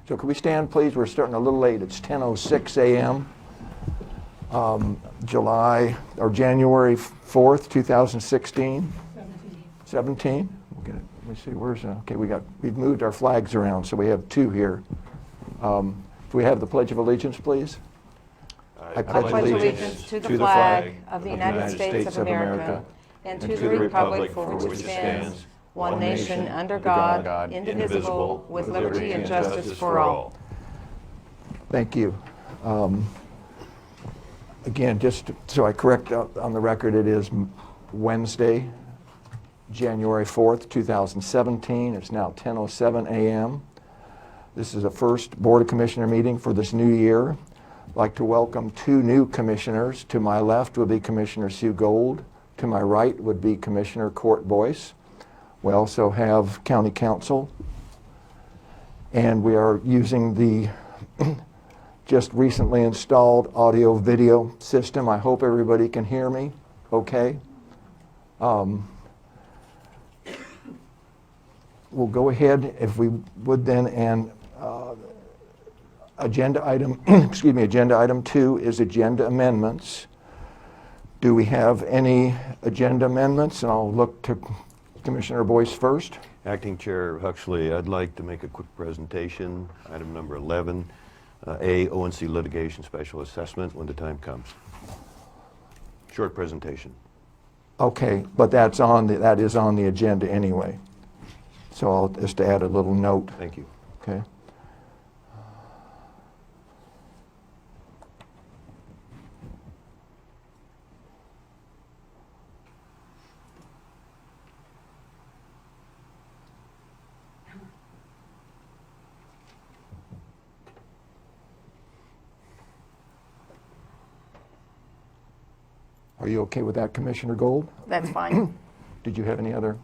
So could we stand, please? We're starting a little late. It's 10:06 a.m. January 4th, 2016. 17. Okay, let me see. Where's okay? We've moved our flags around, so we have two here. Do we have the Pledge of Allegiance, please? I pledge allegiance to the flag of the United States of America and to the republic for which it stands, one nation under God, indivisible, with liberty and justice for all. Thank you. Again, just so I correct on the record, it is Wednesday, January 4th, 2017. It's now 10:07 a.m. This is the first Board of Commissioner meeting for this new year. I'd like to welcome two new commissioners. To my left would be Commissioner Sue Gold. To my right would be Commissioner Court Boyce. We also have County Council. And we are using the just recently installed audio-video system. I hope everybody can hear me okay. We'll go ahead, if we would then, and agenda item, agenda item 2 is agenda amendments. Do we have any agenda amendments? And I'll look to Commissioner Boyce first. Acting Chair Huxley, I'd like to make a quick presentation. Item number 11, A, ONC litigation special assessment when the time comes. Short presentation. Okay, but that is on the agenda anyway. So I'll just add a little note. Thank you. Okay. Are you okay with that, Commissioner Gold? That's fine. Did you have any other?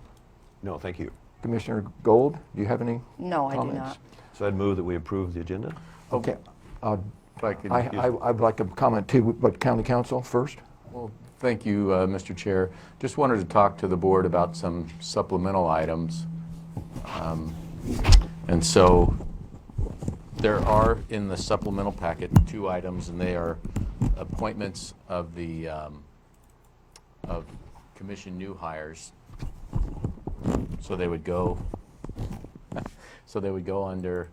No, thank you. Commissioner Gold, do you have any No, comments? I do not. So I'd move that we approve the agenda. Okay. If I could I'd like to comment too, but County Council first. Well, thank you, Mr. Chair. Just wanted to talk to the board about some supplemental items. And so there are in the supplemental packet 2 items, and they are appointments of the of commission new hires. So they would go under,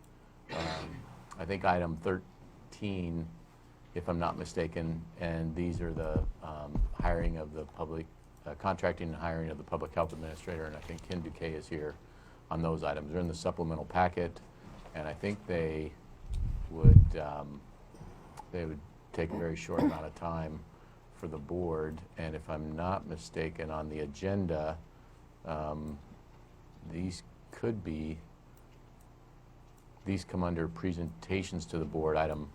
I think, item 13, if I'm not mistaken, and these are the hiring of the public, contracting and hiring of the public health administrator, and I think Ken Duque is here on those items. They're in the supplemental packet, and I think they would take a very short amount of time for the board, and if I'm not mistaken, on the agenda, these come under presentations to the board, item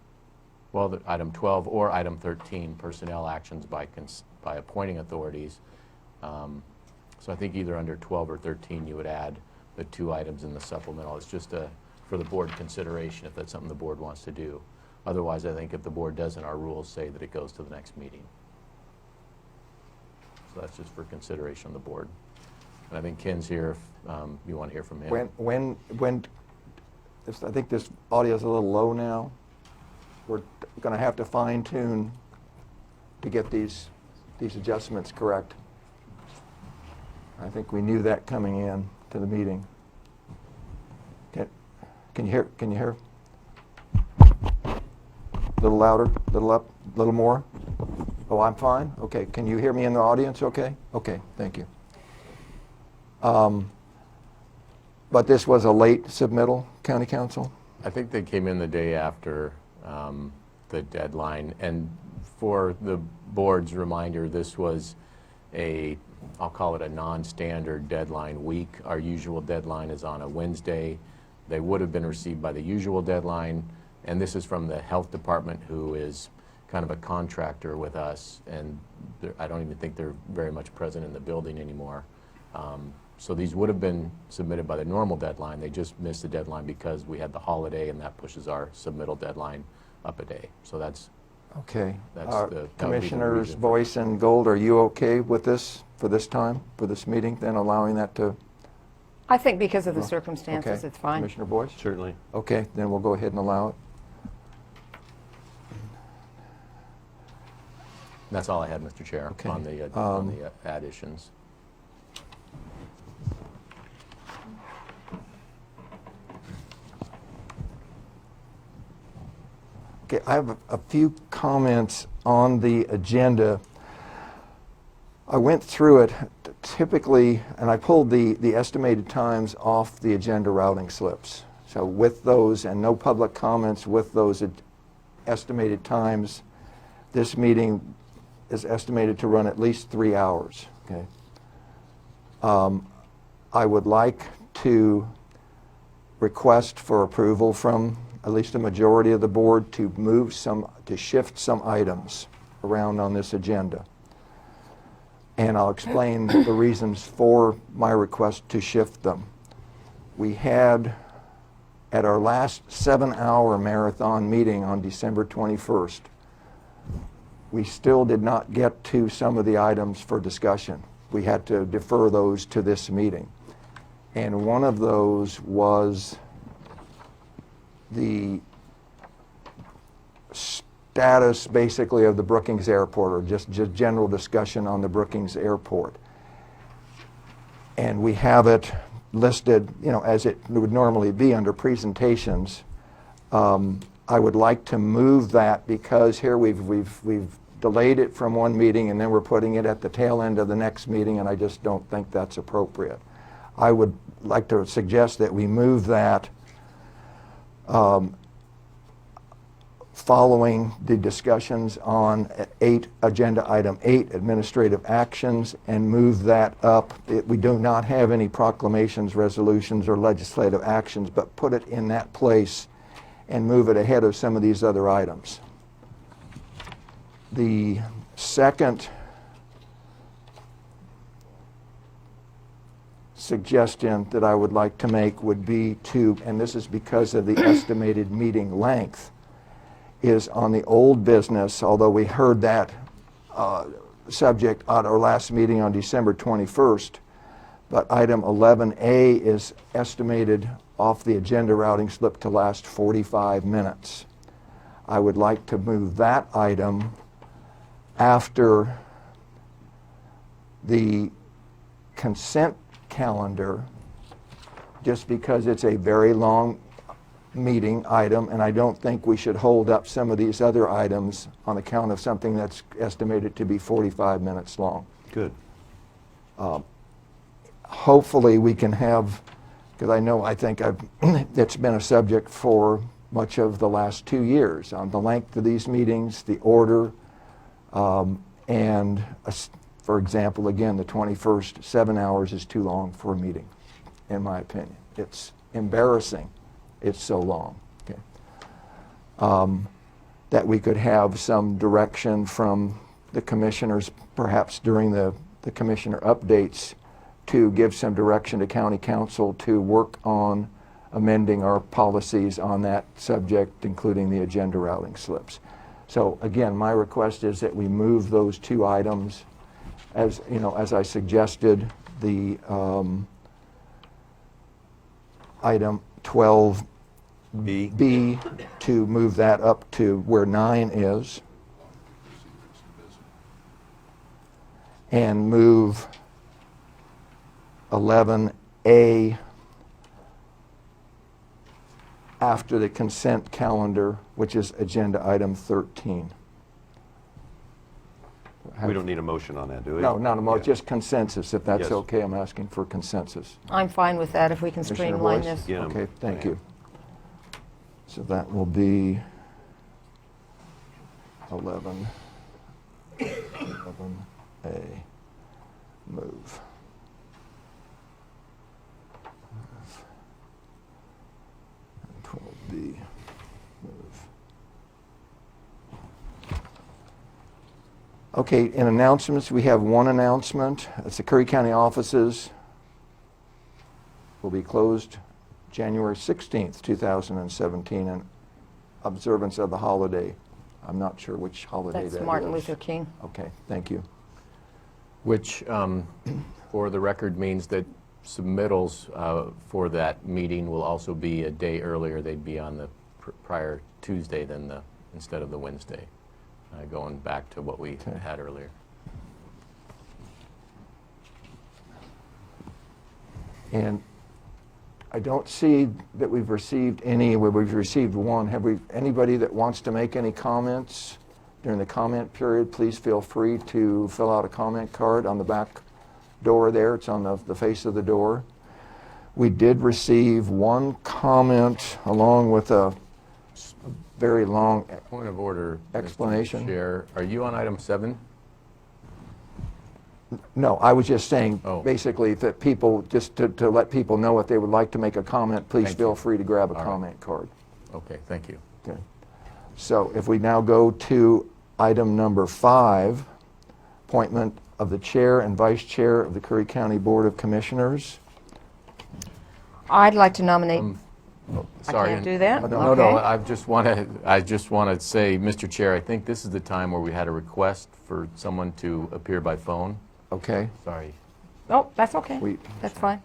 12 or item 13, personnel actions by appointing authorities. So I think either under 12 or 13 you would add the 2 items in the supplemental. It's just for the board consideration if that's something the board wants to do. Otherwise, I think if the board doesn't, our rules say that it goes to the next meeting. So that's just for consideration of the board. And I think Ken's here if you want to hear from him. I think this audio is a little low now. We're going to have to fine tune to get these adjustments correct. I think we knew that coming in to the meeting. Can you hear? Can you hear? A little louder, a little up, a little more? Oh, I'm fine? Okay. Can you hear me in the audience okay? Okay, thank you. But this was a late submittal, County Council? I think they came in the day after the deadline. And for the board's reminder, this was I'll call it a non-standard deadline week. Our usual deadline is on a Wednesday. They would have been received by the usual deadline. And this is from the health department, who is kind of a contractor with us. And I don't even think they're very much present in the building anymore. So these would have been submitted by the normal deadline. They just missed the deadline because we had the holiday, and that pushes our submittal deadline up a day. So that's okay. That Commissioners Boyce and Gold, are you okay with this for this time, for this meeting, then allowing that to I think because of the circumstances, Okay. it's fine. Commissioner Boyce? Certainly. Okay, then we'll go ahead and allow it. That's all I had, Mr. Chair, Okay. on the additions. Okay, I have a few comments on the agenda. I went through it typically, and I pulled the estimated times off the agenda routing slips. So with those, and no public comments with those estimated times, this meeting is estimated to run at least 3 hours. Okay. I would like to request for approval from at least a majority of the board to shift some items around on this agenda. And I'll explain the reasons for my request to shift them. We had, at our last 7-hour marathon meeting on December 21st, we still did not get to some of the items for discussion. We had to defer those to this meeting. And one of those was the status, basically, of the Brookings Airport, or just general discussion on the Brookings Airport. And we have it listed, as it would normally be under presentations. I would like to move that because here we've delayed it from one meeting and then we're putting it at the tail end of the next meeting, and I just don't think that's appropriate. I would like to suggest that we move that following the discussions on agenda item 8, administrative actions, and move that up. We do not have any proclamations, resolutions, or legislative actions, but put it in that place and move it ahead of some of these other items. The second suggestion that I would like to make would be to, and this is because of the estimated meeting length, is on the old business, although we heard that subject at our last meeting on December 21st, but item 11A is estimated off the agenda routing slip to last 45 minutes. I would like to move that item after the consent calendar, just because it's a very long meeting item, and I don't think we should hold up some of these other items on account of something that's estimated to be 45 minutes long. Good. Hopefully we can have, because I think it's been a subject for much of the last 2 years, on the length of these meetings, the order, and for example, again, the 21st, 7 hours is too long for a meeting, in my opinion. It's embarrassing. It's so long. Okay. That we could have some direction from the commissioners, perhaps during the commissioner updates, to give some direction to county council to work on amending our policies on that subject, including the agenda routing slips. So again, my request is that we move those 2 items, as I suggested, the item 12B, to move that up to where 9 is, and move 11A after the consent calendar, which is agenda item 13. We don't need a motion on that, do we? No, not a motion, Yeah. just consensus, if that's Yes. okay. I'm asking for consensus. I'm fine with that if we can Commissioner streamline Boyce? this. Yeah. Okay, thank you. So that will be 11A, move. And 12B, move. Okay, in announcements, we have one announcement. It's the Curry County offices will be closed January 16th, 2017, in observance of the holiday. I'm not sure which holiday that is. That's Martin Luther King. Okay, thank you. Which, for the record, means that submittals for that meeting will also be a day earlier. They'd be on the prior Tuesday than instead of the Wednesday, going back to what we had earlier. And I don't see that we've received any, we've received one. Have we, anybody that wants to make any comments during the comment period, please feel free to fill out a comment card on the back door there. It's on the face of the door. We did receive one comment along with a very long Point of order, explanation. Mr. Chair. Are you on item 7? No, I was just saying, Oh. basically, that people, just to let people know if they would like to make a comment, please Thank feel you. free to grab a All right. comment card. Okay, thank you. Okay. So if we now go to item number 5, appointment of the chair and vice chair of the Curry County Board of Commissioners. I'd like to nominate, I Sorry. can't do that? No, Okay. I just want to say, Mr. Chair, I think this is the time where we had a request for someone to appear by phone. Okay? Sorry. Oh, that's okay. That's fine.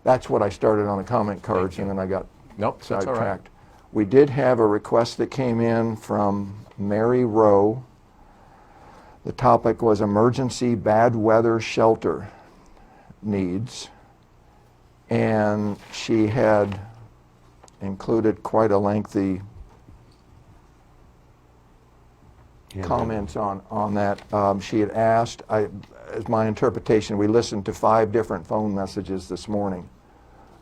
That's what I started on the comment cards, you. and then I got Nope, that's all right. sidetracked. We did have a request that came in from Mary Rowe. The topic was emergency bad weather shelter needs. And she had included quite a lengthy comments on that. She had asked, as my interpretation, we listened to 5 different phone messages this morning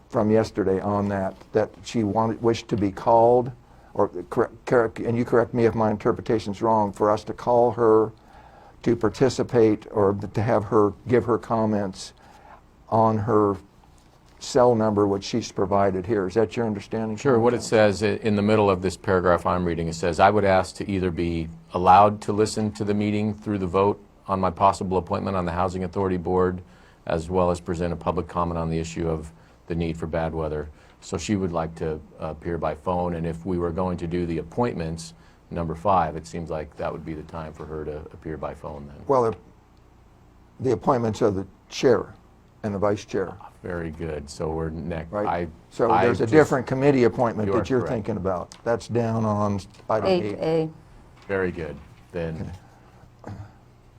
from yesterday on that she wished to be called, or and you correct me if my interpretation's wrong, for us to call her to participate or to have her give her comments on her cell number, which she's provided here. Is that your understanding? Sure. What it says in the middle of this paragraph I'm reading, it says, I would ask to either be allowed to listen to the meeting through the vote on my possible appointment on the Housing Authority Board, as well as present a public comment on the issue of the need for bad weather. So she would like to appear by phone, and if we were going to do the appointments, number 5, it seems like that would be the time for her to appear by phone then. Well, the appointments of the chair and the vice chair, Very good. So we're next. right? So there's a different committee appointment You are that you're correct. thinking about. That's down on item 8. 8A. Very good. Then,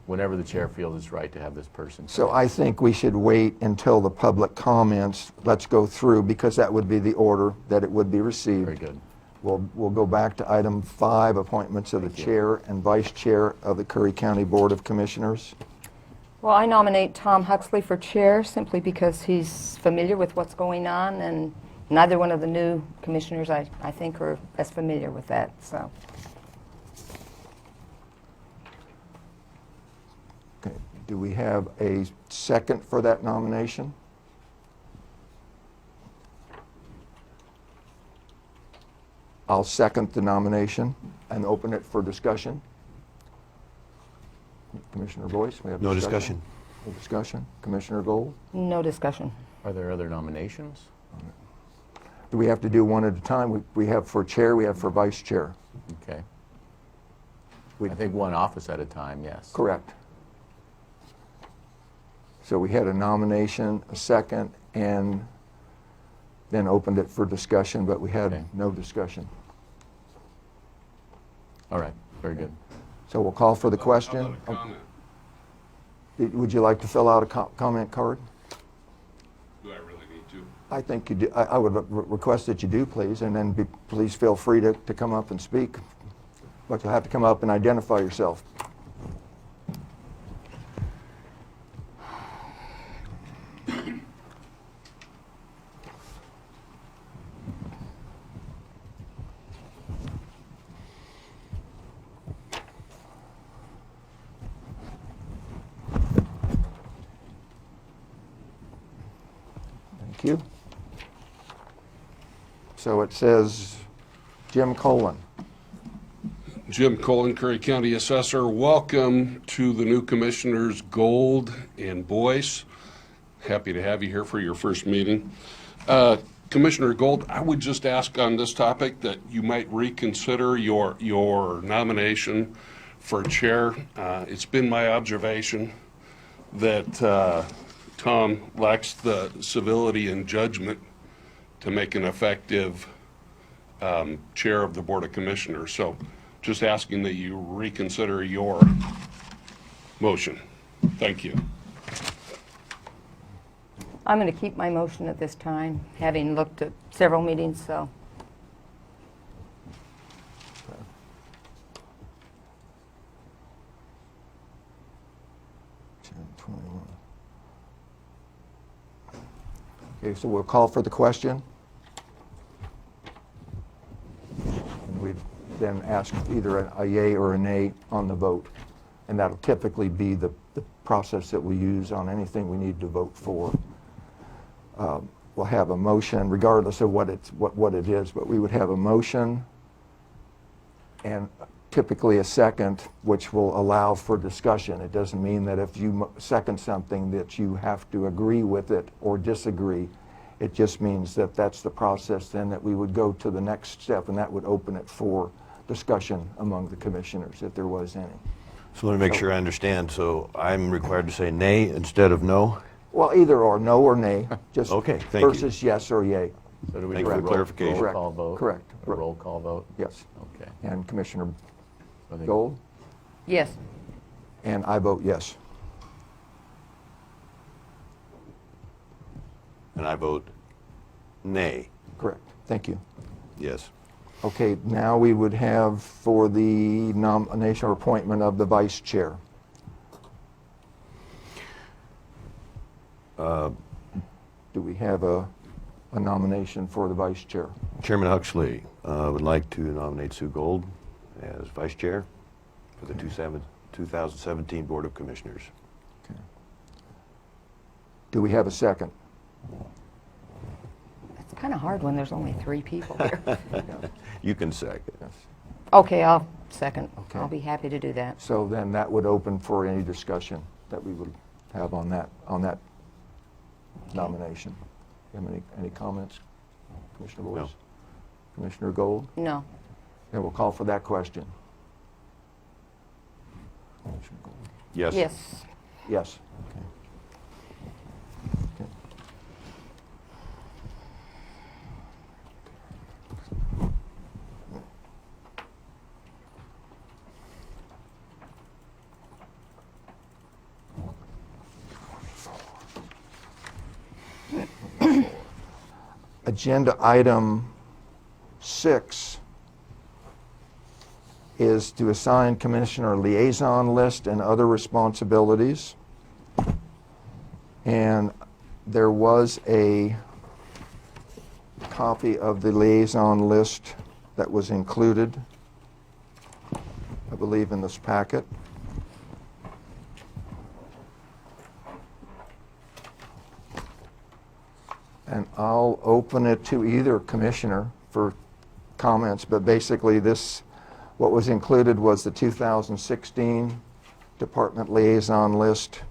whenever the chair feels it's right to have this person. So I think we should wait until the public comments, let's go through, because that would be the order that it would be received. Very good. We'll go back to item 5, appointments of the Thank you. chair and vice chair of the Curry County Board of Commissioners. Well, I nominate Tom Huxley for chair simply because he's familiar with what's going on, and neither one of the new commissioners, I think, are as familiar with that, so. Okay. Do we have a second for that nomination? I'll second the nomination and open it for discussion. Commissioner Boyce, we have No discussion. No discussion. Commissioner Gold? No discussion. Are there other nominations? Do we have to do one at a time? We have for chair, we have for vice chair. Okay. We- I think one office at a time, yes. Correct. So we had a nomination, a second, and then opened it for discussion, but we had Okay. no discussion. All right, very good. So we'll call for the How question. about a comment? Would you like to fill out a comment card? Do I really need to? I think you do. I would request that you do, please, and then please feel free to come up and speak. But you'll have to come up and identify yourself. Thank you. So it says Jim Colon. Jim Colon, Curry County Assessor. Welcome to the new commissioners, Gold and Boyce. Happy to have you here for your first meeting. Commissioner Gold, I would just ask on this topic that you might reconsider your nomination for chair. It's been my observation that Tom lacks the civility and judgment to make an effective chair of the Board of Commissioners. So just asking that you reconsider your motion. Thank you. I'm going to keep my motion at this time, having looked at several meetings, so. Okay, so we'll call for the question. And we then ask either a yay or a nay on the vote. And that'll typically be the process that we use on anything we need to vote for. We'll have a motion, regardless of what it is, but we would have a motion and typically a second, which will allow for discussion. It doesn't mean that if you second something that you have to agree with it or disagree. It just means that that's the process then that we would go to the next step, and that would open it for discussion among the commissioners, if there was any. So let me make sure I understand. So I'm required to say nay instead of no? Well, either or, no or nay, just Okay, thank you. versus yes or yay. So do we Thank do you a for clarification. roll call vote? Correct. A roll call vote? Yes. Okay. And Commissioner I think- Gold? Yes. And I vote yes. And I vote nay. Correct. Thank you. Yes. Okay, now we would have for the nomination or appointment of the vice chair. Do we have a nomination for the vice chair? Chairman Huxley would like to nominate Sue Gold as vice chair for the 2017 Board of Commissioners. Okay. Do we have a second? It's kind of hard when there's only 3 people here. You can second. Yes. Okay, I'll second. Okay. I'll be happy to do that. So then that would open for any discussion that we would have on that nomination. You have any comments, Commissioner Boyce? No. Commissioner Gold? No. Then we'll call for that question. Commissioner Gold? Yes. Yes. Yes. Okay. Okay. Agenda item 6 is to assign commissioner liaison list and other responsibilities. And there was a copy of the liaison list that was included, I believe, in this packet. And I'll open it to either commissioner for comments, but basically what was included was the 2016 department liaison list.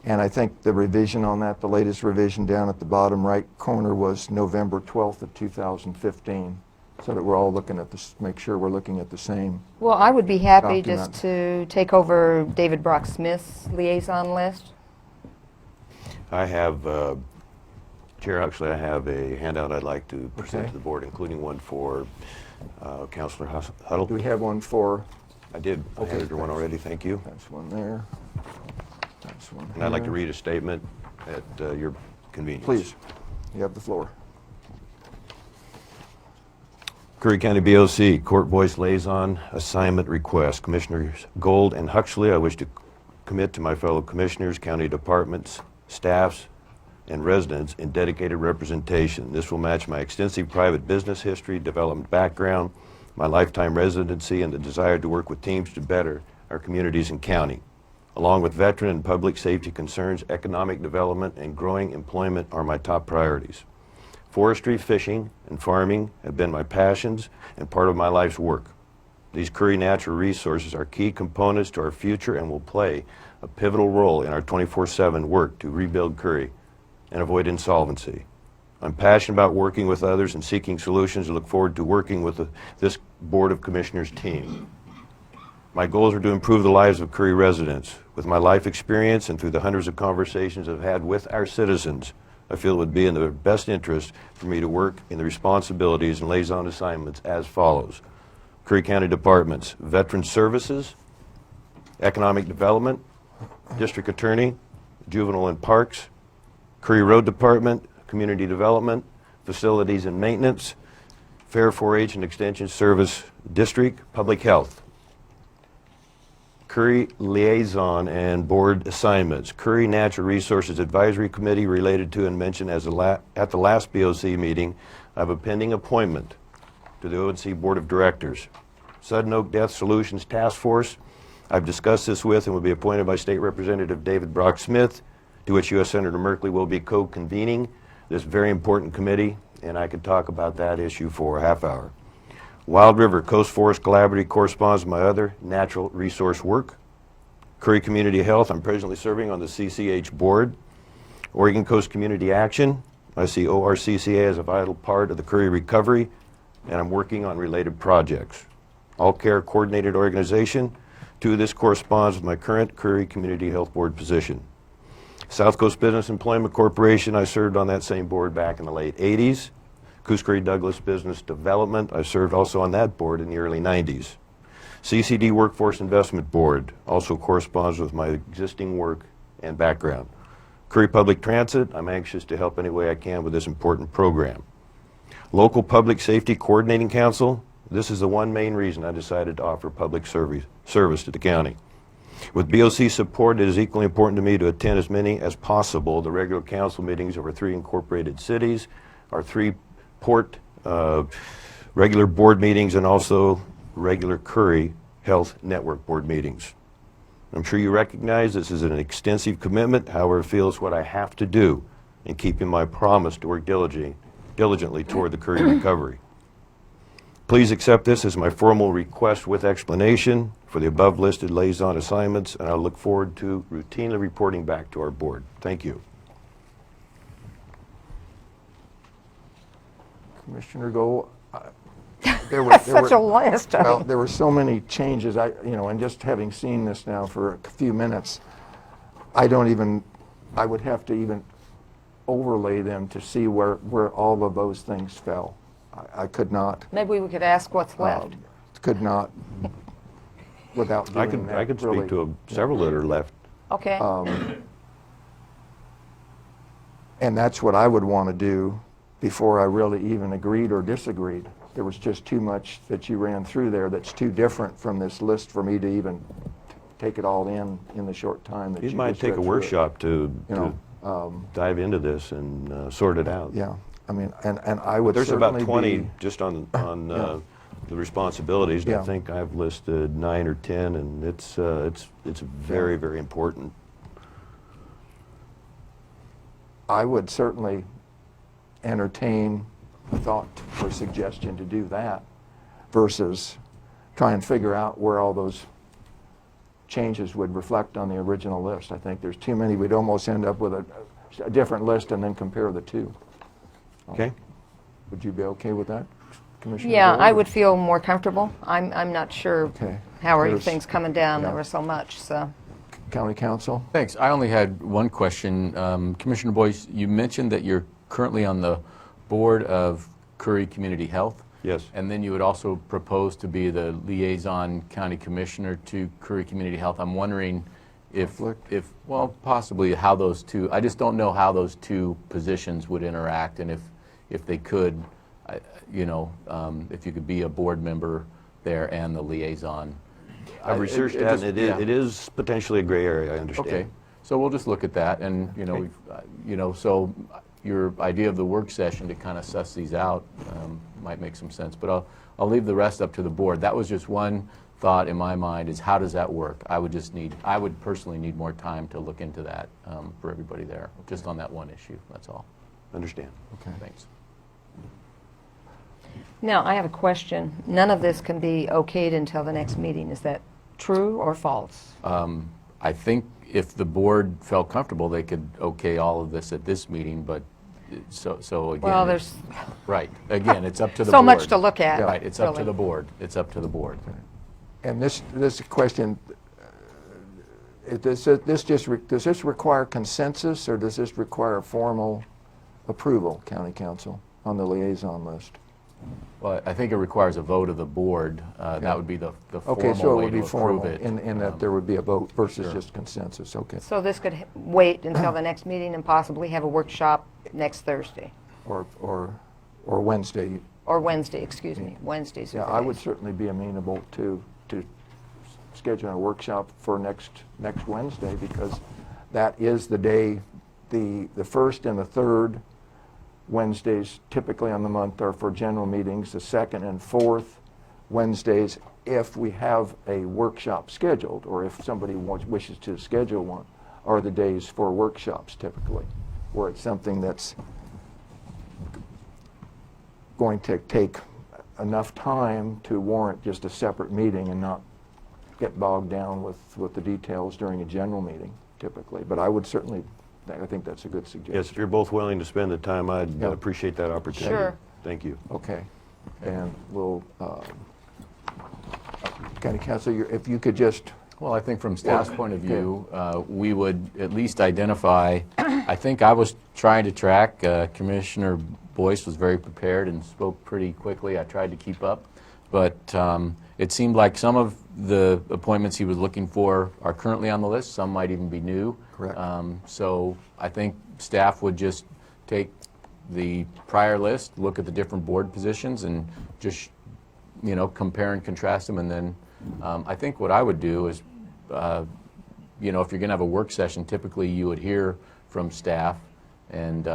And I think the revision on that, the latest revision down at the bottom right corner, was November 12th of 2015. So that we're all looking at this, make sure we're looking at the same. Well, I would be happy Document. just to take over David Brock Smith's liaison list. I have, Chair Huxley, I have a handout I'd like to present Okay. to the board, including one for Councilor Huddle. Do we have one for, I did. I Okay, handed her one thanks. already. Thank you. that's one there, that's one And I'd like to here. read a statement at your convenience. Please, you have the floor. Curry County BOC, Court Voice Liaison Assignment Request. Commissioners Gold and Huxley, I wish to commit to my fellow commissioners, county departments, staffs, and residents in dedicated representation. This will match my extensive private business history, development background, my lifetime residency, and the desire to work with teams to better our communities and county. Along with veteran and public safety concerns, economic development and growing employment are my top priorities. Forestry, fishing, and farming have been my passions and part of my life's work. These Curry natural resources are key components to our future and will play a pivotal role in our 24/7 work to rebuild Curry and avoid insolvency. I'm passionate about working with others and seeking solutions and look forward to working with this Board of Commissioners team. My goals are to improve the lives of Curry residents With my life experience and through the hundreds of conversations I've had with our citizens, I feel it would be in the best interest for me to work in the responsibilities and liaison assignments as follows. Curry County Departments, Veteran Services, Economic Development, District Attorney, Juvenile and Parks, Curry Road Department, Community Development, Facilities and Maintenance, Fair 4-H and Extension Service District, Public Health. Curry Liaison and Board Assignments. Curry Natural Resources Advisory Committee related to and mentioned as at the last BOC meeting. I have a pending appointment to the ONC Board of Directors. Sudden Oak Death Solutions Task Force. I've discussed this with and will be appointed by State Representative David Brock Smith, to which U.S. Senator Merkley will be co-convening this very important committee, and I could talk about that issue for a half hour. Wild River Coast Forest Collaborative corresponds to my other natural resource work. Curry Community Health, I'm presently serving on the CCH board. Oregon Coast Community Action, I see ORCCA as a vital part of the Curry recovery, and I'm working on related projects. All Care Coordinated Organization, to this corresponds with my current Curry Community Health Board position. South Coast Business Employment Corporation, I served on that same board back in the late 80s. Coos Curry Douglas Business Development, I served also on that board in the early 90s. CCD Workforce Investment Board also corresponds with my existing work and background. Curry Public Transit, I'm anxious to help any way I can with this important program. Local Public Safety Coordinating Council, this is the one main reason I decided to offer public service to the county. With BOC support, it is equally important to me to attend as many as possible the regular council meetings of our 3 incorporated cities, our 3 port regular board meetings, and also regular Curry Health Network board meetings. I'm sure you recognize this is an extensive commitment, however, it feels what I have to do in keeping my promise to work diligently toward the Curry recovery. Please accept this as my formal request with explanation for the above listed liaison assignments, and I look forward to routinely reporting back to our board. Thank you. Commissioner Gold, there were Such a list. well, there were so many changes. And just having seen this now for a few minutes, I would have to even overlay them to see where all of those things fell. I could not. Maybe we could ask what's left. Could not, without doing that. I could really. speak to several that are left. Okay. And that's what I would want to do before I really even agreed or disagreed. There was just too much that you ran through there that's too different from this list for me to even take it all in the short time that you You might just take read a through workshop to it. dive into this and sort it out. Yeah, I mean, and I would There's certainly about 20 be, just on the responsibilities, and Yeah. I think I've listed 9 or 10, and it's very, very important. I would certainly entertain a thought or suggestion to do that versus try and figure out where all those changes would reflect on the original list. I think there's too many. We'd almost end up with a different list and then compare the two. Okay? Would you be okay with that, Commissioner? Yeah, Gold? I would feel more comfortable. I'm not sure Okay. how There's- everything's coming down. yeah. There was so much, so. County Council? Thanks. I only had one question. Commissioner Boyce, you mentioned that you're currently on the board of Curry Community Health. Yes. And then you would also propose to be the liaison county commissioner to Curry Community Health. I'm wondering if, Conflict? well, possibly how those two, I just don't know how those two positions would interact, and if they could, if you could be a board member there and the liaison. I've researched that, and yeah. it is potentially a gray area, I understand. Okay, so we'll just look at that, and, so your idea of the work session to kind of suss these out might make some sense, but I'll leave the rest up to the board. That was just one thought in my mind, is how does that work? I would personally need more time to look into that for everybody there, just on that one issue, that's all. Understand. Okay. Thanks. Now, I have a question. None of this can be okayed until the next meeting. Is that true or false? I think if the board felt comfortable, they could okay all of this at this meeting, but so again. Well, there's Right, again, it's up to the board. so much to look at. Right, it's up to really. the board. It's up to the board. And this question, does this require consensus, or does this require formal approval, County Council, on the liaison list? Well, I think it requires a vote of the board. That would be the Okay, so formal it way would to be formal, approve it. in that there would be a vote versus Sure. just consensus, okay. So this could wait until the next meeting and possibly have a workshop next Thursday, Or Wednesday. or Wednesday, excuse me, Wednesdays. are Yeah, the I would days. certainly be amenable to scheduling a workshop for next Wednesday, because that is the day, the first and the third Wednesdays typically on the month are for general meetings. The second and fourth Wednesdays, if we have a workshop scheduled, or if somebody wishes to schedule one, are the days for workshops typically, where it's something that's going to take enough time to warrant just a separate meeting and not get bogged down with the details during a general meeting typically. But I would certainly, I think that's a good suggestion. Yes, if you're both willing to spend the time, I'd Yeah. appreciate that opportunity. Sure. Thank you. Okay. And we'll, County Council, if you could just, Well, I think from staff's point of view, we would at least identify, I think I was trying to track, Commissioner Boyce was very prepared and spoke pretty quickly. I tried to keep up. But it seemed like some of the appointments he was looking for are currently on the list. Some might even be new. Correct. So I think staff would just take the prior list, look at the different board positions, and just, compare and contrast them. And then I think what I would do is, if you're going to have a work session, typically you would hear from staff and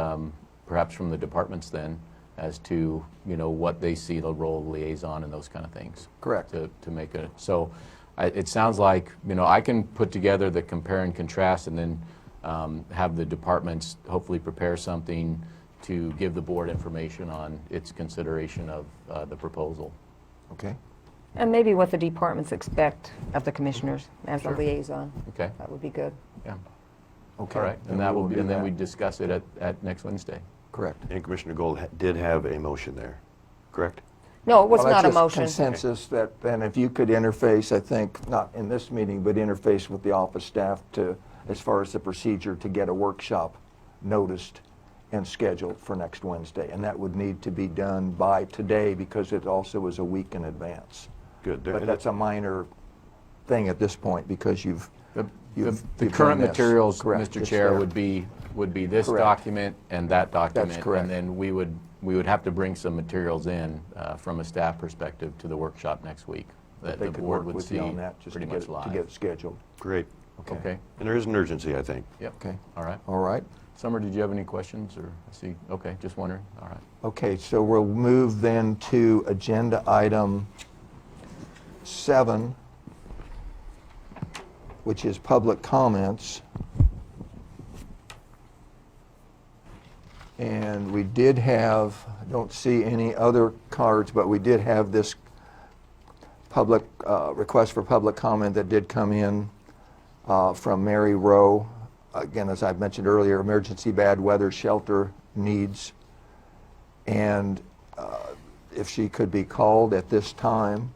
perhaps from the departments then as to, what they see the role of liaison and those kind of things. Correct. To make it. So it sounds like, I can put together the compare and contrast and then have the departments hopefully prepare something to give the board information on its consideration of the proposal. okay, And maybe what the departments expect of the commissioners as a liaison. Okay. That would be good. Yeah. okay. All right. And we that will will be, do and then that. we discuss it at next Wednesday. Correct. And Commissioner Gold did have a motion there, correct? No, it was Well, that's not a just motion. consensus that, and if you could interface, I think, not in this meeting, but interface with the office staff to, as far as the procedure to get a workshop noticed and scheduled for next Wednesday. And that would need to be done by today because it also is a week in advance. Good. But that's a minor thing at this point because you've The you've current done this. materials, Correct. Mr. It's Chair, there. would be this Correct. document and that document. correct. And then we would have to bring some materials in from a staff perspective to the workshop next week that They the could board work would with see you on that just to pretty get much it, live. to get it scheduled. Great. Okay. And there is an urgency, I think. Yep. Okay. All right. All right. Summer, did you have any questions or I see? Okay, just wondering. All right. Okay, so we'll move then to agenda item 7, which is public comments. And we did have, I don't see any other cards, but we did have this public, request for public comment that did come in from Mary Rowe. Again, as I've mentioned earlier, emergency bad weather shelter needs. And if she could be called at this time,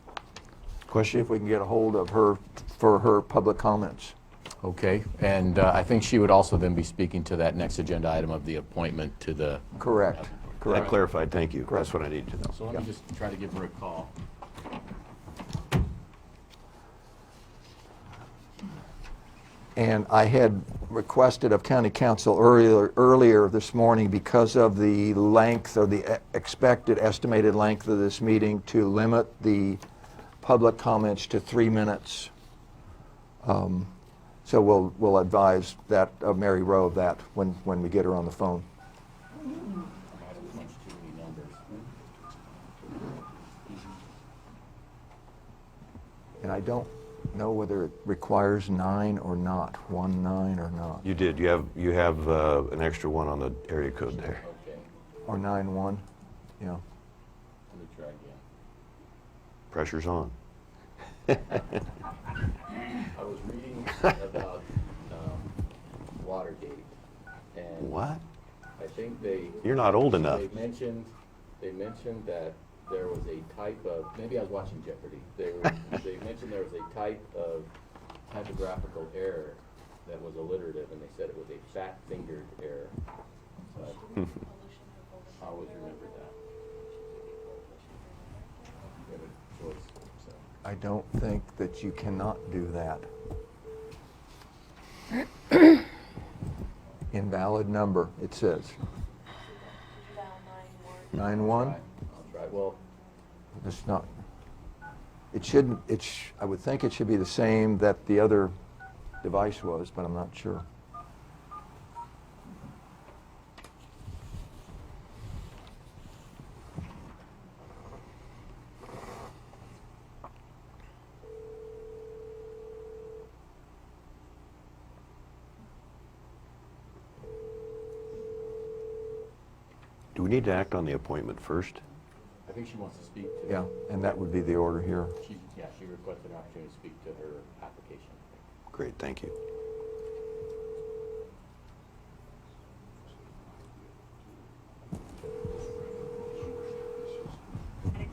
see Question? if we can get a hold of her for her public comments. Okay, and I think she would also then be speaking to that next agenda item of the appointment to the... Correct. That Correct. clarified, thank you. Correct. That's what I need to know. So let me just try to give her a call. And I had requested of County Council earlier this morning, because of the length or the expected estimated length of this meeting, to limit the public comments to 3 minutes. So we'll advise that of Mary Rowe of that when we get her on the phone. And I don't know whether it requires 9 or not, 1-9 or not, You did. You have an extra one on the area code there. Okay, or 9-1, yeah. let me try again. Pressure's on. I was reading about Watergate, and What? I think they... You're not old enough. They mentioned that there was a type of, maybe I was watching Jeopardy. They mentioned there was a type of typographical error that was alliterative, and they said it was a fat-fingered error. So I always remember that. We have a choice, so. I don't think that you cannot do that. Invalid number, it says. 9-1? I'll try. Well, It's not, it shouldn't, I would think it should be the same that the other device was, but I'm not sure. Do we need to act on the appointment first? I think she wants to speak to. Yeah, and that would be the order here. She requested an opportunity to speak to her application. Great, thank you.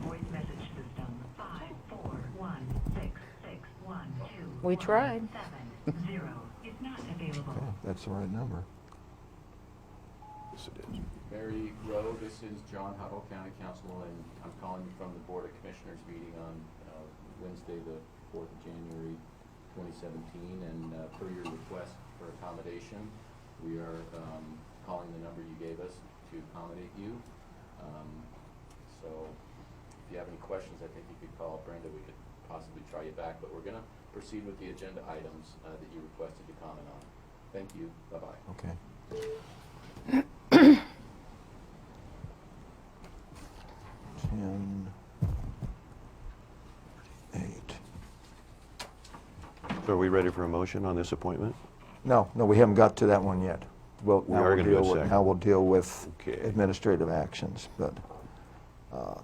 Voice message system 5416612. We tried. 70 is not available. Okay, that's the right number. Yes, it is. Mary Rowe, this is John Huddle, County Council, and I'm calling you from the Board of Commissioners meeting on Wednesday, the 4th of January, 2017, and per your request for accommodation, we are calling the number you gave us to accommodate you. So if you have any questions, I think you could call Brenda. We could possibly try you back, but we're going to proceed with the agenda items that you requested to comment on. Thank you. Bye-bye. Okay. 10, 8. So are we ready for a motion on this appointment? No, we haven't got to that one yet. Well, We are gonna do a second. now we'll deal with Okay. administrative actions, but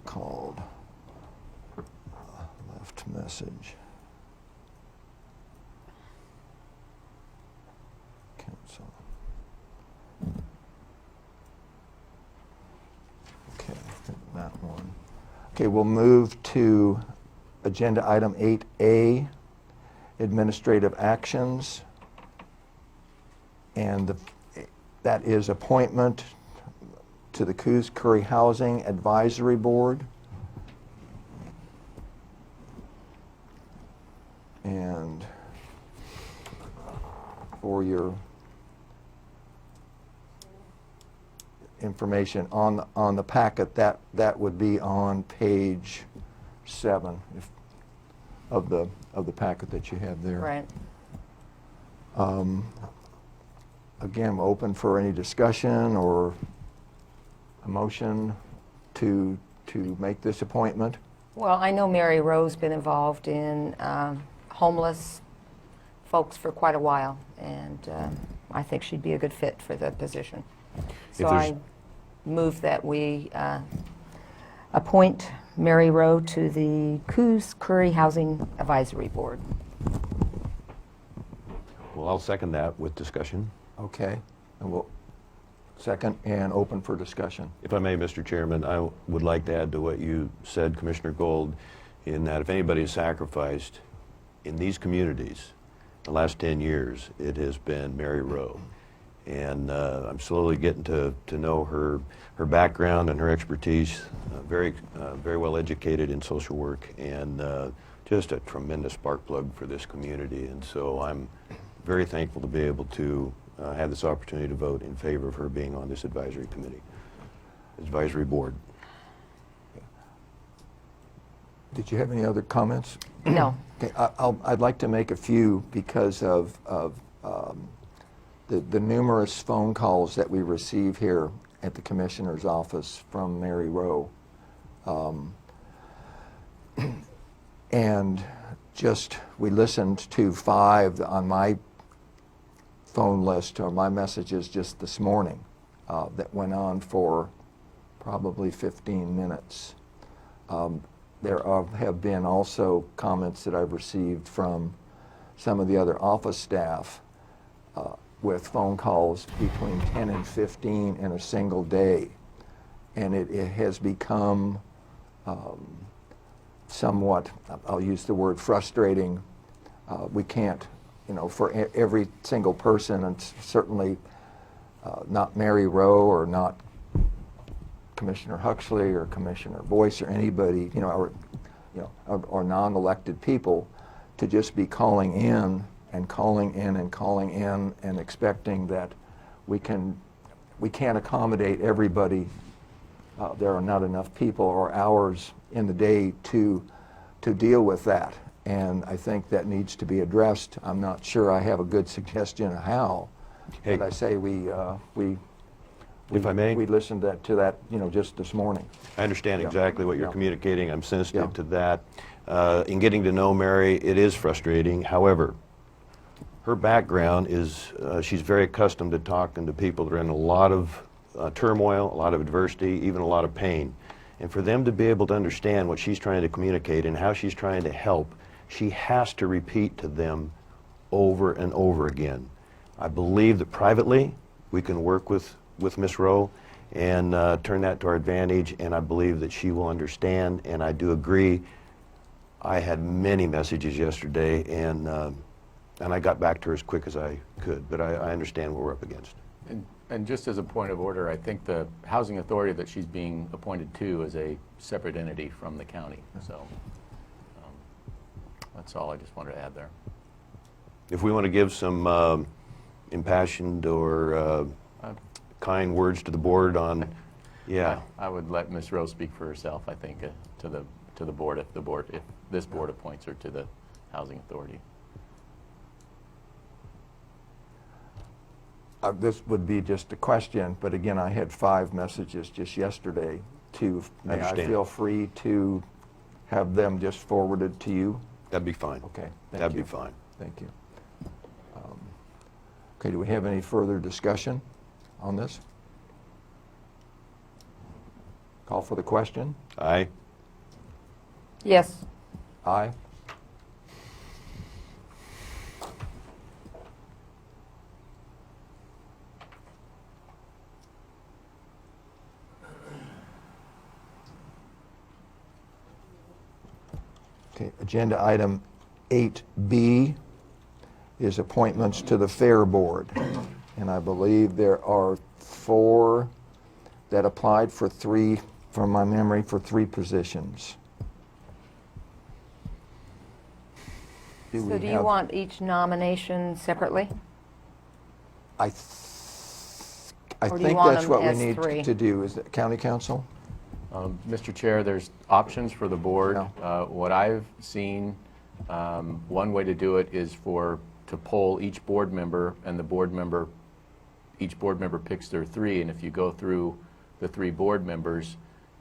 called left message. Cancel. Okay, that one. Okay, we'll move to agenda item 8A, administrative actions. And that is appointment to the Coos Curry Housing Advisory Board. And for your information on the packet, that would be on page 7 of the packet that you have there. Right. Again, open for any discussion or a motion to make this appointment. Well, I know Mary Rowe's been involved in homeless folks for quite a while, and I think she'd be a good fit for the position. So there's- I move that we appoint Mary Rowe to the Coos Curry Housing Advisory Board. Well, I'll second that with discussion. Okay, and we'll second and open for discussion. If I may, Mr. Chairman, I would like to add to what you said, Commissioner Gold, in that if anybody has sacrificed in these communities the last 10 years, it has been Mary Rowe. And I'm slowly getting to know her background and her expertise, very well educated in social work, and just a tremendous spark plug for this community. And so I'm very thankful to be able to have this opportunity to vote in favor of her being on this advisory board. Did you have any other comments? No. Okay, I'd like to make a few because of the numerous phone calls that we receive here at the Commissioner's office from Mary Rowe. And just, we listened to 5 on my phone list, or my messages just this morning, that went on for probably 15 minutes. There have been also comments that I've received from some of the other office staff with phone calls between 10 and 15 in a single day. And it has become somewhat, I'll use the word frustrating. We can't for every single person, and certainly not Mary Rowe or not Commissioner Huxley or Commissioner Boyce or anybody, or non-elected people, to just be calling in and calling in and calling in and expecting that we can't accommodate everybody. There are not enough people or hours in the day to deal with that, and I think that needs to be addressed. I'm not sure I have a good suggestion of how, Hey. but I say we If I may? we listened to that just this morning. I understand Yeah. exactly what you're Yeah. communicating. I'm sensitive Yeah. to that. In getting to know Mary, it is frustrating. However, her background is she's very accustomed to talking to people that are in a lot of turmoil, a lot of adversity, even a lot of pain. And for them to be able to understand what she's trying to communicate and how she's trying to help, she has to repeat to them over and over again. I believe that privately we can work with Ms. Rowe and turn that to our advantage, and I believe that she will understand, and I do agree. I had many messages yesterday, and I got back to her as quick as I could, but I understand what we're up against. And just as a point of order, I think the housing authority that she's being appointed to is a separate entity from the county. So that's all I just wanted to add there. If we want to give some impassioned or kind words to the board on, yeah. I would let Ms. Rose speak for herself, I think, to the board if this board appoints her to the housing authority. This would be just a question, but again, I had 5 messages just yesterday. May I Understand. feel free to have them just forwarded to you? That'd be fine. Okay, thank That'd you. be fine. Thank you. Okay, do we have any further discussion on this? Call for the question. Aye. Yes. Aye. Okay, agenda item 8B is appointments to the Fair Board. And I believe there are 4 that applied for 3, from my memory, for 3 positions. So do you want each nomination separately? I Or do you think want that's them what we as need 3? to do. Is it County Council? Mr. Chair, there's options for the board. Yeah. What I've seen, one way to do it is to poll each board member, and each board member picks their 3, and if you go through the 3 board members,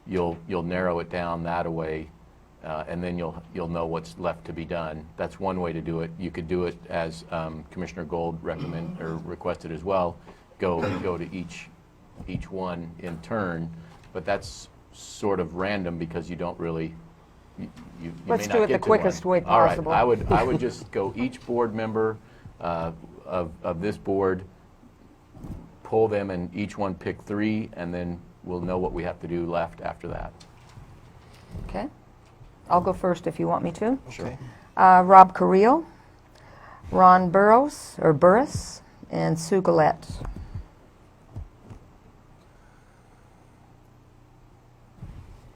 you'll narrow it down that way, and then you'll know what's left to be done. That's one way to do it. You could do it as Commissioner Gold requested as well. Go to each one in turn, but that's sort of random because you don't really. You Let's may do not it the get to one. quickest way All right, possible. I would just go each board member of this board, pull them, and each one pick 3, and then we'll know what we have to do left after that. Okay. I'll go first if you want me to. Okay. Rob Carrillo, Ron Burrows, and Sue Gillette.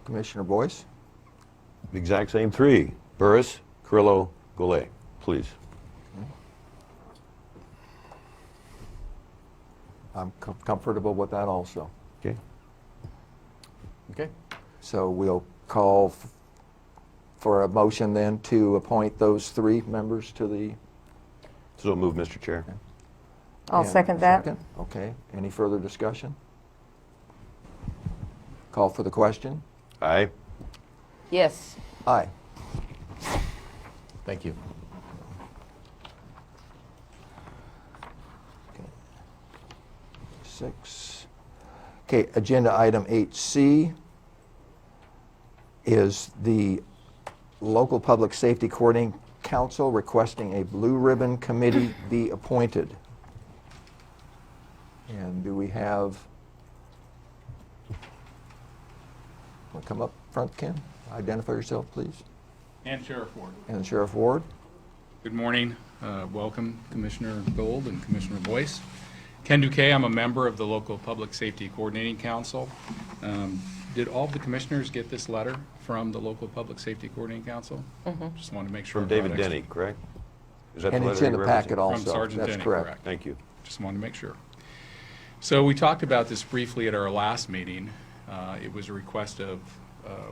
Commissioner Boyce? The exact same 3. Burris, Carrillo, Goulet, please. I'm comfortable with that also. Okay. Okay. So we'll call for a motion then to appoint those 3 members to the... So move, Mr. Chair. I'll and second that. second? Okay. Any further discussion? Call for the question. Aye. Yes. Aye. Thank you. Okay. 6. Okay, agenda item 8C is the Local Public Safety Coordinating Council requesting a blue ribbon committee be appointed. And do we have, want to come up front, Ken? Identify yourself, please. And Sheriff Ward. And Sheriff Ward? Good morning. Welcome, Commissioner Gold and Commissioner Boyce. Ken Duque, I'm a member of the local Public Safety Coordinating Council. Did all of the commissioners get this letter from the local Public Safety Coordinating Council? Just wanted to make sure. From David Denny, correct? Is that And the it's letter in you the referenced? packet also. From Sergeant That's Denny, correct. correct. Thank you. Just wanted to make sure. So we talked about this briefly at our last meeting. It was a request of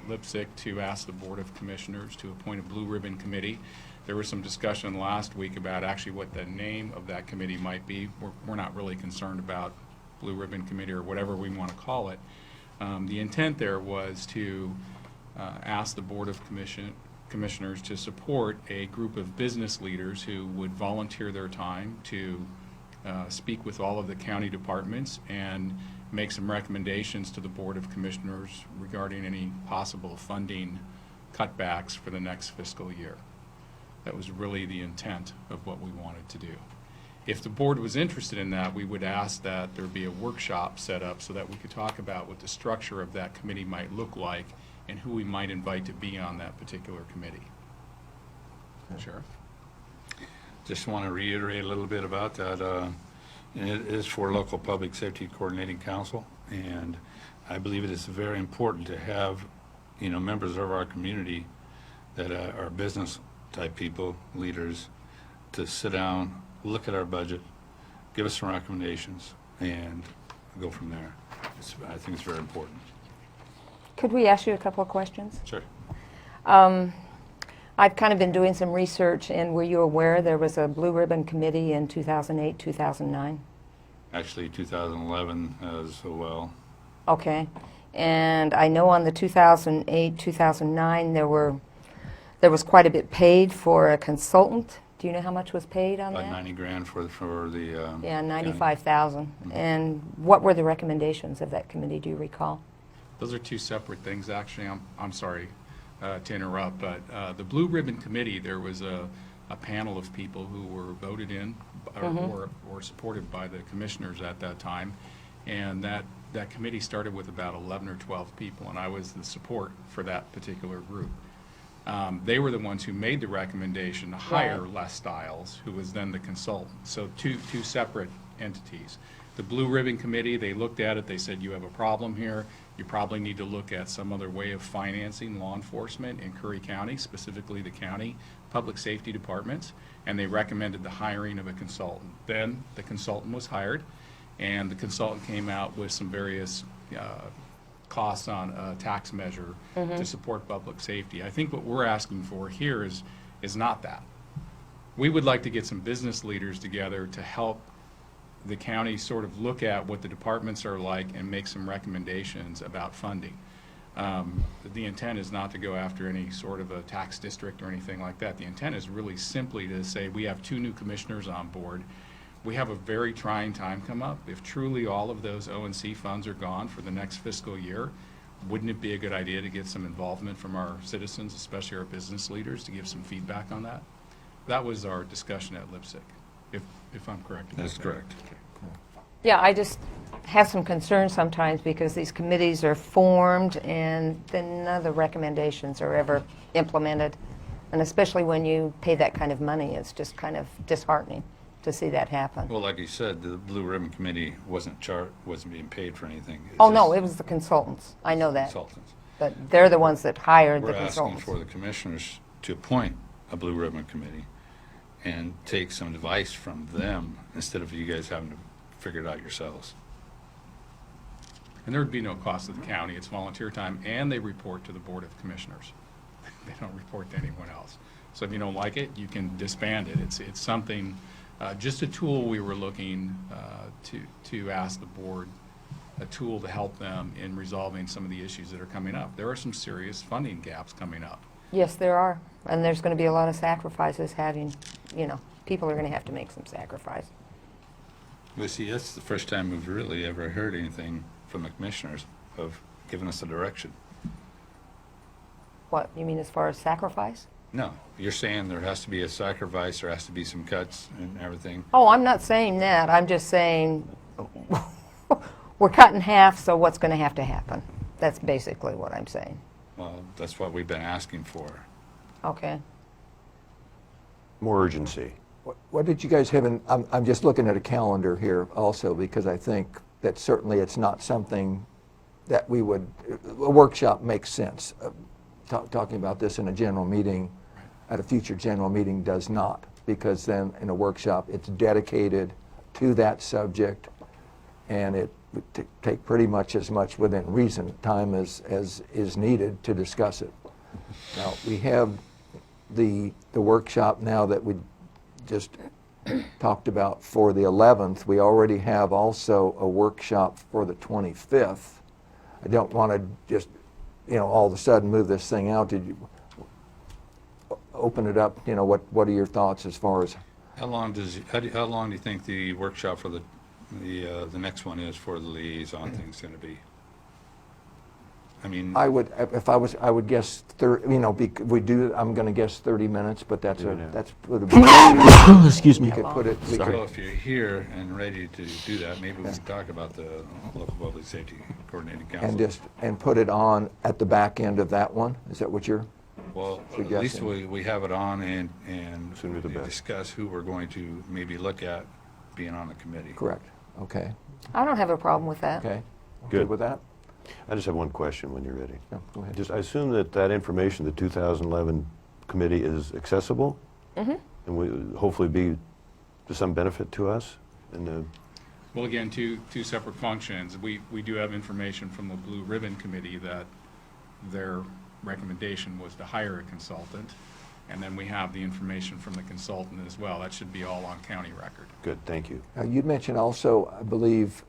LIPSIC to ask the Board of Commissioners to appoint a blue ribbon committee. There was some discussion last week about actually what the name of that committee might be. We're not really concerned about blue ribbon committee or whatever we want to call it. The intent there was to ask the Board of Commissioners to support a group of business leaders who would volunteer their time to speak with all of the county departments and make some recommendations to the Board of Commissioners regarding any possible funding cutbacks for the next fiscal year. That was really the intent of what we wanted to do. If the board was interested in that, we would ask that there be a workshop set up so that we could talk about what the structure of that committee might look like and who we might invite to be on that particular committee. Sheriff? Just want to reiterate a little bit about that. It is for local public safety coordinating council, and I believe it is very important to have, members of our community that are business type people, leaders, to sit down, look at our budget, give us some recommendations, and go from there. I think it's very important. Could we ask you a couple of questions? Sure. I've kind of been doing some research, and were you aware there was a blue ribbon committee in 2008, 2009? Actually, 2011 as well. Okay. And I know on the 2008, 2009, there was quite a bit paid for a consultant. Do you know how much was paid on About that? 90 grand for the Yeah, county. 95,000. And what were the recommendations of that committee, do you recall? Those are two separate things, actually. I'm sorry to interrupt, but the Blue Ribbon Committee, there was a panel of people who were voted in or supported by the commissioners at that time, and that committee started with about 11 or 12 people, and I was the support for that particular group. They were the ones who made the recommendation to hire Right. Les Stiles, who was then the consultant. So two separate entities. The Blue Ribbon Committee, they looked at it, they said, you have a problem here. You probably need to look at some other way of financing law enforcement in Curry County, specifically the county public safety departments, and they recommended the hiring of a consultant. Then the consultant was hired, and the consultant came out with some various costs on a tax measure to support public safety. I think what we're asking for here is not that. We would like to get some business leaders together to help the county sort of look at what the departments are like and make some recommendations about funding. The intent is not to go after any sort of a tax district or anything like that. The intent is really simply to say we have 2 new commissioners on board. We have a very trying time come up. If truly all of those O&C funds are gone for the next fiscal year, wouldn't it be a good idea to get some involvement from our citizens, especially our business leaders, to give some feedback on that? That was our discussion at LIPSIC, if I'm correct. about That's that. correct. Yeah, I just have some concerns sometimes because these committees are formed and then none of the recommendations are ever implemented. And especially when you pay that kind of money, it's just kind of disheartening to see that happen. Well, like you said, the Blue Ribbon Committee wasn't being paid for anything. It's Oh, no, just it was the consultants. I know that. consultants. But they're the ones that hired the We're asking consultants. for the commissioners to appoint a Blue Ribbon Committee and take some advice from them instead of you guys having to figure it out yourselves. And there would be no cost to the county. It's volunteer time, and they report to the Board of Commissioners. They don't report to anyone else. So if you don't like it, you can disband it. It's something, just a tool we were looking to ask the board, a tool to help them in resolving some of the issues that are coming up. There are some serious funding gaps coming up. Yes, there are. And there's going to be a lot of sacrifices people are going to have to make some sacrifice. Well, see, that's the first time we've really ever heard anything from the commissioners of giving us a direction. What, you mean as far as sacrifice? No, you're saying there has to be a sacrifice, there has to be some cuts and everything. Oh, I'm not saying that. I'm just saying we're cut in half, so what's going to happen? That's basically what I'm saying. Well, that's what we've been asking for. Okay. more urgency. What did you guys have in, I'm just looking at a calendar here also, because I think that certainly it's not something that we would, a workshop makes sense. Talking about this in a general meeting, at a future general meeting does not, because then in a workshop, it's dedicated to that subject, and it would take pretty much as much within reason time as is needed to discuss it. Now, we have the workshop now that we just talked about for the 11th. We already have also a workshop for the 25th. I don't want to just, all of a sudden move this thing out. Did you open it up? What are your thoughts as far as? How long do you think the workshop for the next one is for the liaison thing's going to be? I mean, I would, if I was, I would guess 30. We do. I'm going to guess 30 minutes, but that's excuse me. You could put it. so if you're here and ready to do that, maybe we can talk about the local public safety coordinating council. And put it on at the back end of that one. Is that what you're? Well, at least we have it on and Sooner the better. discuss who we're going to maybe look at being on the committee. Correct. Okay. I don't have a problem with that. Okay. Good. With that? I just have one question when you're ready. Yeah, go ahead. I assume that information, the 2011 committee is accessible? Mm-hmm. And will hopefully be to some benefit to us? Well, again, two separate functions. We do have information from the Blue Ribbon Committee that their recommendation was to hire a consultant, and then we have the information from the consultant as well. That should be all on county record. Good, thank you. You'd mentioned also, I believe,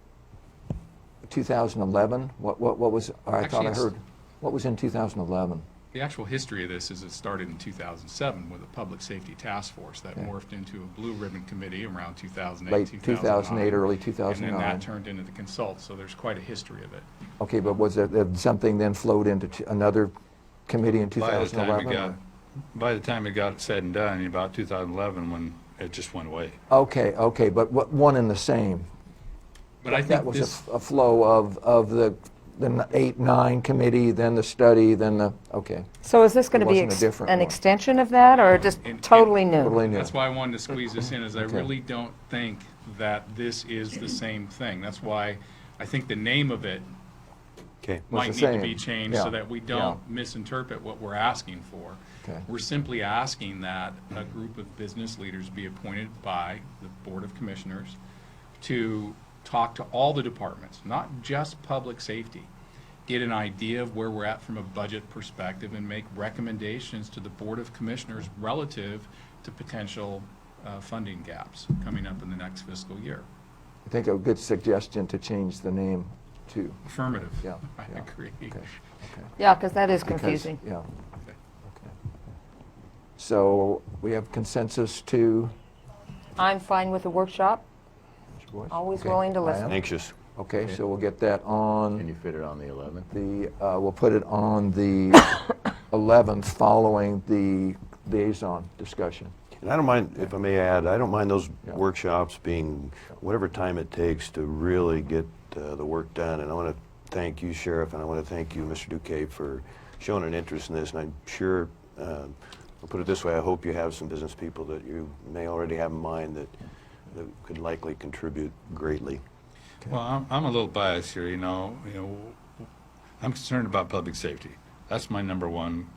2011. What was? I thought I heard. What was in 2011? The actual history of this is it started in 2007 with a public safety task force that morphed into a Blue Ribbon Committee around 2008, Late 2008, early 2009. And then that turned into the consult, so there's quite a history of it. Okay, but was there something then flowed into another committee in 2011? By the time it got said and done, in about 2011, when it just went away. Okay, but what one and the same? But I think That was this, a flow of the 8-9 committee, then the study, then the, okay. So is this going to be It wasn't a different an one. extension of that, or just totally new? Totally new. that's why I wanted to squeeze this in, is I Okay. really don't think that this is the same thing. That's why I think the name of it Okay. might the need to same. be changed Yeah, so that we don't misinterpret what we're asking for. Okay. We're simply asking that a group of business leaders be appointed by the Board of Commissioners to talk to all the departments, not just public safety, get an idea of where we're at from a budget perspective, and make recommendations to the Board of Commissioners relative to potential funding gaps coming up in the next fiscal year. I think a good suggestion to change the name to. Affirmative. Yeah, I yeah. agree. Okay. Yeah, because that is Because- confusing. Yeah. Okay. So we have consensus to. I'm fine with the workshop. Mr. Boyce? Always Okay. willing to I listen. am. Anxious. Okay, so we'll get that Can on you fit it on the 11th? we'll put it on the 11th following the liaison discussion. And I don't mind, if I may add, I don't mind those Yeah. workshops being whatever time it takes to really get the work done. And I want to thank you, Sheriff, and I want to thank you, Mr. Duque, for showing an interest in this. And I'm sure, I'll put it this way, I hope you have some business people that you may already have in mind that could likely contribute greatly. Well, I'm a little biased here, I'm concerned about public safety. That's my number one,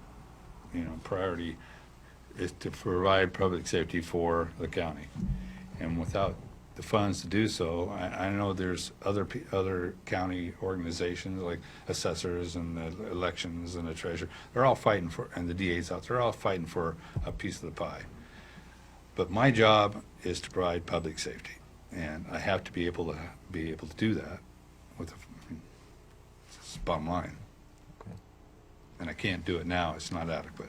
priority, is to provide public safety for the county. And without the funds to do so, I know there's other county organizations like assessors and the elections and the treasurer. They're all fighting for, and the DA's out, they're all fighting for a piece of the pie. But my job is to provide public safety. And I have to be able to do that with it's the bottom line. Okay. And I can't do it now. It's not adequate.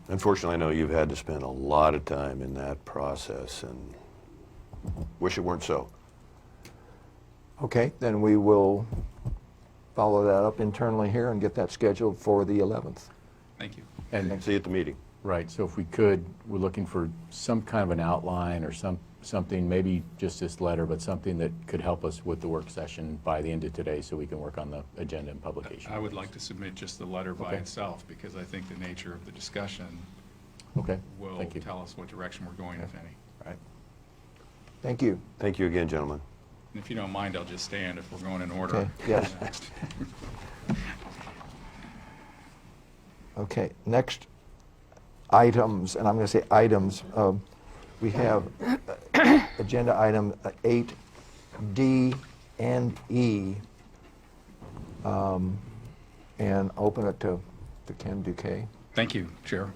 Unfortunately, I know you've had to spend a lot of time in that process, and wish it weren't so. Okay, then we will follow that up internally here and get that scheduled for the 11th. Thank you. And See you at the meeting. right, so if we could, we're looking for some kind of an outline or something, maybe just this letter, but something that could help us with the work session by the end of today so we can work on the agenda and publication. I would like to submit just the letter by Okay. itself, because I think the nature of the discussion Okay, will thank you. tell us what direction we're going, if any. Right. Thank you. Thank you again, gentlemen. And if you don't mind, I'll just stand if we're going in order. Okay, yes. Okay, next items, and I'm going to say items, we have agenda item 8D and E, and open it to Ken Duque. Thank you, Chair.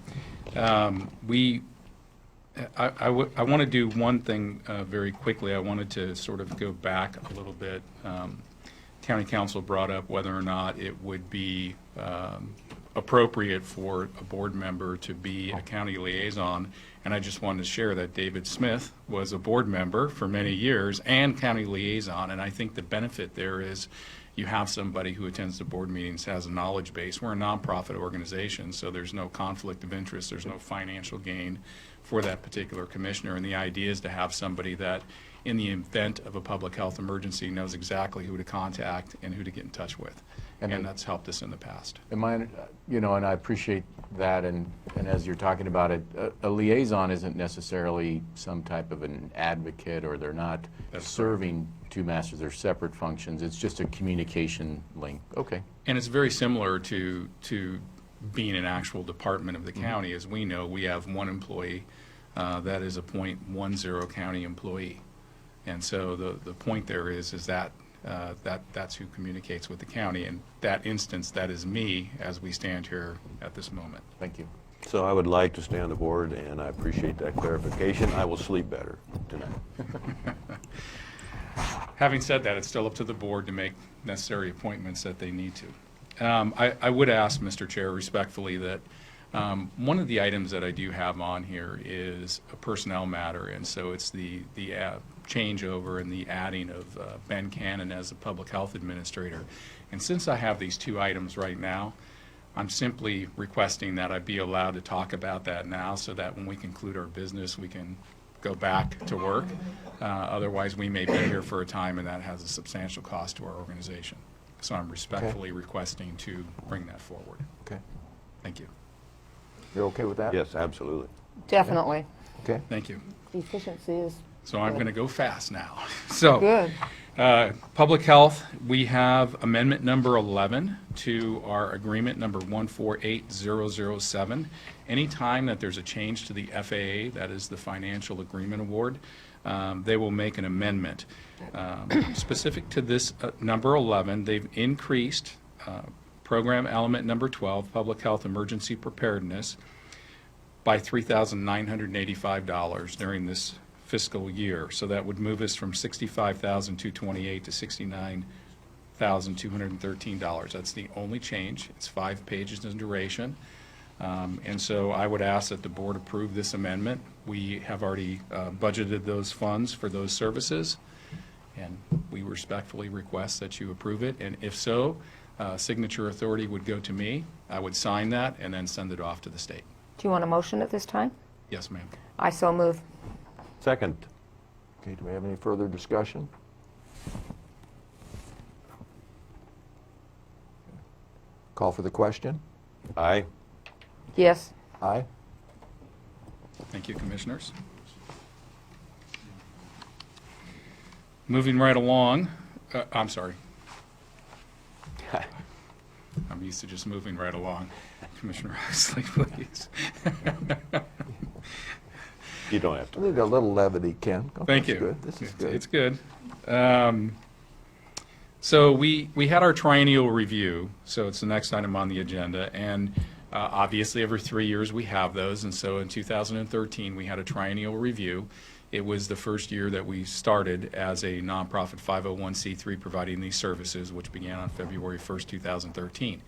I want to do one thing very quickly. I wanted to sort of go back a little bit. County Council brought up whether or not it would be appropriate for a board member to be a county liaison. And I just wanted to share that David Smith was a board member for many years and county liaison. And I think the benefit there is you have somebody who attends the board meetings, has a knowledge base. We're a nonprofit organization, so there's no conflict of interest. There's no financial gain for that particular commissioner. And the idea is to have somebody that, in the event of a public health emergency, knows exactly who to contact and who to get in touch with. And that's helped us in the past. And and I appreciate that, and as you're talking about it, a liaison isn't necessarily some type of an advocate, or they're not serving two masters. They're separate functions. It's just a communication link. Okay. And it's very similar to being an actual department of the county. As we know, we have one employee that is a .10 county employee. And so the point there is that that's who communicates with the county. And that instance, that is me as we stand here at this moment. Thank you. So I would like to stay on the board, and I appreciate that clarification. I will sleep better tonight. Having said that, it's still up to the board to make necessary appointments that they need to. I would ask, Mr. Chair, respectfully, that one of the items that I do have on here is a personnel matter, and so it's the changeover and the adding of Ben Cannon as a public health administrator. And since I have these two items right now, I'm simply requesting that I be allowed to talk about that now, so that when we conclude our business, we can go back to work. Otherwise, we may be here for a time, and that has a substantial cost to our organization. So I'm respectfully requesting to bring that forward. Okay. Thank you. You're okay with that? Yes, absolutely. Definitely. Okay. Thank you. Efficiency is So I'm going to go fast now. So, good. Public health, we have amendment number 11 to our agreement number 148007. Anytime that there's a change to the FAA, that is the Financial Agreement Award, they will make an amendment. Specific to this number 11, they've increased program element number 12, public health emergency preparedness, by $3,985 during this fiscal year. So that would move us from $65,228 to $69,213. That's the only change. It's 5 pages in duration. And so I would ask that the board approve this amendment. We have already budgeted those funds for those services, and we respectfully request that you approve it. And if so, signature authority would go to me. I would sign that and then send it off to the state. Do you want a motion at this time? Yes, ma'am. I so move. Second. Okay, do we have any further discussion? Call for the question? Aye. Yes. Aye? Thank you, Commissioners. Moving right along, I'm sorry. I'm used to just moving right along. Commissioner Huxley, please. You don't have to. We've got a little levity, Ken. Oh, Thank that's you. good. This is good. It's good. So we had our triennial review, so it's the next item on the agenda, and obviously every 3 years we have those, and so in 2013 we had a triennial review. It was the first year that we started as a nonprofit 501c3 providing these services, which began on February 1st, 2013.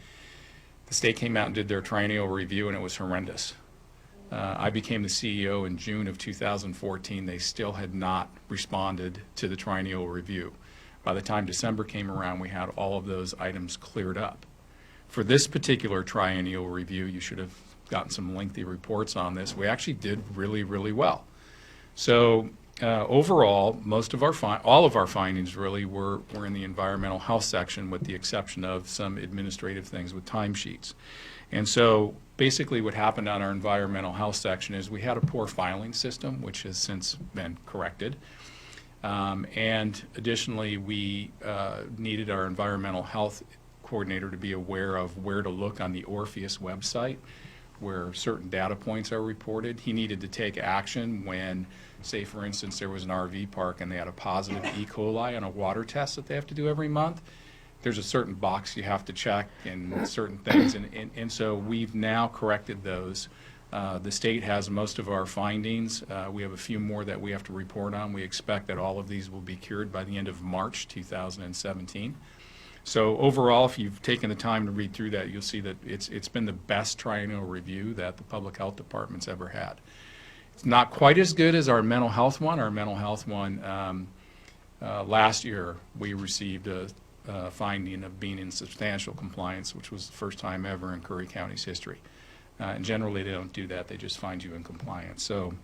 The state came out and did their triennial review, and it was horrendous. I became the CEO in June of 2014. They still had not responded to the triennial review. By the time December came around, we had all of those items cleared up. For this particular triennial review, you should have gotten some lengthy reports on this. We actually did really, really well. So overall, all of our findings really were in the environmental health section, with the exception of some administrative things with timesheets. And so basically what happened on our environmental health section is we had a poor filing system, which has since been corrected. And additionally, we needed our environmental health coordinator to be aware of where to look on the Orpheus website, where certain data points are reported. He needed to take action when, say for instance, there was an RV park and they had a positive E. coli on a water test that they have to do every month. There's a certain box you have to check and certain things, and so we've now corrected those. The state has most of our findings. We have a few more that we have to report on. We expect that all of these will be cured by the end of March 2017. So overall, if you've taken the time to read through that, you'll see that it's been the best triennial review that the public health department's ever had. It's not quite as good as our mental health one. Our mental health one, last year, we received a finding of being in substantial compliance, which was the first time ever in Curry County's history. And generally, they don't do that. They just find you in compliance. So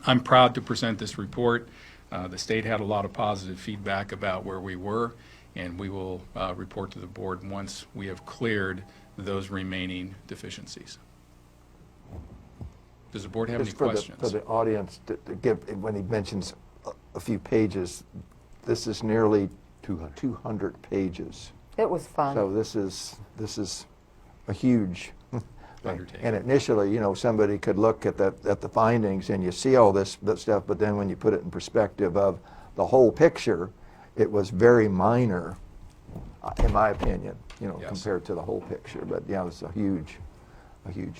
I'm proud to present this report. The state had a lot of positive feedback about where we were, and we will report to the board once we have cleared those remaining deficiencies. Does the board have any Just for questions? for the audience, to give, when he mentions a few pages, this is nearly 200 pages. It was fun. So this is a huge Undertaking. And initially, you know, somebody could look at the findings and you see all that stuff, but then when you put it in perspective of the whole picture, it was very minor, in my opinion, you know, Yes. compared to the whole picture. But yeah, it's a huge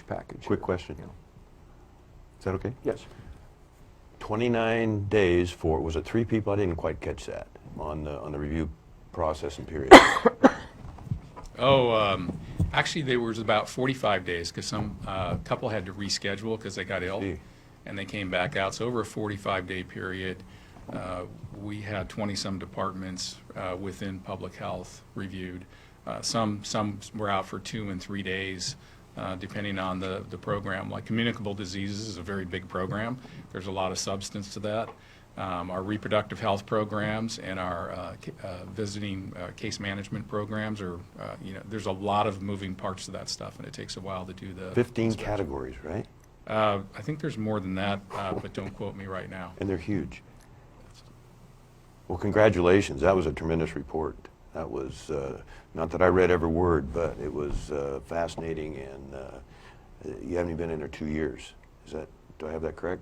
package. Quick question. You know. Is that okay? Yes. 29 days for, was it 3 people? I didn't quite catch that on the review process and period. Actually, there was about 45 days because some couple had to reschedule because they got ill, See. and they came back out. So over a 45-day period, we had 20-some departments within public health reviewed. Some were out for 2 and 3 days, depending on the program. Like communicable diseases is a very big program. There's a lot of substance to that. Our reproductive health programs and our visiting case management programs are, you know, there's a lot of moving parts to that stuff, and it takes a while to do the 15 inspection. categories, right? I think there's more than that, but don't quote me right now. And they're huge. Well, congratulations. That was a tremendous report. That was, not that I read every word, but it was fascinating, and you haven't even been in there 2 years. Do I have that correct?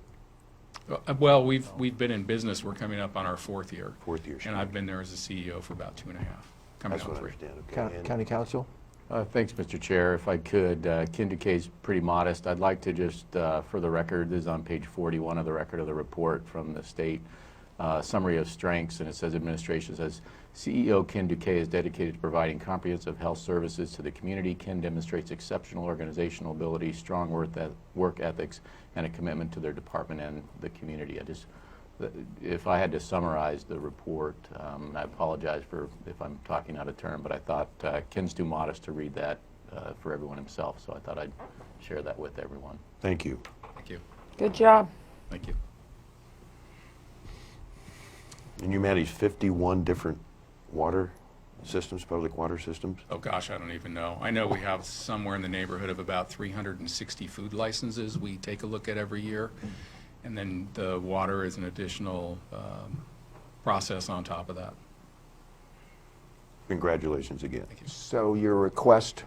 Well, we've been in business. We're coming up on our 4th year. 4th year. And I've been there as a CEO for about 2.5. Coming That's on what I 3. understand. Okay. And- County Council? Thanks, Mr. Chair. If I could, Ken Duquesne's pretty modest. I'd like to just, for the record, this is on page 41 of the record of the report from the state, summary of strengths, and it says administration says, CEO Ken Duquesne is dedicated to providing comprehensive health services to the community. Ken demonstrates exceptional organizational ability, strong work ethics, and a commitment to their department and the community. If I had to summarize the report, I apologize if I'm talking out of turn, but I thought Ken's too modest to read that for everyone himself, so I thought I'd share that with everyone. Thank you. Thank you. Good job. Thank you. And you manage 51 different water systems, public water systems? Oh, gosh, I don't even know. I know we have somewhere in the neighborhood of about 360 food licenses we take a look at every year. And then the water is an additional process on top of that. Congratulations again. So your request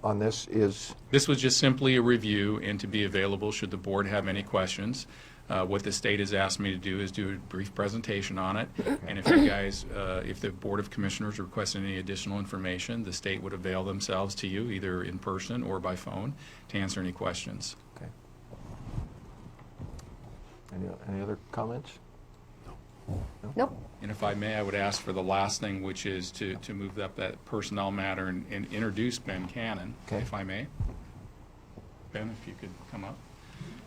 on this is? This was just simply a review and to be available should the board have any questions. What the state has asked me to do is do a brief presentation on it. And if you guys, if the Board of Commissioners request any additional information, the state would avail themselves to you either in person or by phone to answer any questions. Okay. Any other comments? Nope. And if I may, I would ask for the last thing, which is to move up that personnel matter and introduce Ben Cannon, Okay. if I may. Ben, if you could come up.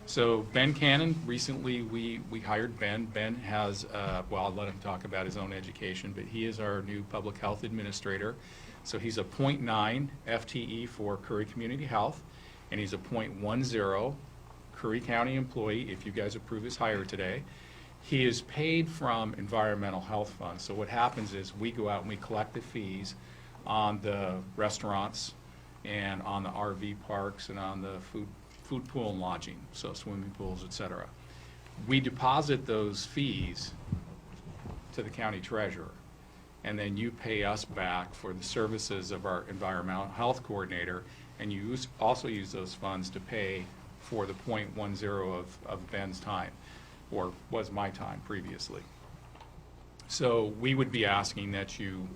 So Ben Cannon, recently we hired Ben. Ben has, well, I'll let him talk about his own education, but he is our new public health administrator. So he's a .9 FTE for Curry Community Health, and he's a .10 Curry County employee if you guys approve his hire today. He is paid from environmental health funds. So what happens is we go out and we collect the fees on the restaurants and on the RV parks and on the food pool and lodging, so swimming pools, et cetera. We deposit those fees to the county treasurer, and then you pay us back for the services of our environmental health coordinator, and you also use those funds to pay for the .10 of Ben's time, or was my time previously. So we would be asking that you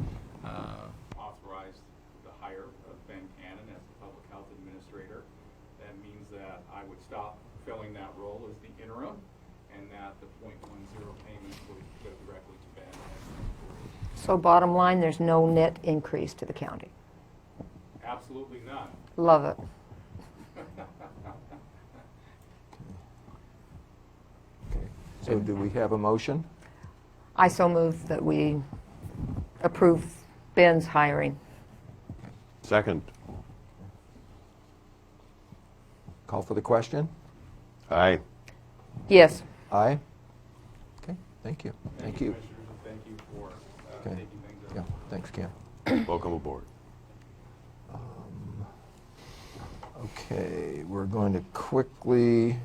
authorize the hire of Ben Cannon as the public health administrator. That means that I would stop filling that role as the interim, and that the .10 payment would go directly to Ben. So bottom line, there's no net increase to the county. Absolutely none. Love it. Okay. So do we have a motion? I so move that we approve Ben's hiring. Second. Call for the question? Aye. Yes. Aye? Okay, thank you. Thank you. Commissioners, and thank you for Okay. taking things up. Yeah, thanks, Cam. Welcome aboard. Okay, we're going to quickly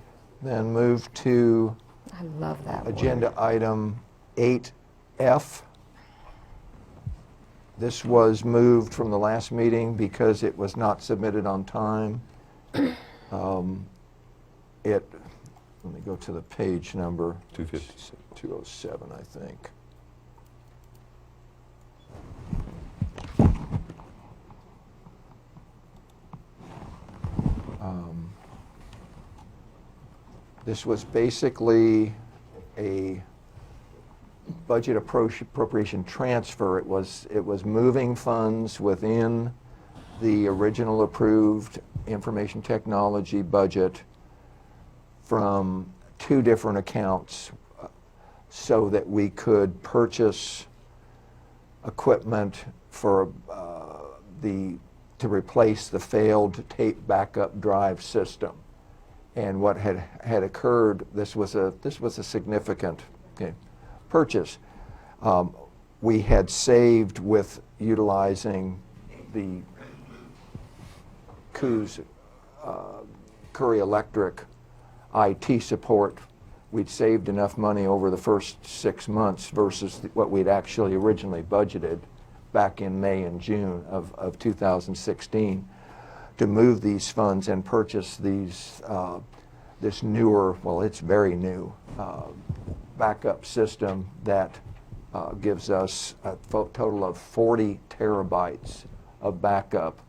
then move to I love that word. agenda item 8F. This was moved from the last meeting because it was not submitted on time. Let me go to the page number. 257. 207, I think. This was basically a budget appropriation transfer. It was moving funds within the original approved information technology budget from two different accounts so that we could purchase equipment for to replace the failed tape backup drive system. And what had occurred, this was a significant purchase. We had saved with utilizing the Curry Electric IT support. We'd saved enough money over the first 6 months versus what we'd actually originally budgeted back in May and June of 2016 to move these funds and purchase this newer, well, it's very new, backup system that gives us a total of 40 terabytes of backup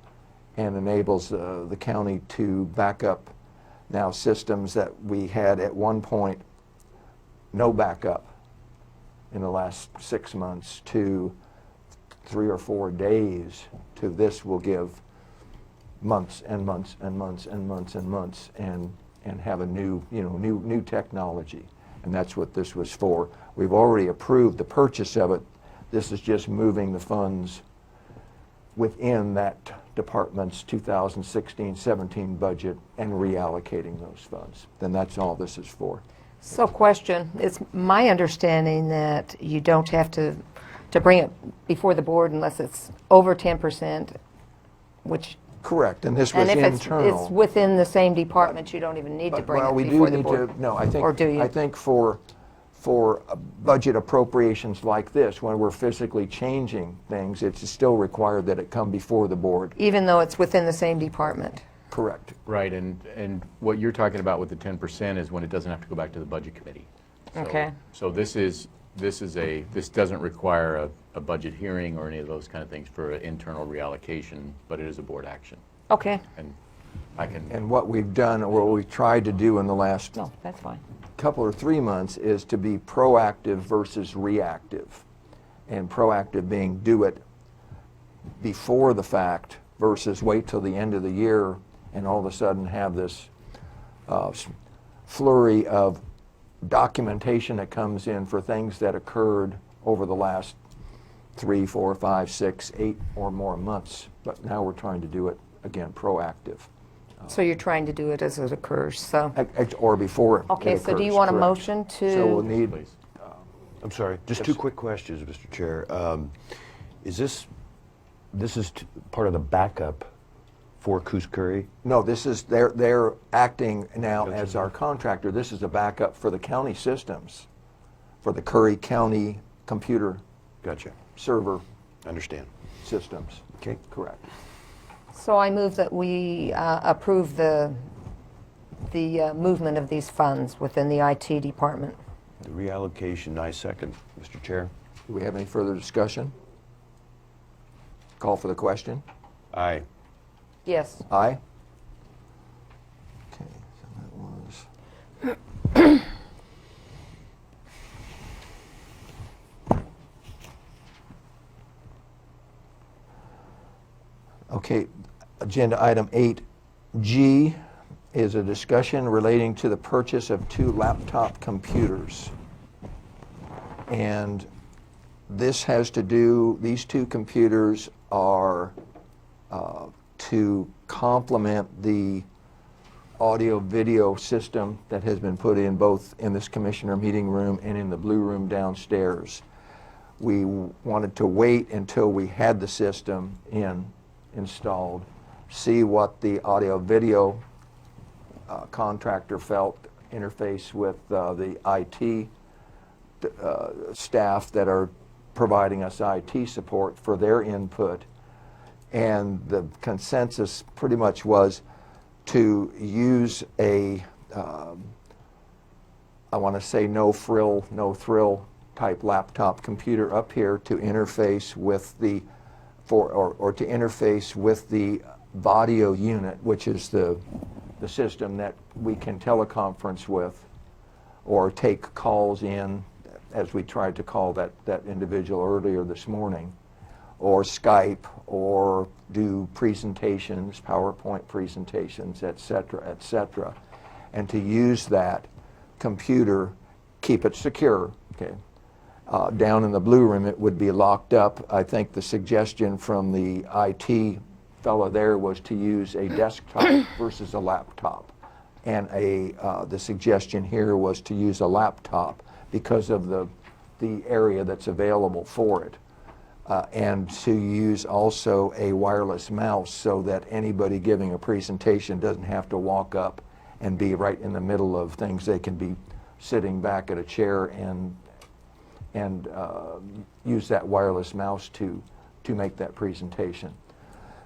and enables the county to back up now systems that we had at one point no backup in the last 6 months to 3 or 4 days to this will give months and months and months and months and months and have a new technology. And that's what this was for. We've already approved the purchase of it. This is just moving the funds within that department's 2016-17 budget and reallocating those funds. Then that's all this is for. So question, it's my understanding that you don't have to bring it before the board unless it's over 10%, which, Correct, and this was and if internal. it's within the same department, you don't even need to bring Well, it we do before the need board. to, no, I think, Or do you? I think for budget appropriations like this, when we're physically changing things, it's still required that it come before the board. Even though it's within the same department. Correct. Right, and what you're talking about with the 10% is when it doesn't have to go back to the budget committee. So- Okay. So this doesn't require a budget hearing or any of those kind of things for an internal reallocation, but it is a board action. Okay. And I can, And what we've done, or what we've tried to do in the last No, that's fine. couple or 3 months is to be proactive versus reactive. And proactive being do it before the fact versus wait till the end of the year and all of a sudden have this flurry of documentation that comes in for things that occurred over the last 3, 4, 5, 6, 8 or more months. But now we're trying to do it, again, proactive. So you're trying to do it as it occurs, so. Or before it Okay, so do you occurs, want a correct. motion So we'll to, need, please. I'm sorry, just Yes. 2 quick questions, Mr. Chair. Is this is part of the backup For Coos Curry? No, this is, they're acting now as our contractor. This is a backup for the county systems, for the Curry County computer Gotcha. server Understand. systems. Okay. Correct. So I move that we approve the movement of these funds within the IT department. The reallocation, I second, Mr. Chair. Do we have any further discussion? Call for the question. Aye. Yes. Aye? Okay, so that was... Okay, agenda item 8G is a discussion relating to the purchase of 2 laptop computers. And this has to do, these 2 computers are to complement the audio-video system that has been put in both in this commissioner meeting room and in the blue room downstairs. We wanted to wait until we had the system installed, see what the audio-video contractor felt, interface with the IT staff that are providing us IT support for their input. And the consensus pretty much was to use a, I want to say no frill, no thrill type laptop computer up here to interface with the, or to interface with the audio unit, which is the system that we can teleconference with or take calls in, as we tried to call that individual earlier this morning, or Skype, or do presentations, PowerPoint presentations, et cetera, and to use that computer, keep it secure, okay. Down in the blue room, it would be locked up. I think the suggestion from the IT fellow there was to use a desktop versus a laptop. And the suggestion here was to use a laptop because of the area that's available for it. And to use also a wireless mouse so that anybody giving a presentation doesn't have to walk up and be right in the middle of things. They can be sitting back at a chair and use that wireless mouse to make that presentation.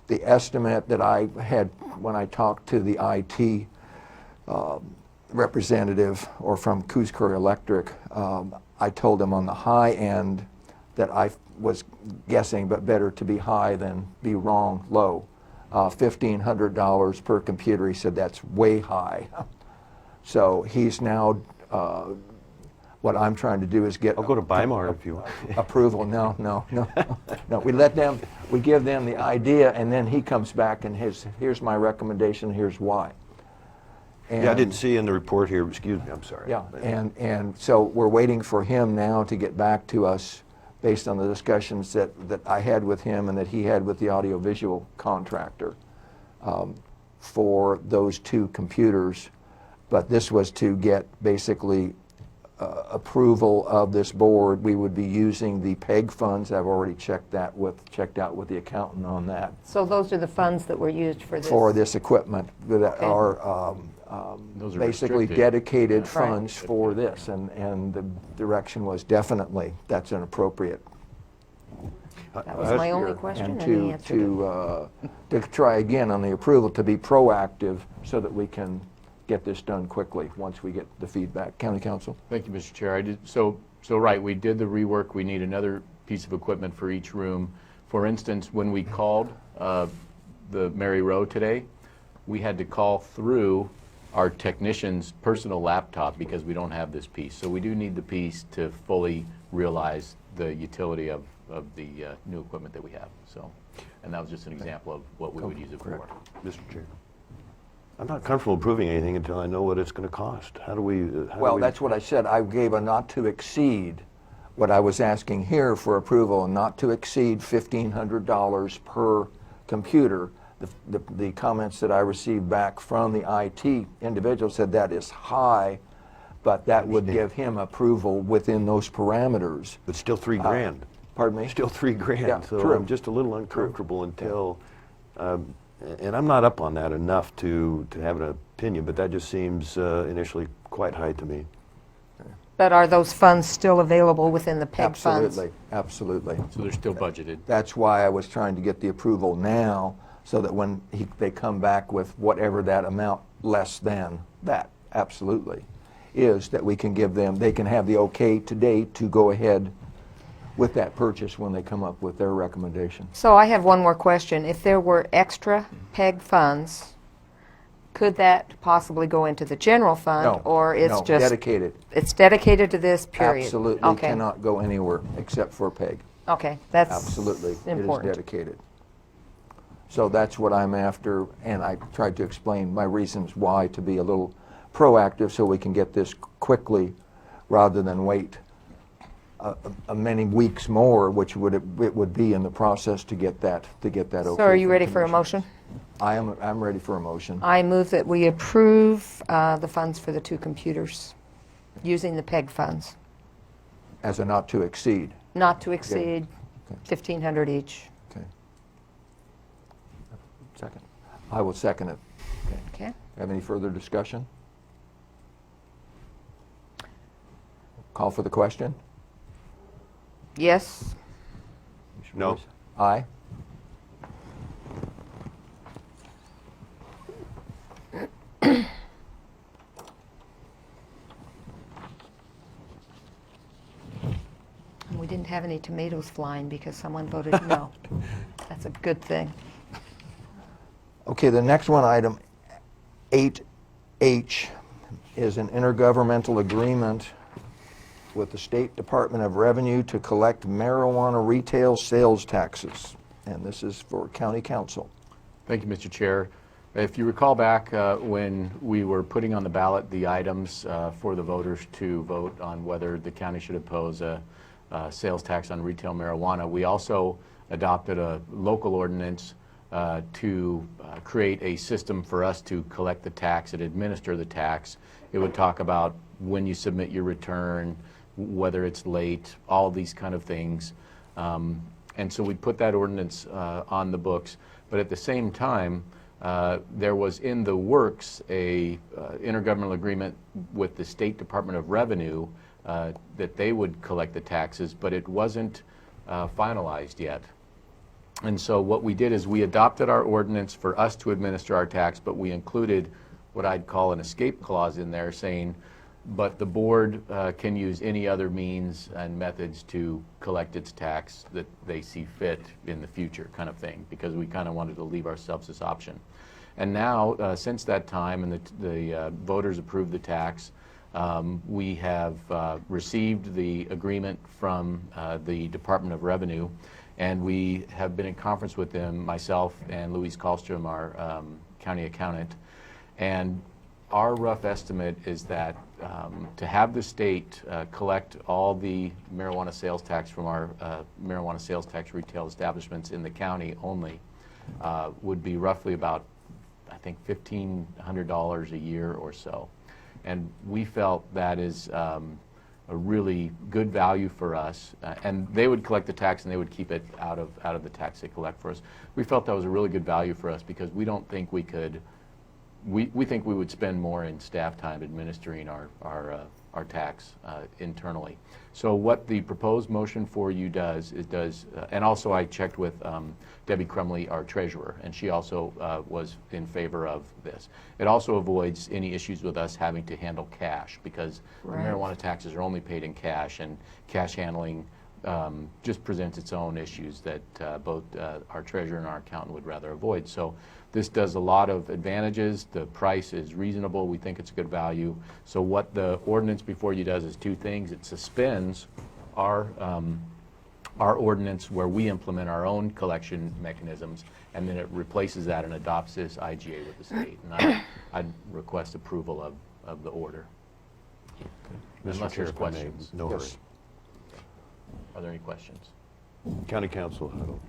The estimate that I had when I talked to the IT representative, or from Coos Curry Electric, I told him on the high end that I was guessing, but better to be high than be wrong, low. $1,500 per computer. He said that's way high. So he's now, what I'm trying to do is get... I'll go to Weimar if you want. approval. No. We let them, we give them the idea, and then he comes back and here's my recommendation, here's why. Yeah, I didn't see in the report here, excuse me, I'm sorry. Yeah, and so we're waiting for him now to get back to us based on the discussions that I had with him and that he had with the audiovisual contractor for those 2 computers. But this was to get basically approval of this board. We would be using the PEG funds. I've already checked out with the accountant on that. So those are the funds that were used for this? For this equipment that Okay. are Those are basically restricted. dedicated Right. funds for this, and the direction was definitely that's an appropriate. That was my only question, and he answered it. To try again on the approval, to be proactive so that we can get this done quickly once we get the feedback. County Council? Thank you, Mr. Chair. So right, we did the rework. We need another piece of equipment for each room. For instance, when we called the Mary Rowe today, we had to call through our technician's personal laptop because we don't have this piece. So we do need the piece to fully realize the utility of the new equipment that we have. So, and that was just an example of what we would use it for. Mr. Chair. I'm not comfortable approving anything until I know what it's going to cost. How do we... Well, that's what I said. I gave a not to exceed. What I was asking here for approval, not to exceed $1,500 per computer. The comments that I received back from the IT individual said that is high, but that would give him approval within those parameters. But still $3,000. Pardon me? Still $3,000. Yeah, So true. I'm just a little uncomfortable until and I'm not up on that enough to have an opinion, but that just seems initially quite high to me. But are those funds still available within the PEG funds? Absolutely, absolutely. So they're still budgeted. That's why I was trying to get the approval now, so that when they come back with whatever that amount less than that, absolutely, is that we can give them, they can have the okay today to go ahead with that purchase when they come up with their recommendation. So I have one more question. If there were extra PEG funds, could that possibly go into the general fund? No, Or it's no, just... dedicated. It's dedicated to this, period? Absolutely Okay. cannot go anywhere except for PEG. Okay, that's Absolutely, it is important. dedicated. So that's what I'm after, and I tried to explain my reasons why, to be a little proactive so we can get this quickly rather than wait a many weeks more, which it would be in the process to get that okay. So are you from ready for a commissioners. motion? I'm ready for a motion. I move that we approve the funds for the 2 computers using the PEG funds, As a not to exceed. not to exceed Okay. $1,500 each. Okay. Second. I will second it. Okay? Have any further discussion? Call for the question? Yes? No? Aye. And we didn't have any tomatoes flying because someone voted no. That's a good thing. Okay, the next one, item 8H, is an intergovernmental agreement with the State Department of Revenue to collect marijuana retail sales taxes. And this is for County Council. Thank you, Mr. Chair. If you recall back when we were putting on the ballot the items for the voters to vote on whether the county should impose a sales tax on retail marijuana, we also adopted a local ordinance to create a system for us to collect the tax and administer the tax. It would talk about when you submit your return, whether it's late, all these kind of things. And so we put that ordinance on the books, but at the same time, there was in the works a intergovernmental agreement with the State Department of Revenue that they would collect the taxes, but it wasn't finalized yet. And so what we did is we adopted our ordinance for us to administer our tax, but we included what I'd call an escape clause in there saying, but the board can use any other means and methods to collect its tax that they see fit in the future, kind of thing, because we kind of wanted to leave ourselves this option. And now, since that time, and the voters approved the tax, we have received the agreement from the Department of Revenue, and we have been in conference with them, myself and Louise Kallstrom, our county accountant, and our rough estimate is that to have the state collect all the marijuana sales tax from our marijuana sales tax retail establishments in the county only would be roughly about, I think, $1,500 a year or so. And we felt that is a really good value for us, and they would collect the tax and they would keep it out of the tax they collect for us. We felt that was a really good value for us because we don't think we could. We think we would spend more in staff time administering our tax internally. So what the proposed motion for you does, it does, and also I checked with Debbie Crumley, our treasurer, and she also was in favor of this. It also avoids any issues with us having to handle cash because Right. the marijuana taxes are only paid in cash, and cash handling just presents its own issues that both our treasurer and our accountant would rather avoid. So this does a lot of advantages. The price is reasonable. We think it's a good value. So what the ordinance before you does is 2 things. It suspends our ordinance where we implement our own collection mechanisms, and then it replaces that and adopts this IGA with the state. And I'd request approval of the order. Unless there's Chair, if I may, questions. No hurry. Yes. Are there any questions? County Council Huddle.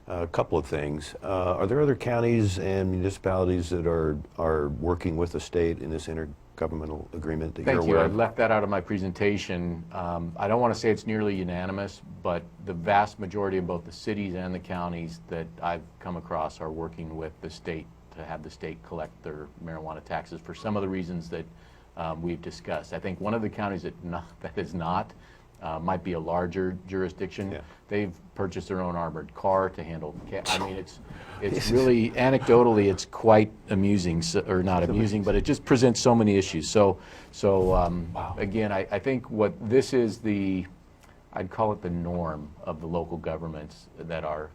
A couple of things. Are there other counties and municipalities that are working with the state in this intergovernmental agreement that you're Thank you. aware I of? left that out of my presentation. I don't want to say it's nearly unanimous, but the vast majority of both the cities and the counties that I've come across are working with the state to have the state collect their marijuana taxes for some of the reasons that we've discussed. I think one of the counties that is not might be a larger jurisdiction. Yeah. They've purchased their own armored car to handle. I mean, it's really anecdotally, it's quite amusing, or not amusing, but it just presents so many issues. So again, I think what this is I'd call it the norm of the local governments that are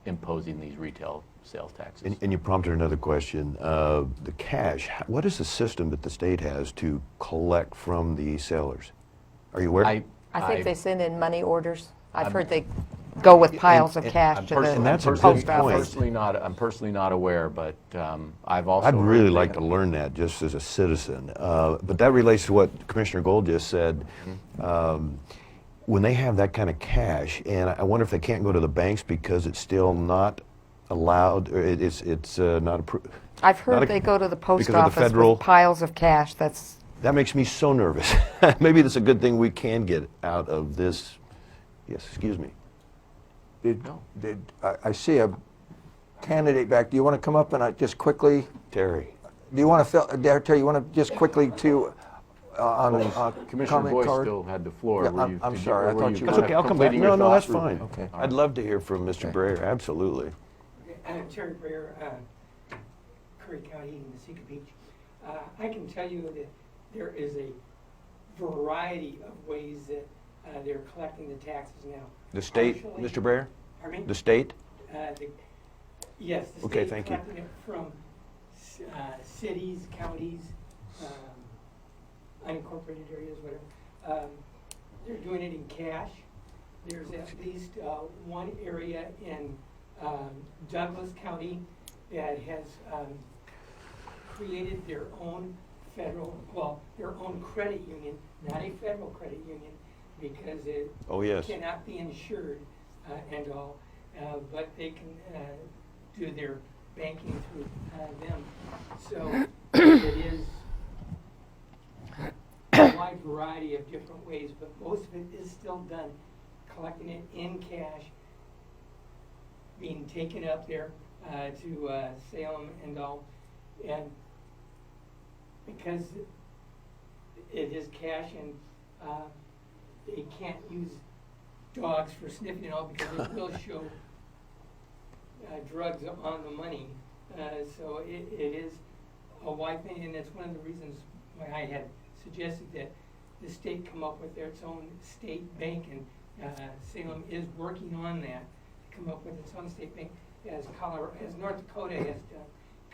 imposing these retail sales taxes. And you prompted another question. The cash, what is the system that the state has to collect from the sellers? Are you aware? I think they send in money orders. I've heard they go with piles of cash to the that's a good post point. office. I'm personally not aware, but I've also I'd really heard like to learn that just as a citizen. But that relates to what Commissioner Gold just said. When they have that kind of cash, and I wonder if they can't go to the banks because it's still not allowed, or it's not approved. I've heard they go to the post because of the office federal- with piles of cash. That makes me so nervous. Maybe that's a good thing we can get out of this. Yes, excuse me. I see a candidate back. Do you want to come up and just quickly, Terry. do you want to, Terry, you want to just quickly to, on a Commissioner comment Boyce card? still had the floor. Yeah, Were you- I'm did sorry. or I were thought you That's were okay, I'll come back. completing your No, that's thought. fine. Okay. I'd love to hear from Mr. Breyer, absolutely. Terry Breyer, Curry County, Mesquite Beach. I can tell you that there is a variety of ways that they're collecting the taxes now. The state, Partially- Mr. Breyer? Pardon me? The state? Yes, the Okay, state thank you. collecting it from cities, counties, unincorporated areas, whatever. They're doing it in cash. There's at least one area in Douglas County that has created their own their own credit union, not a federal credit union, because it Oh, yes. cannot be insured and all, but they can do their banking through them. So it is a wide variety of different ways, but most of it is still done, collecting it in cash, being taken up there to Salem and all. And because it is cash and they can't use dogs for sniffing and all because it will show drugs on the money. So it is a wide thing, and that's one of the reasons why I had suggested that the state come up with its own state bank, and Salem is working on that, to come up with its own state bank, as North Dakota has done.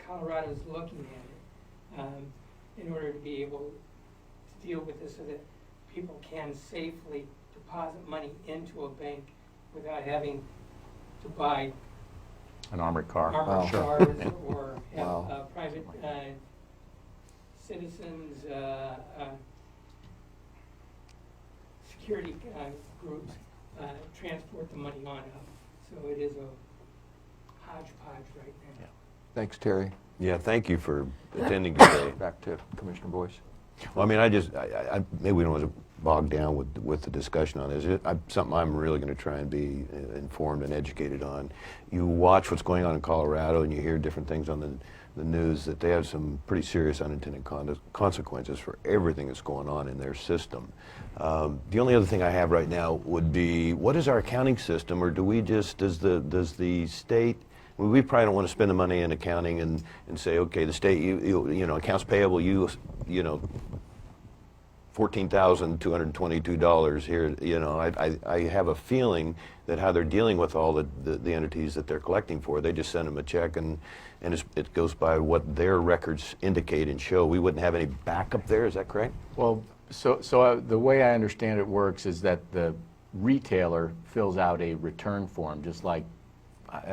Colorado's looking at it in order to be able to deal with this so that people can safely deposit money into a bank without having to buy An armored car. armored Wow. cars or have Wow. private citizens, security groups transport the money on up. So it is a hodgepodge right now. Thanks, Terry. Yeah, thank you for attending today. Back to Commissioner Boyce. Well, I mean, maybe we don't want to bog down with the discussion on this. Something I'm really going to try and be informed and educated on. You watch what's going on in Colorado and you hear different things on the news that they have some pretty serious unintended consequences for everything that's going on in their system. The only other thing I have right now would be, what is our accounting system, or do we just, does the state, we probably don't want to spend the money in accounting and say, okay, the state, you know, accounts payable, you know, $14,222 here. You know, I have a feeling that how they're dealing with all the entities that they're collecting for, they just send them a check and it goes by what their records indicate and show. We wouldn't have any backup there. Is that correct? Well, so the way I understand it works is that the retailer fills out a return form, just like,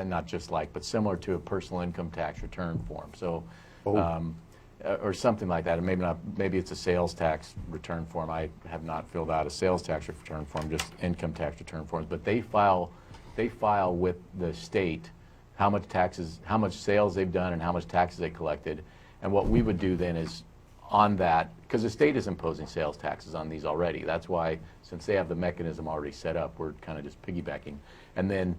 not just like, but similar to a personal income tax return form. So, or something like that. And maybe not. Maybe it's a sales tax return form. I have not filled out a sales tax return form, just income tax return forms. But they file they file with the state how much taxes, how much sales they've done and how much taxes they collected. And what we would do then is on that, because the state is imposing sales taxes on these already. That's why, since they have the mechanism already set up, we're kind of just piggybacking. And then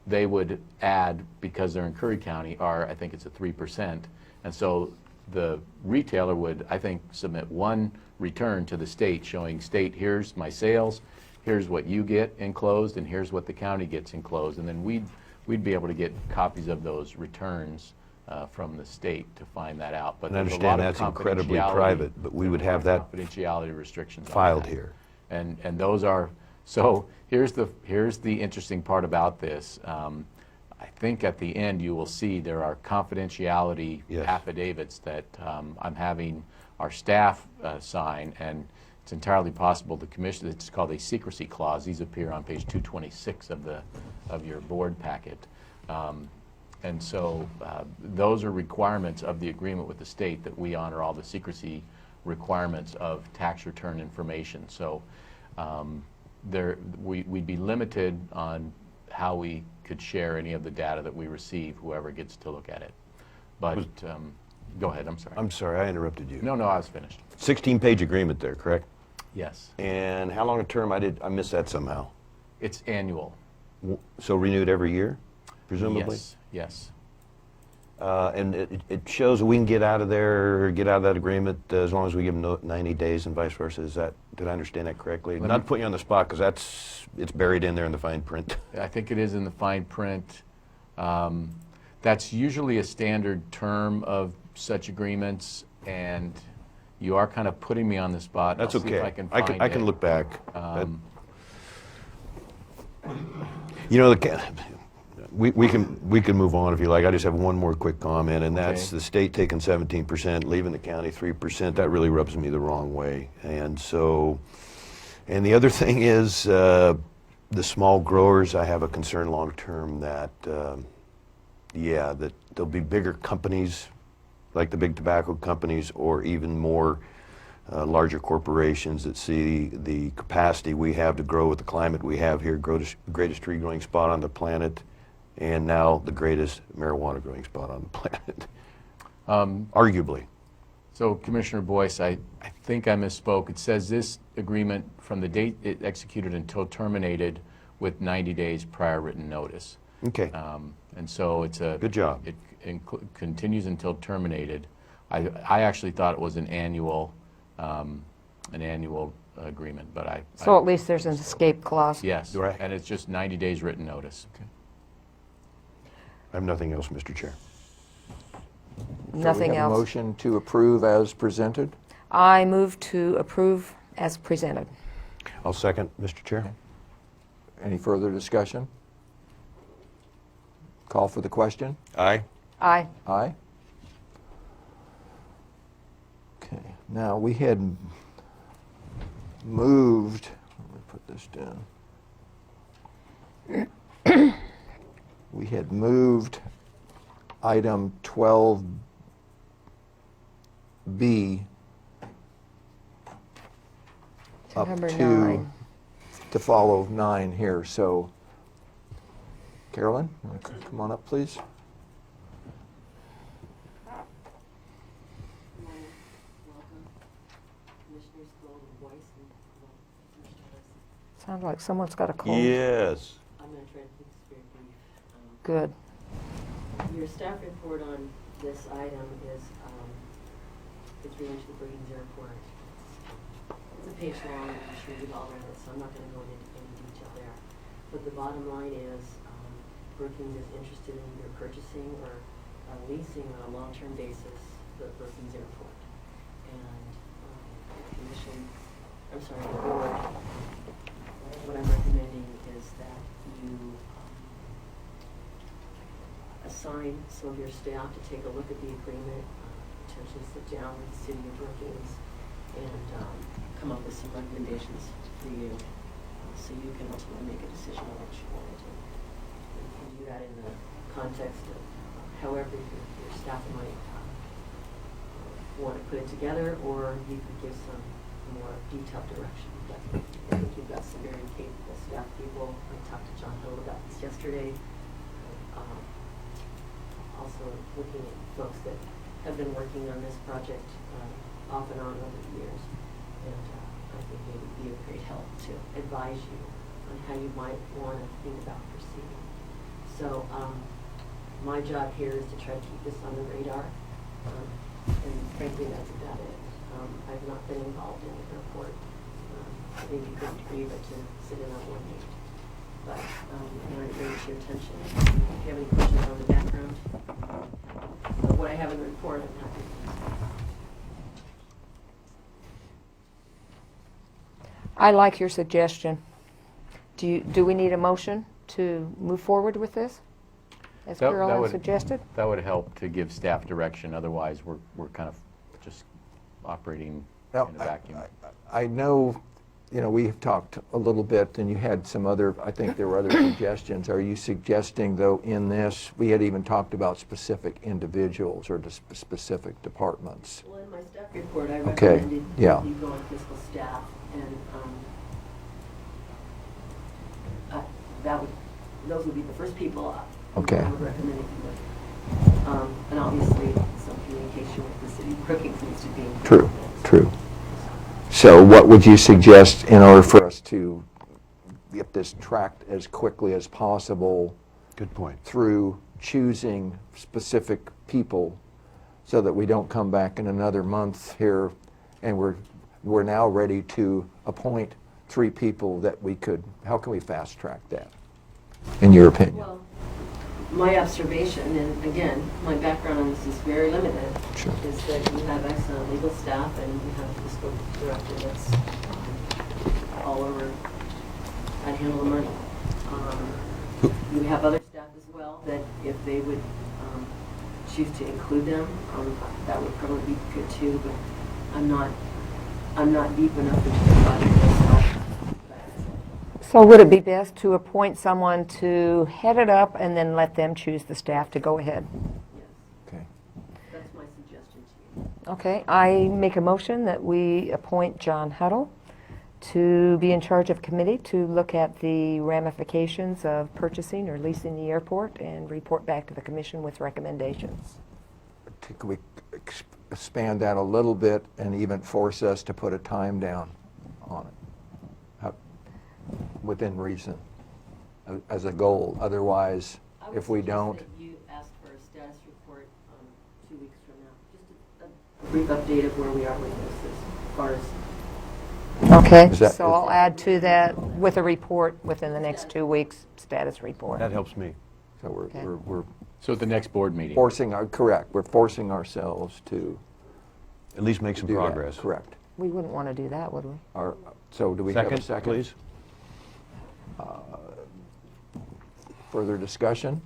they would add, because they're in Curry County, I think it's a 3%. And so the retailer would, I think, submit one return to the state showing, state, here's my sales, here's what you get enclosed, and here's what the county gets enclosed. And then we'd be able to get copies of those returns from the state to find that out. But And I there's a lot understand of that's incredibly confidentiality- private, but we would have that confidentiality restrictions on filed that. here. And those are, so here's the interesting part about this. I think at the end you will see there are confidentiality Yes. affidavits that I'm having our staff sign, and it's entirely possible the commission, it's called a secrecy clause. These appear on page 226 of your board packet. And so those are requirements of the agreement with the state, that we honor all the secrecy requirements of tax return information. So we'd be limited on how we could share any of the data that we receive, whoever gets to look at it. But go ahead, I'm sorry. I'm sorry, I interrupted you. No, I was finished. 16-page agreement there, correct? Yes. And how long a term? I missed that somehow. It's annual. So renewed every year, presumably? Yes. And it shows that we can get out of that agreement as long as we give them 90 days and vice versa. Did I understand that correctly? Not putting you on the spot, because it's buried in there in the fine print. I think it is in the fine print. That's usually a standard term of such agreements, and you are kind of putting me on the spot. That's I'll see if okay. I can find I can it. look back. You know, we can move on if you like. I just have one more quick comment, and that's Okay. the state taking 17%, leaving the county 3%. That really rubs me the wrong way. And so, and the other thing is the small growers. I have a concern long term that, that there'll be bigger companies like the big tobacco companies, or even more larger corporations that see the capacity we have to grow with the climate we have here, greatest tree growing spot on the planet, and now the greatest marijuana growing spot on the planet, arguably. So, Commissioner Boyce, I think I misspoke. It says this agreement from the date it executed until terminated with 90 days prior written notice. Okay. And so it's a... Good job. It continues until terminated. I actually thought it was an annual agreement, but So at least there's an escape clause. yes, Right. and it's just 90 days written notice. I have nothing else, Mr. Chair. Nothing We have a else. motion to approve as presented. I move to approve as presented. I'll second, Mr. Chair. Any further discussion? Call for the question. Aye. Aye. Aye. Okay, now we had moved, let me put this down. We had moved item 12B up Number to, 9. to follow 9 here, so Carolyn, you wanna come on up, please? Sounds like someone's got a cold. Yes. I'm going to try to keep this very brief. Good. Your staff report on this item is, it's related to the Brookings Airport. It's a page long, and I'm sure you've all read it, so I'm not going to go into any detail there. But the bottom line is, Brookings is interested in either purchasing or leasing on a long-term basis the Brookings Airport. And the board, what I'm recommending is that you assign some of your staff to take a look at the agreement, potentially sit down with the city of Brookings and come up with some recommendations for you, so you can ultimately make a decision on what you want to do. You can do that in the context of however your staff might want to put it together, or you could give some more detailed direction. But think you've got some very capable staff people. I talked to John Hill about this yesterday. Also looking at folks that have been working on this project off and on over the years. And I think they would be a great help to advise you on how you might want to think about proceeding. So my job here is to try to keep this on the radar. And frankly, that's about it. I've not been involved in the airport, I think a good degree, but to sit in on one meeting. But I want to bring it to your attention. If you have any questions on the background of what I have in the report, I'm happy to answer. I like your suggestion. Do we need a motion to move forward with this, as Carolyn suggested? That would help to give staff direction. Otherwise, we're kind of just operating in a vacuum. I know, we've talked a little bit, and you had some other, I think there were other suggestions. Are you suggesting, though, in this, we had even talked about specific individuals or specific departments? Well, in my staff report, I Okay, recommended yeah. you go on fiscal staff, and those would be the first people Okay. I would recommend if you would. And obviously, some communication with the city of Brookings needs to be included. True, true. So what would you suggest in order for us to get this tracked as quickly as possible? Good point. Through choosing specific people so that we don't come back in another month here and we're now ready to appoint 3 people that we could, how can we fast track that, in your opinion? Well, my observation, and again, my background on this is very limited, Sure. is that you have excellent legal staff and you have a fiscal director that's all over how to handle the money. You have other staff as well that if they would choose to include them, that would probably be good too, but I'm not deep enough into the project myself. So would it be best to appoint someone to head it up and then let them choose the staff to go ahead? Yes, Okay. that's my suggestion to you. Okay, I make a motion that we appoint John Huddle to be in charge of committee to look at the ramifications of purchasing or leasing the airport and report back to the commission with recommendations. Could we expand that a little bit and even force us to put a time down on it? Within reason, as a goal. Otherwise, if we don't. I would suggest that you ask for a status report 2 weeks from now. Just a brief update of where we are with this as far as. Okay, so I'll add to that with a report within the next 2 weeks, status report. That helps me. So Okay. we're So at the next board meeting. correct. We're forcing ourselves to At least make some do that. progress. Correct. We wouldn't want to do that, would we? So do we have a second? Please. Further discussion?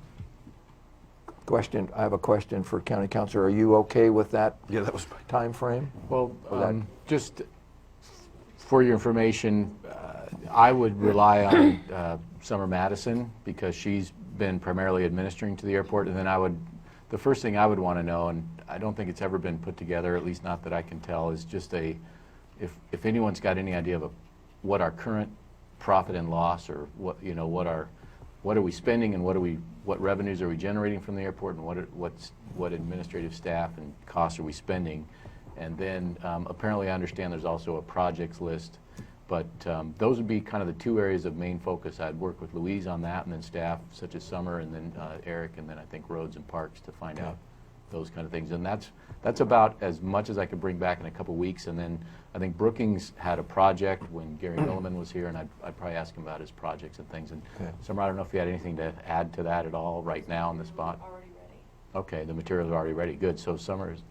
Question. I have a question for County Councilor. Are you okay with that? Yeah, that was Time frame? Well, Or that- just for your information, I would rely on Summer Madison because she's been primarily administering to the airport, and then the first thing I would want to know, and I don't think it's ever been put together, at least not that I can tell, is just if anyone's got any idea of what our current profit and loss, or what are we spending and what revenues are we generating from the airport, and what administrative staff and costs are we spending. And then apparently I understand there's also a projects list, but those would be kind of the 2 areas of main focus. I'd work with Louise on that, and then staff such as Summer, and then Eric, and then I think Roads and Parks to find out those kind of things. And that's about as much as I could bring back in a couple weeks. And then I think Brookings had a project when Gary Milliman was here, and I'd probably ask him about his projects and things. And Summer, I don't know if you had anything to add to that at all right now on the spot. Already ready. Okay, the materials are already ready. Good. So Summer's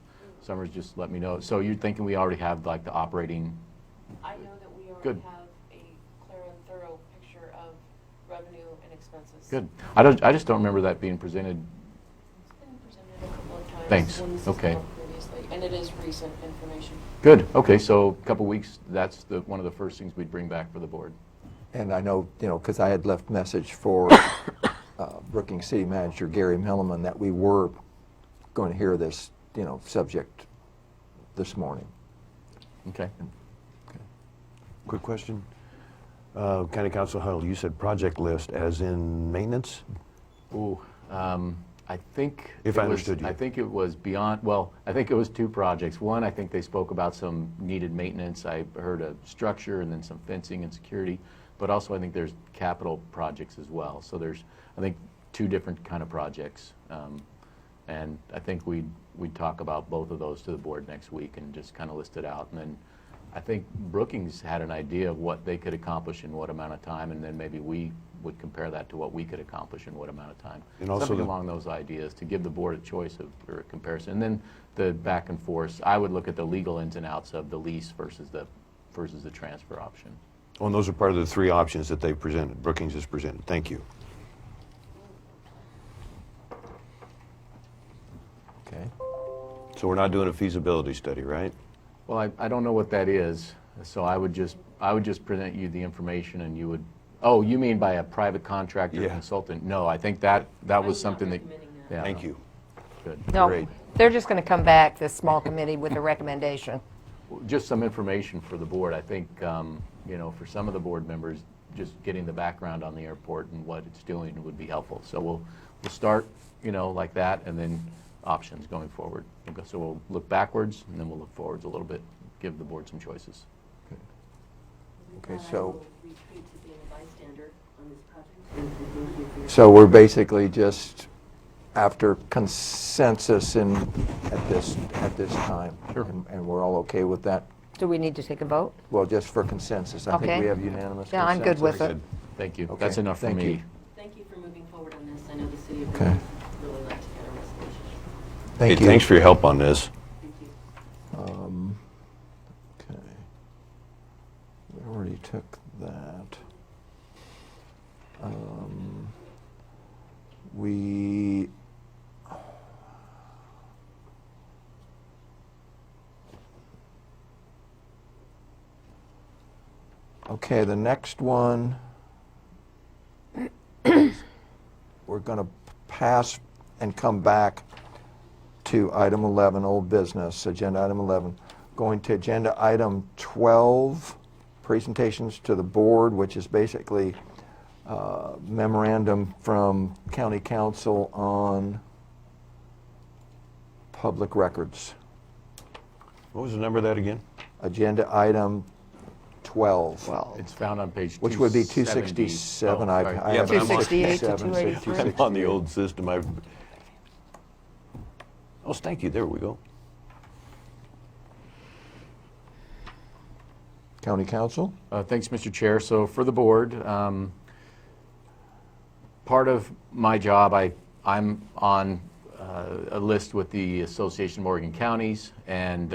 just let me know. So you're thinking we already have like the operating? I know that we already Good. have a clear and thorough picture of revenue and expenses. Good. I just don't remember that being presented. It's been presented a couple of times. Thanks. When this has Okay. come up previously, and it is recent information. Good. Okay, so a couple weeks, that's one of the first things we'd bring back for the board. And I know, because I had left message for Brookings City Manager Gary Milliman that we were going to hear this, subject this morning. Okay. Quick question. County Council Huddle, you said project list as in maintenance? Ooh, I think. If I understood you. I think it was beyond, well, I think it was 2 projects. One, I think they spoke about some needed maintenance. I heard a structure and then some fencing and security, but also I think there's capital projects as well. So there's, I think, 2 different kind of projects. And I think we'd talk about both of those to the board next week and just kind of list it out. And then I think Brookings had an idea of what they could accomplish in what amount of time, and then maybe we would compare that to what we could accomplish in what amount of time. And also something the- along those ideas to give the board a choice of, or a comparison. And then the back and forth, I would look at the legal ins and outs of the lease versus the transfer option. Oh, and those are part of the 3 options that they presented, Brookings has presented. Thank you. Okay. So we're not doing a feasibility study, right? Well, I don't know what that is, so I would just present you the information and you would, oh, you mean by a private contractor or Yeah. consultant? No, I think that was something that. Yeah. Thank you. Good. No, Great. they're just going to come back, this small committee, with a recommendation. Just some information for the board. I think, for some of the board members, just getting the background on the airport and what it's doing would be helpful. So we'll start, like that, and then options going forward. So we'll look backwards, and then we'll look forwards a little bit, give the board some choices. Okay, I so- will retreat to being a bystander on this project. And thank you for your. So we're basically just after consensus at this time? Sure. And we're all okay with that? Do we need to take a vote? Well, just for consensus. I think Okay. we have unanimous Yeah, I'm good with consensus. it. Thank you. Okay, That's enough for thank me. you. Thank you for moving forward on this. I know the city of Okay. Brookings really like to get a resolution. Thank Hey, you. thanks for your help on this. Thank you. Okay. We already took that. We... Okay, the next one, we're going to pass and come back to item 11, old business, agenda item 11. Going to agenda item 12, presentations to the board, which is basically memorandum from county council on public records. What was the number of that again? Agenda item 12. It's found on page 270. Which would be 267. Oh, I sorry. have Yeah, but I'm on- 268 to 267, so 283. I'm on the old system. Oh, thank you. There we go. County council? Thanks, Mr. Chair. So for the board, part of my job, I'm on a list with the Association of Oregon Counties, and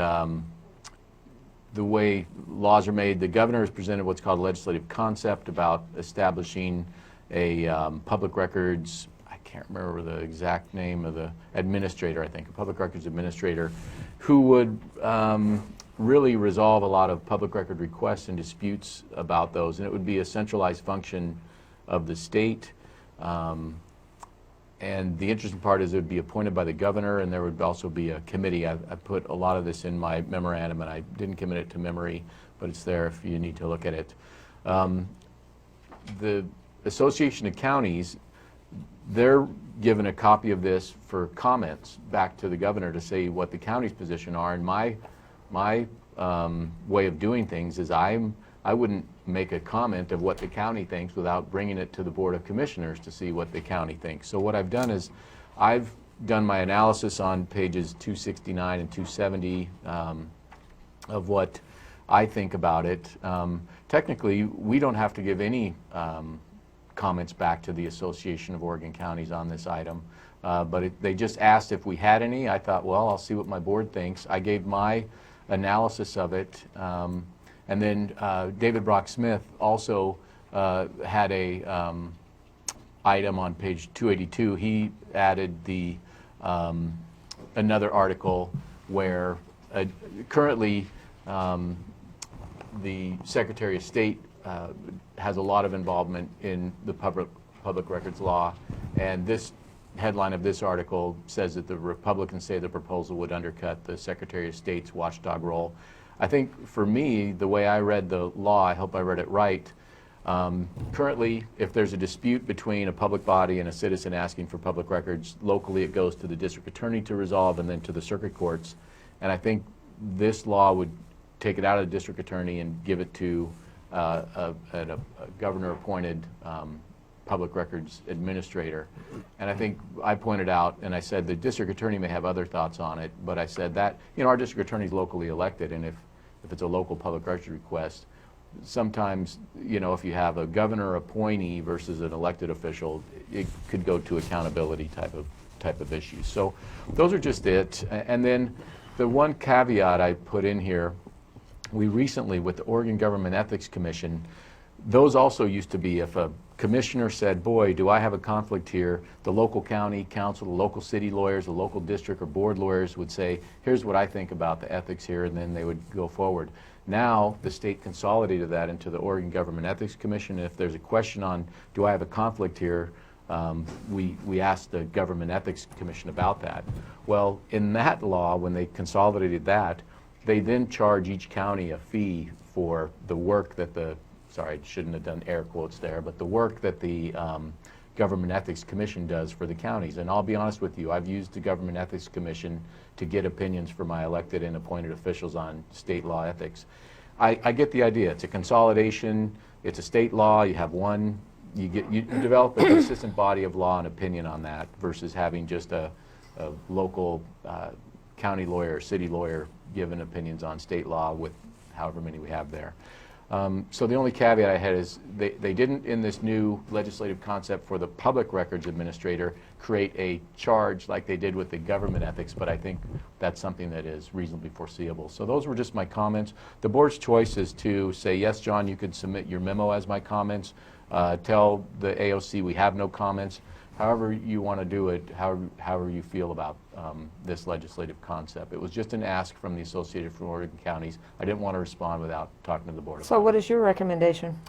the way laws are made, the governor has presented what's called a legislative concept about establishing a public records, I can't remember the exact name of the administrator, I think, a public records administrator, who would really resolve a lot of public record requests and disputes about those. And it would be a centralized function of the state. And the interesting part is it would be appointed by the governor, and there would also be a committee. I put a lot of this in my memorandum, and I didn't commit it to memory, but it's there if you need to look at it. The Association of Counties, they're given a copy of this for comments back to the governor to say what the county's position are. And my way of doing things is I wouldn't make a comment of what the county thinks without bringing it to the Board of Commissioners to see what the county thinks. So what I've done is I've done my analysis on pages 269 and 270 of what I think about it. Technically, we don't have to give any comments back to the Association of Oregon Counties on this item, but they just asked if we had any. I thought, well, I'll see what my board thinks. I gave my analysis of it. And then David Brock Smith also had a item on page 282. He added the another article where currently the Secretary of State has a lot of involvement in the public records law, and this headline of this article says that the Republicans say the proposal would undercut the Secretary of State's watchdog role. I think for me, the way I read the law, I hope I read it right, Currently, if there's a dispute between a public body and a citizen asking for public records, locally it goes to the district attorney to resolve and then to the circuit courts. And I think this law would take it out of the district attorney and give it to a governor-appointed public records administrator. And I think I pointed out, and I said the district attorney may have other thoughts on it, but I said that, our district attorney is locally elected, and if it's a local public records request, sometimes, if you have a governor appointee versus an elected official, it could go to accountability type of issues. So those are just it. And then the one caveat I put in here, we recently, with the Oregon Government Ethics Commission, those also used to be if a commissioner said, boy, do I have a conflict here, the local county council, the local city lawyers, the local district or board lawyers would say, here's what I think about the ethics here, and then they would go forward. Now, the state consolidated that into the Oregon Government Ethics Commission. If there's a question on, do I have a conflict here, we asked the Government Ethics Commission about that. Well, in that law, when they consolidated that, they then charge each county a fee for the work that sorry, I shouldn't have done air quotes there, but the work that the Government Ethics Commission does for the counties. And I'll be honest with you, I've used the Government Ethics Commission to get opinions for my elected and appointed officials on state law ethics. I get the idea. It's a consolidation. It's a state law. You have one. You develop a consistent body of law and opinion on that versus having just a local county lawyer, city lawyer giving opinions on state law with however many we have there. So the only caveat I had is they didn't, in this new legislative concept for the public records administrator, create a charge like they did with the government ethics, but I think that's something that is reasonably foreseeable. So those were just my comments. The board's choice is to say, yes, John, you could submit your memo as my comments. Tell the AOC we have no comments. However you want to do it, however you feel about this legislative concept. It was just an ask from the Associated from Oregon Counties. I didn't want to respond without talking to the board. So what is your recommendation?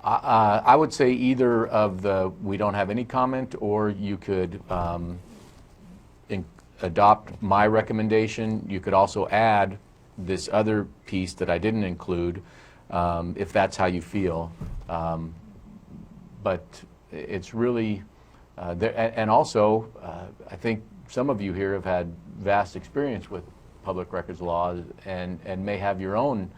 I would say either of we don't have any comment, or you could adopt my recommendation. You could also add this other piece that I didn't include, if that's how you feel. But it's really, and also, I think some of you here have had vast experience with public records laws and may have your own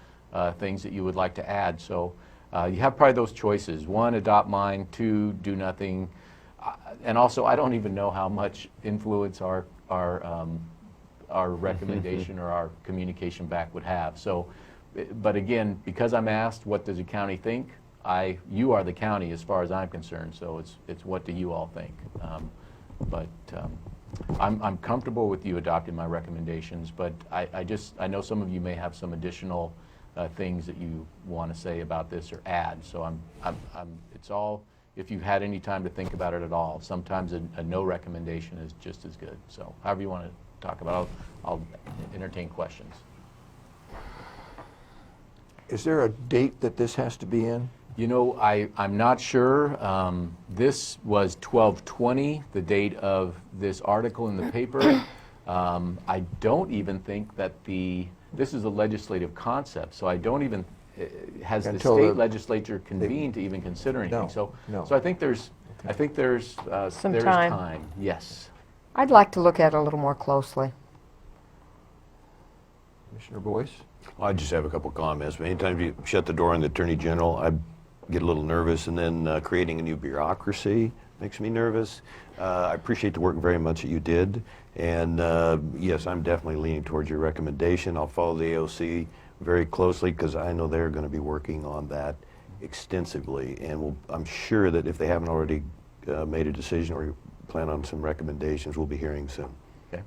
things that you would like to add. So you have probably those choices. One, adopt mine. Two, do nothing. And also, I don't even know how much influence our recommendation or our communication back would have. So, but again, because I'm asked, what does the county think? You are the county as far as I'm concerned, so it's what do you all think? I'm comfortable with you adopting my recommendations, but I know some of you may have some additional things that you want to say about this or add. So it's all, if you've had any time to think about it at all. Sometimes a no recommendation is just as good. So however you want to talk about it, I'll entertain questions. Is there a date that this has to be in? You know, I'm not sure. This was 12/20, the date of this article in the paper. I don't even think that this is a legislative concept, so I don't even, has the state legislature convened to even consider anything. No. So I think there's Some there's time. Yes. I'd like to look at it a little more closely. Commissioner Boyce? I just have a couple comments. Anytime you shut the door on the Attorney General, I get a little nervous, and then creating a new bureaucracy makes me nervous. I appreciate the work very much that you did, and yes, I'm definitely leaning towards your recommendation. I'll follow the AOC very closely because I know they're going to be working on that extensively, and I'm sure that if they haven't already made a decision or plan on some recommendations, we'll be hearing soon. Okay.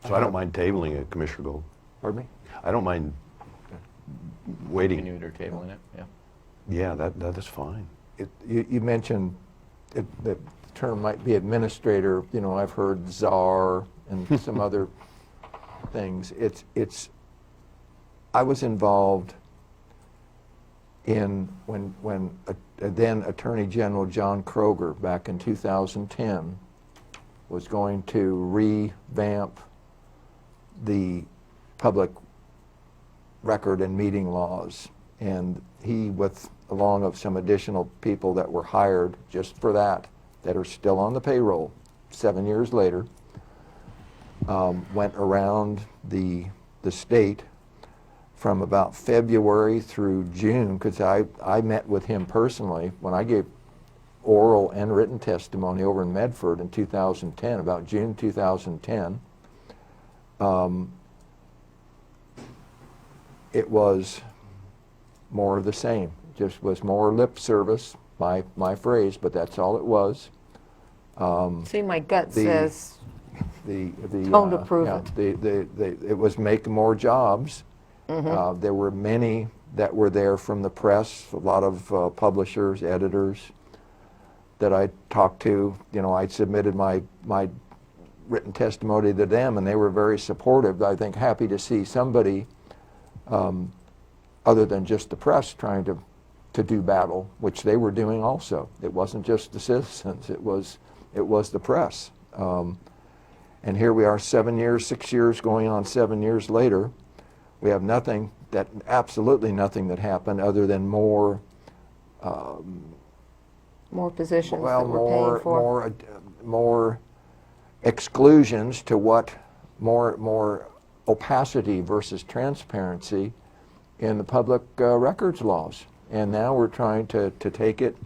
So I don't mind tabling it, Commissioner Gold. Pardon me? I don't mind waiting. Continued or tabling it, yeah. Yeah, that is fine. You mentioned the term might be administrator. You know, I've heard czar and some other things. I was involved in when then Attorney General John Kroger back in 2010 was going to revamp the public record and meeting laws. And he, with along of some additional people that were hired just for that are still on the payroll 7 years later, went around the state from about February through June, because I met with him personally when I gave oral and written testimony over in Medford in 2010, about June 2010. It was more of the same. Just was more lip service, my phrase, but that's all it was. See, my gut says The Tone to prove it was make more jobs. There were many that were there from the press, a lot of publishers, editors that I talked to. You know, I submitted my written testimony to them, and they were very supportive. I think happy to see somebody other than just the press trying to do battle, which they were doing also. It wasn't just the citizens, it was the press. And here we are 7 years, 6 years, going on 7 years later. We have nothing, absolutely nothing that happened other than more positions that we're paying for. More exclusions to what, more opacity versus transparency in the public records laws. And now we're trying to take it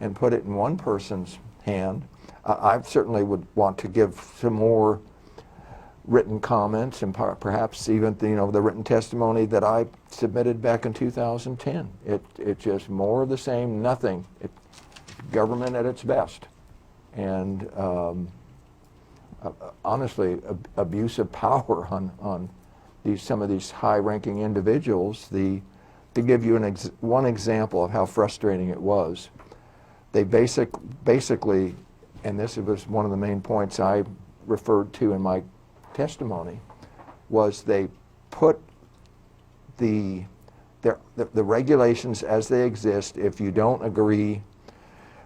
and put it in one person's hand. I certainly would want to give some more written comments and perhaps even the written testimony that I submitted back in 2010. It's just more of the same, nothing. Government at its best. And honestly, abuse of power on some of these high-ranking individuals. To give you one example of how frustrating it was, they basically, and this was one of the main points I referred to in my testimony, was they put the regulations as they exist. If you don't agree,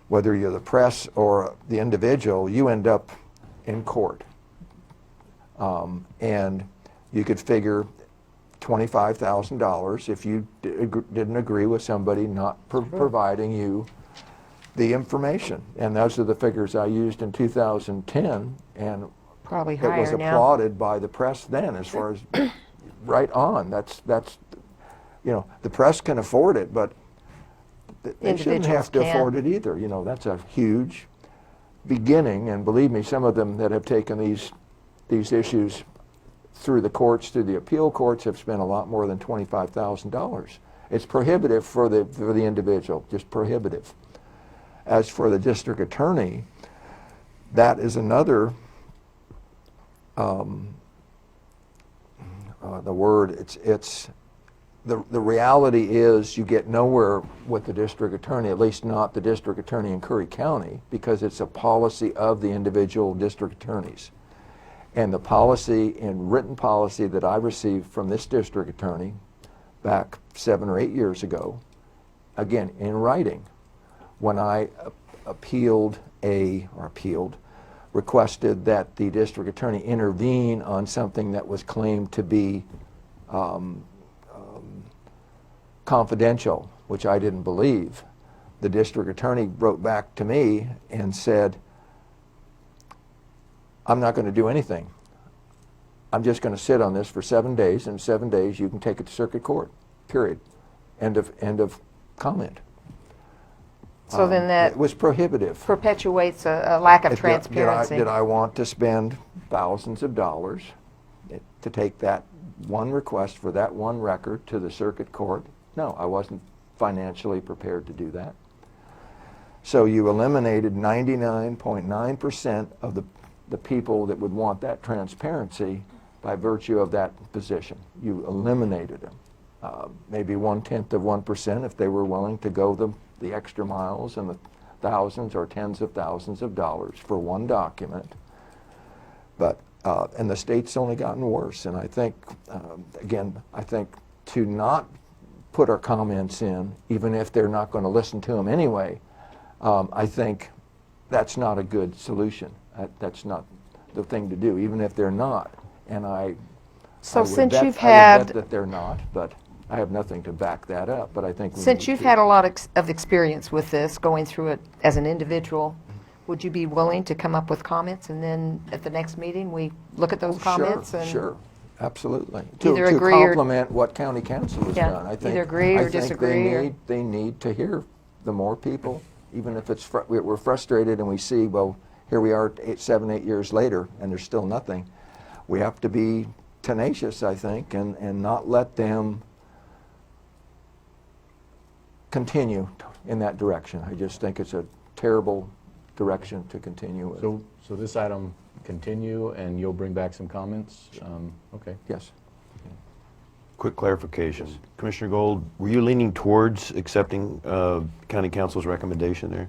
whether you're the press or the individual, you end up in court. And you could figure $25,000 if you didn't agree with somebody not providing you the information. And those are the figures I used in 2010, and probably it was higher now. applauded by the press then, as far as right on. That's the press can afford it, but they shouldn't have to afford it either. That's a huge beginning, and believe me, some of them that have taken these issues through the courts, through the appeal courts, have spent a lot more than $25,000. It's prohibitive for the individual, just prohibitive. As for the district attorney, that is another, the reality is you get nowhere with the district attorney, at least not the district attorney in Curry County, because it's a policy of the individual district attorneys. And the policy and written policy that I received from this district attorney back 7 or 8 years ago, again, in writing, when I requested that the district attorney intervene on something that was claimed to be confidential, which I didn't believe. The district attorney wrote back to me and said, I'm not going to do anything. I'm just going to sit on this for 7 days, and in 7 days you can take it to circuit court, period. End of comment. So then that it was prohibitive. perpetuates a lack of transparency. Did I want to spend thousands of dollars to take that one request for that one record to the circuit court? No, I wasn't financially prepared to do that. So you eliminated 99.9% of the people that would want that transparency by virtue of that position. You eliminated them. Maybe 1/10% if they were willing to go the extra miles and the thousands or tens of thousands of dollars for one document. But and the state's only gotten worse. And I think, again, to not put our comments in, even if they're not going to listen to them anyway, I think that's not a good solution. That's not the thing to do, even if they're not. And I So would since bet, you've I would had bet that they're not, but I have nothing to back that up, but I think we Since need you've to- had a lot of experience with this, going through it as an individual, would you be willing to come up with comments, and then at the next meeting, we look at those comments? And Sure, absolutely. Either To agree or- complement what county council has Yeah, done. I either think- agree or I think disagree or- they need to hear the more people, even if it's, we're frustrated and we see, well, here we are 7, 8 years later, and there's still nothing. We have to be tenacious, I think, and not let them continue in that direction. I just think it's a terrible direction to continue with. So this item continue, and you'll bring back some comments? Okay. Yes. Quick clarification. Commissioner Gold, were you leaning towards accepting county council's recommendation there?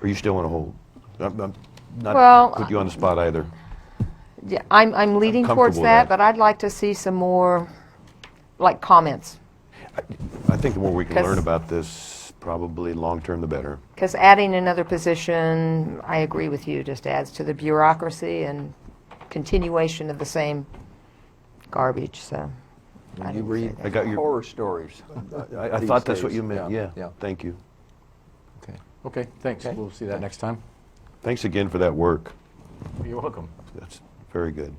Or you still want to hold? I'm Well, not put you on the spot either. Yeah, I'm leading towards comfortable with that, that. but I'd like to see some more, like, comments. I think the more we can 'Cause- learn about this, probably long-term the better. Because adding another position, I agree with you, just adds to the bureaucracy and continuation of the same garbage, so. When I you didn't say read that. I got your- horror stories. I these thought that's what days. you meant, yeah. Yeah. Thank you. Okay. Okay, thanks. Okay. We'll see that next time. Thanks again for that work. You're welcome. That's very good.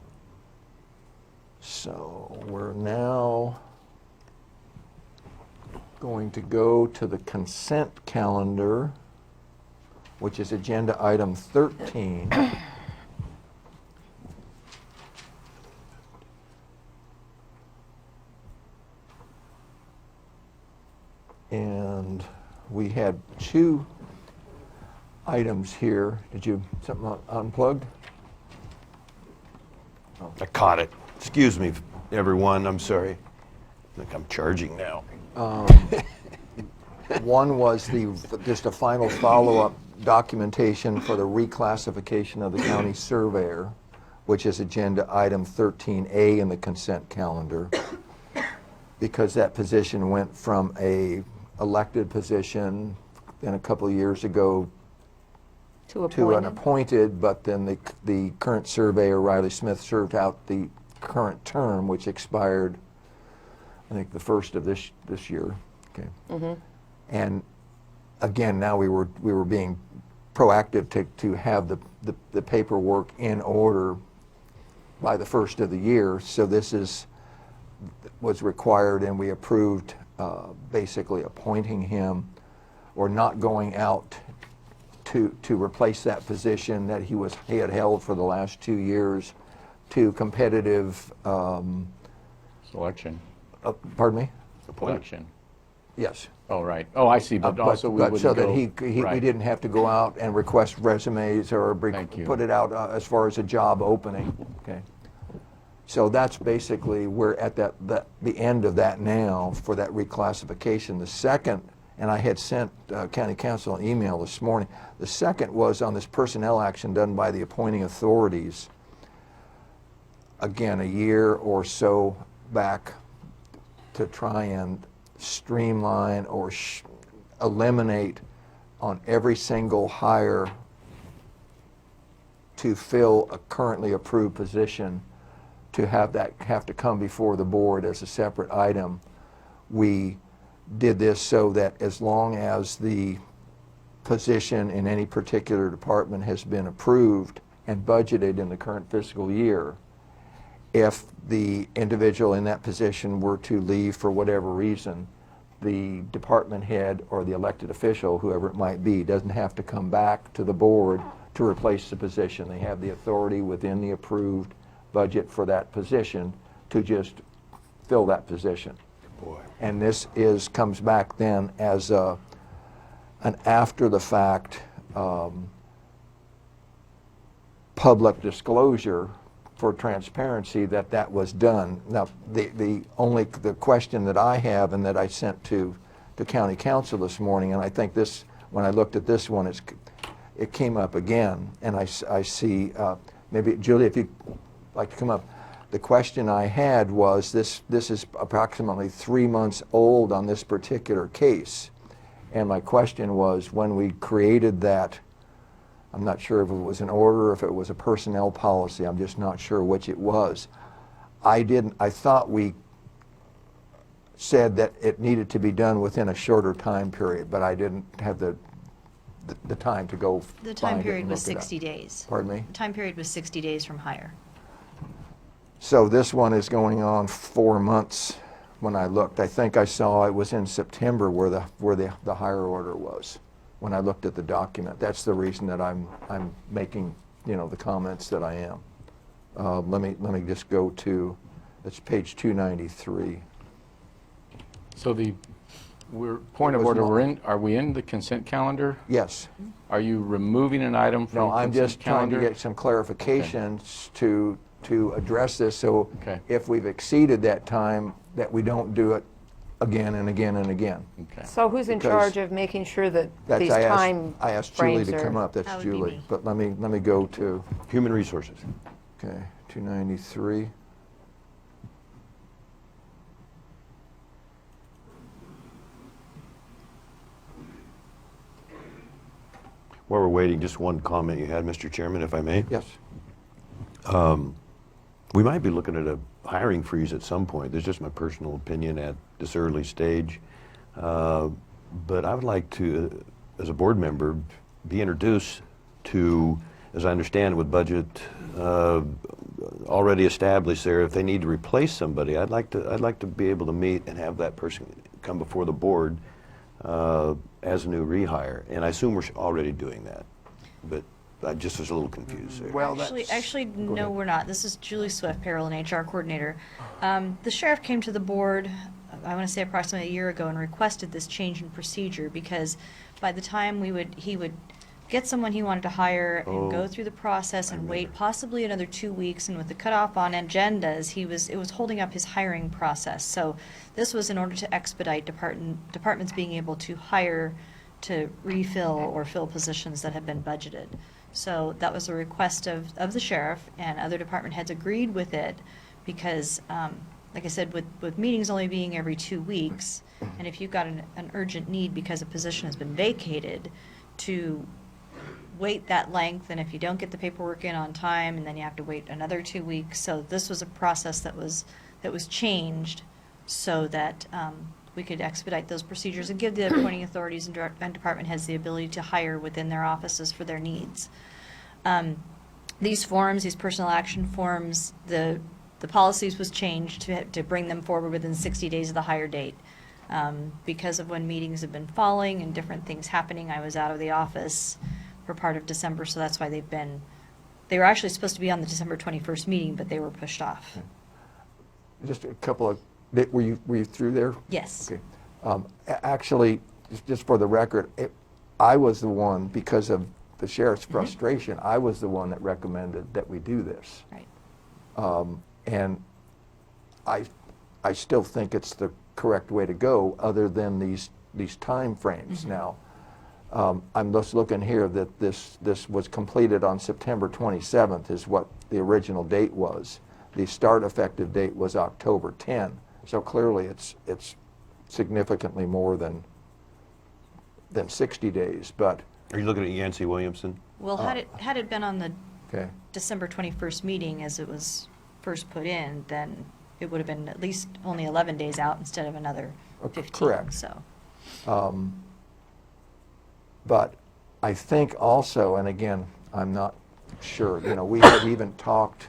So we're now going to go to the consent calendar, which is agenda item 13. And we had 2 items here. Did you, something unplugged? I caught it. Excuse me, everyone, I'm sorry. I think I'm charging now. One was just a final follow-up documentation for the reclassification of the county surveyor, which is agenda item 13A in the consent calendar, because that position went from a elected position, then a couple of years ago To to an appointed. appointed, but then the current surveyor, Riley Smith, served out the current term, which expired, I think, the first of this year. Okay. And again, now we were being proactive to have the paperwork in order by the first of the year. So this was required, and we approved basically appointing him, or not going out to replace that position that he had held for the last 2 years, to competitive. Selection. Pardon me? Election. Yes. Oh, right. Oh, I see, but also we wouldn't so go... that we right. didn't have to go out and request resumes or Thank you. put it out as far as a job opening. Okay. So that's basically, we're at the end of that now for that reclassification. The second, and I had sent county council an email this morning, the second was on this personnel action done by the appointing authorities, again, a year or so back, to try and streamline or eliminate on every single hire to fill a currently approved position, to have to come before the board as a separate item. We did this so that as long as the position in any particular department has been approved and budgeted in the current fiscal year, if the individual in that position were to leave for whatever reason, the department head or the elected official, whoever it might be, doesn't have to come back to the board to replace the position. They have the authority within the approved budget for that position to just fill that position. Boy. And this comes back then as an after-the-fact public disclosure for transparency that was done. Now, the question that I have, and that I sent to county council this morning, and I think this, when I looked at this one, it came up again, and I see, maybe Julie, if you'd like to come up. The question I had was, this is approximately 3 months old on this particular case, and my question was, when we created that, I'm not sure if it was an order or if it was a personnel policy, I'm just not sure which it was. I thought we said that it needed to be done within a shorter time period, but I didn't have the time to go The find time it period and was look it up. 60 days. Pardon me? The time period was 60 days from hire. So this one is going on 4 months. When I looked, I think I saw it was in September where the hire order was. When I looked at the document, that's the reason that I'm making, you know, the comments that I am. Let me just go to, it's page 293. So point of was order, not- are we in the consent calendar? Yes. Are you removing an item from No, consent I'm just trying to calendar? get some clarifications to address this, so Okay. if we've exceeded that time, that we don't do it again and again and again. Okay. So who's in Because charge of making sure that these I time asked Julie frames to come are? up, that's That would be Julie. me. But let me go to, Human Resources. okay, 293. While we're waiting, just one comment you had, Mr. Chairman, if I may. Yes. We might be looking at a hiring freeze at some point. That's just my personal opinion at this early stage. But I would like to, as a board member, be introduced to, as I understand with budget already established there, if they need to replace somebody, I'd like to be able to meet and have that person come before the board as a new rehire. And I assume we're already doing that. But I just was a little confused there. Well, Actually, no, ahead. we're not. This is Julie Swift, payroll and HR coordinator. The sheriff came to the board, I want to say approximately a year ago, and requested this change in procedure because by the time he would get someone he wanted to hire and go through the process and wait possibly another 2 weeks, and with the cutoff on agendas, it was holding up his hiring process. So this was in order to expedite departments being able to hire to refill or fill positions that have been budgeted. So that was a request of the sheriff, and other department heads agreed with it because, like I said, with meetings only being every 2 weeks, and if you've got an urgent need because a position has been vacated, to wait that length, and if you don't get the paperwork in on time, and then you have to wait another 2 weeks. So this was a process that was changed so that we could expedite those procedures and give the appointing authorities and department heads the ability to hire within their offices for their needs. These forms, these personal action forms, the policies was changed to bring them forward within 60 days of the hire date. Because of when meetings have been falling and different things happening, I was out of the office for part of December, so that's why they were actually supposed to be on the December 21st meeting, but they were pushed off. Just a couple of, were you through there? Yes. Okay. Actually, just for the record, I was the one, because of the sheriff's frustration, I was the one that recommended that we do this. Right. And I still think it's the correct way to go, other than these time frames. Now, I'm just looking here that this was completed on September 27th is what the original date was. The start effective date was October 10. So clearly it's significantly more than 60 days. But Are you looking at Yancey Williamson? Well, had it been on the okay. December 21st meeting as it was first put in, then it would have been at least only 11 days out instead of another 15. Correct. So. But I think also, and again, I'm not sure, we had even talked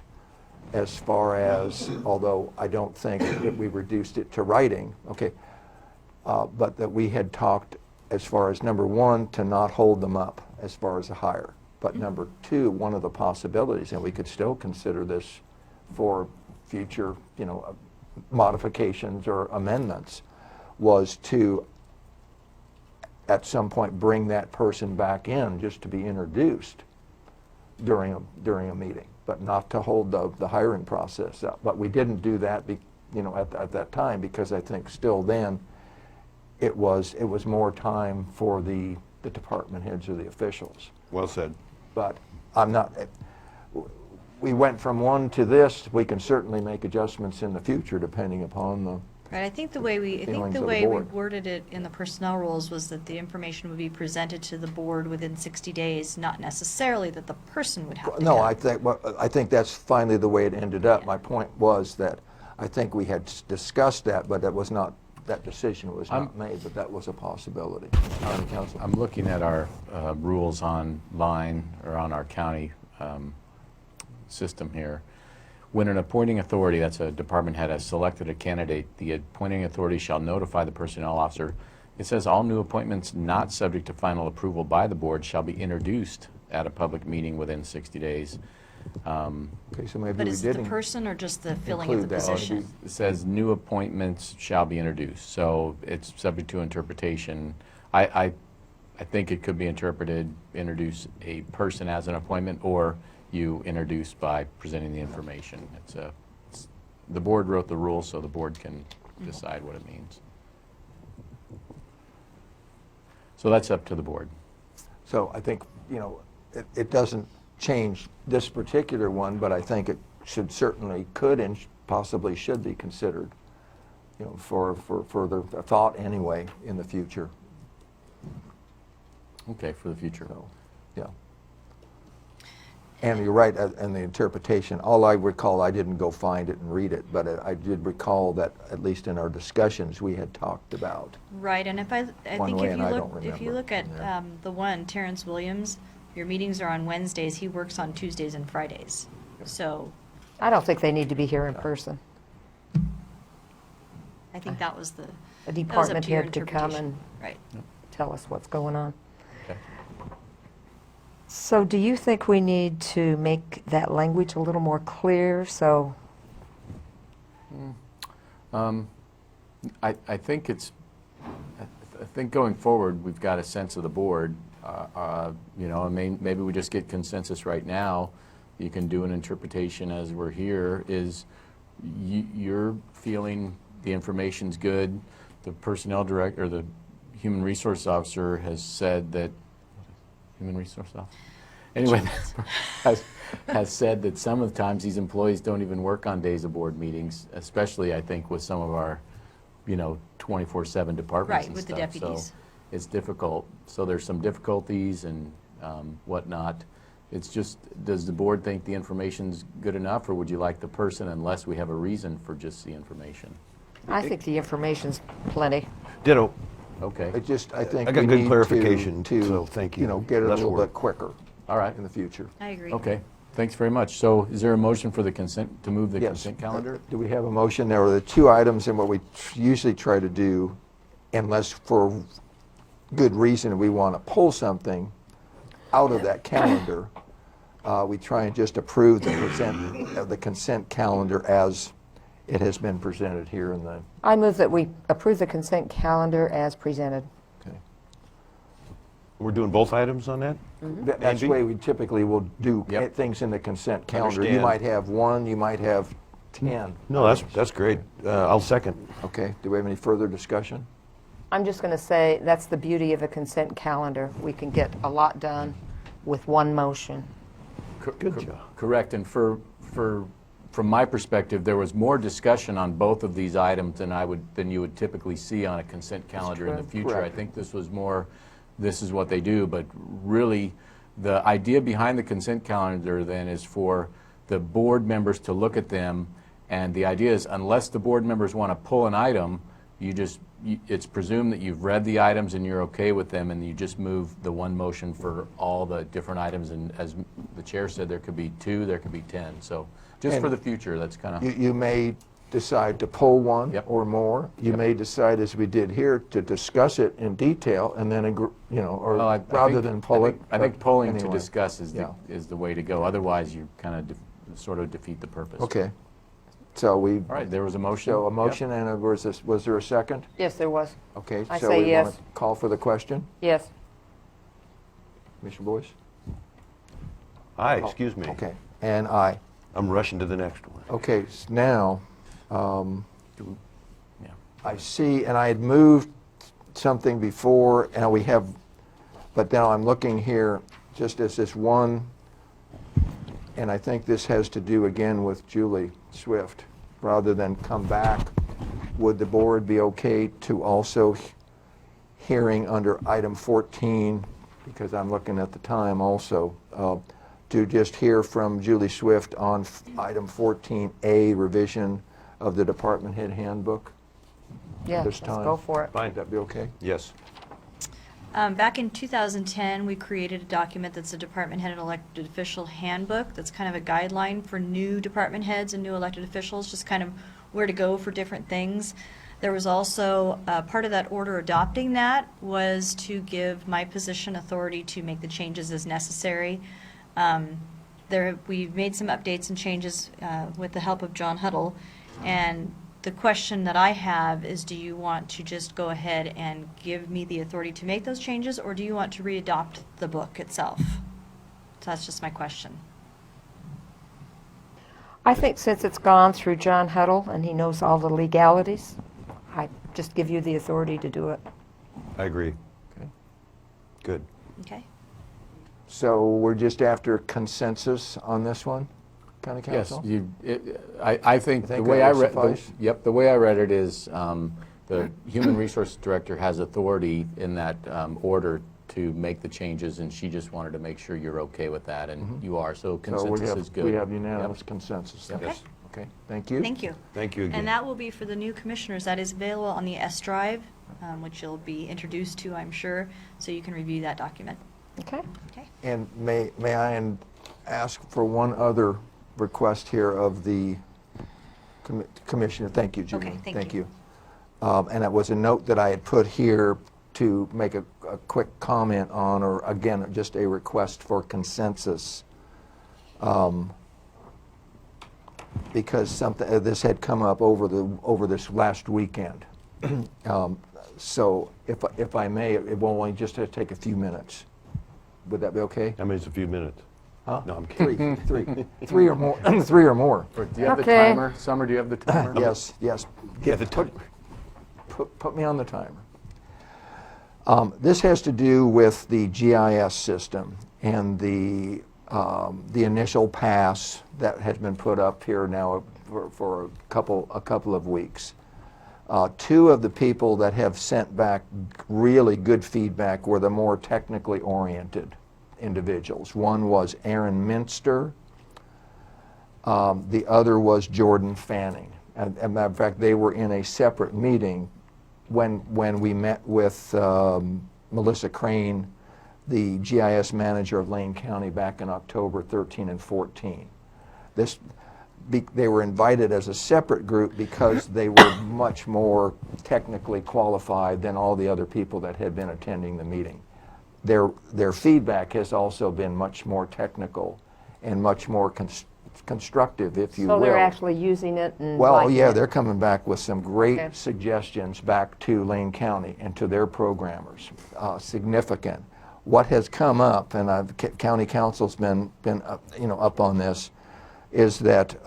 as far as, although I don't think that we reduced it to writing, okay, but that we had talked as far as, number one, to not hold them up as far as a hire. But number two, one of the possibilities, and we could still consider this for future, modifications or amendments, was to at some point bring that person back in just to be introduced during a meeting, but not to hold the hiring process up. But we didn't do that, at that time, because I think still then it was more time for the department heads or the officials. Well said. But I'm not. We went from one to this. We can certainly make adjustments in the future depending upon the. Right, I think the way we feelings of the board. worded it in the personnel rules was that the information would be presented to the board within 60 days, not necessarily that the person would have to No, go. I think that's finally the way it ended up. Yeah. My point was that I think we had discussed that, but that was not that decision was not made, but that was a possibility. County Council. I'm looking at our rules online, or on our county system here. When an appointing authority, that's a department head, has selected a candidate, the appointing authority shall notify the personnel officer. It says all new appointments not subject to final approval by the board shall be introduced at a public meeting within 60 days. Okay, so maybe But we is it the didn't. person or just the filling of the include that. position? It says new appointments shall be introduced, so it's subject to interpretation. I think it could be interpreted, introduce a person as an appointment, or you introduce by presenting the information. The board wrote the rules, so the board can decide what it means. So that's up to the board. So I think, it doesn't change this particular one, but I think it could and possibly should be considered, for further thought anyway in the future. Okay, for the future. So, yeah. And you're right, and the interpretation, all I recall, I didn't go find it and read it, but I did recall that, at least in our discussions, we had talked about. Right, and I One think way, if and you I look, don't if you remember look at in there. the one, Terrence Williams, your meetings are on Wednesdays, he works on Tuesdays and Fridays. So I don't think they need to be here in person. I think that was the, A that was up department to your head to come interpretation. and Right. tell us what's going on. Okay. So do you think we need to make that language a little more clear, so? I think I think going forward, we've got a sense of the board. Maybe we just get consensus right now. You can do an interpretation as we're here. Is you're feeling the information's good? The personnel director, or the human resource officer, has said that. Human resource officer. Anyway, has said that some of the times these employees don't even work on days of board meetings, especially I think with some of our 24/7 departments Right, and with the stuff. deputies. So it's difficult. So there's some difficulties and whatnot. It's just, does the board think the information's good enough, or would you like the person unless we have a reason for just the information? I think the information's plenty. Ditto. Okay. I think I got we good need clarification, to, so thank you. Get it a Less little work. bit quicker All right. in the future. I agree. Okay. Thanks very much. So is there a motion for the consent, to move the Yes. consent calendar? Do we have a motion? There are the two items, and what we usually try to do, unless for good reason we want to pull something out of that calendar, we try and just approve the consent calendar as it has been presented here in the. I move that we approve the consent calendar as presented. Okay. We're doing both items on that? That's the Andy? way we typically will do Yep. things in the consent calendar. You Understand. might have one, you might have 10. No, that's great. I'll second. Okay. Do we have any further discussion? I'm just going to say, that's the beauty of a consent calendar. We can get a lot done with one motion. Good job. Correct, and from my perspective, there was more discussion on both of these items than you would typically see on a consent calendar in the true. future. Correct. I think this was more, this is what they do, but really, the idea behind the consent calendar then is for the board members to look at them, and the idea is, unless the board members want to pull an item, it's presumed that you've read the items and you're okay with them, and you just move the one motion for all the different items, and as the chair said, there could be 2, there could be 10, so just for And the future, that's kind of, You may decide to pull one Yep. or more. You Yep. may decide, as we did here, to discuss it in detail and then, or rather than pull it. I think but polling to anyway. discuss is Yeah. the way to go, otherwise you kind of sort of defeat the purpose. Okay. So we, All right, there was a motion. so a Yep. motion, and was there a second? Yes, there was. Okay. I so say we yes. want to call for the question? Yes. Commissioner Boyce? Aye, excuse me. Okay. And aye. I'm rushing to the next one. Okay, now, Yeah. I see, and I had moved something before, and we have, but now I'm looking here just as this one, and I think this has to do again with Julie Swift. Rather than come back, would the board be okay to also hearing under item 14, because I'm looking at the time also, to just hear from Julie Swift on item 14A, revision of the department head handbook? Yeah, this let's time? go for it. Fine. Would that be okay? Yes. Back in 2010, we created a document that's a department head and elected official handbook. That's kind of a guideline for new department heads and new elected officials, just kind of where to go for different things. There was also, part of that order adopting that was to give my position authority to make the changes as necessary. We've made some updates and changes with the help of John Huddle, and the question that I have is, do you want to just go ahead and give me the authority to make those changes, or do you want to readopt the book itself? So that's just my question. I think since it's gone through John Huddle and he knows all the legalities, I just give you the authority to do it. I agree. Okay. Good. Okay? So we're just after consensus on this one, County Yes, Council? I think You the think way that I would read, suffice? yep, the way I read it is the Human Resources Director has authority in that order to make the changes, and she just wanted to make sure you're okay with that, and you are, so Mm-hmm. So consensus is good. we have unanimous consensus. then. Okay. Yes. Okay, thank you. Thank you. Thank you again. And that will be for the new commissioners. That is available on the S Drive, which you'll be introduced to, I'm sure, so you can review that document. Okay? Okay? And may I ask for one other request here of the Commissioner? Thank you, Julie. Okay, thank you. And it was a note that I had put here to make a quick comment on, or again, just a request for consensus. Because something, this had come up over this last weekend. So if I may, it will only just take a few minutes. Would that be okay? How many's a few minutes? Huh? No, I'm kidding. Three or more. 3 or more. Do you have the Okay. timer? Summer, do you have the timer? Yes, yes. Yeah, the timer. Put me on the timer. This has to do with the GIS system and the initial pass that has been put up here now for a couple of weeks. 2 of the people that have sent back really good feedback were the more technically oriented individuals. One was Aaron Minster. The other was Jordan Fanning. And as a matter of fact, they were in a separate meeting when we met with Melissa Crane, the GIS manager of Lane County, back in October 13 and 14. They were invited as a separate group because they were much more technically qualified than all the other people that had been attending the meeting. Their feedback has also been much more technical and much more constructive, if you will. So they're actually using it and Well, liking yeah, it. they're coming back with some great Okay. suggestions back to Lane County and to their programmers. Significant. What has come up, and County Council's been up on this, is that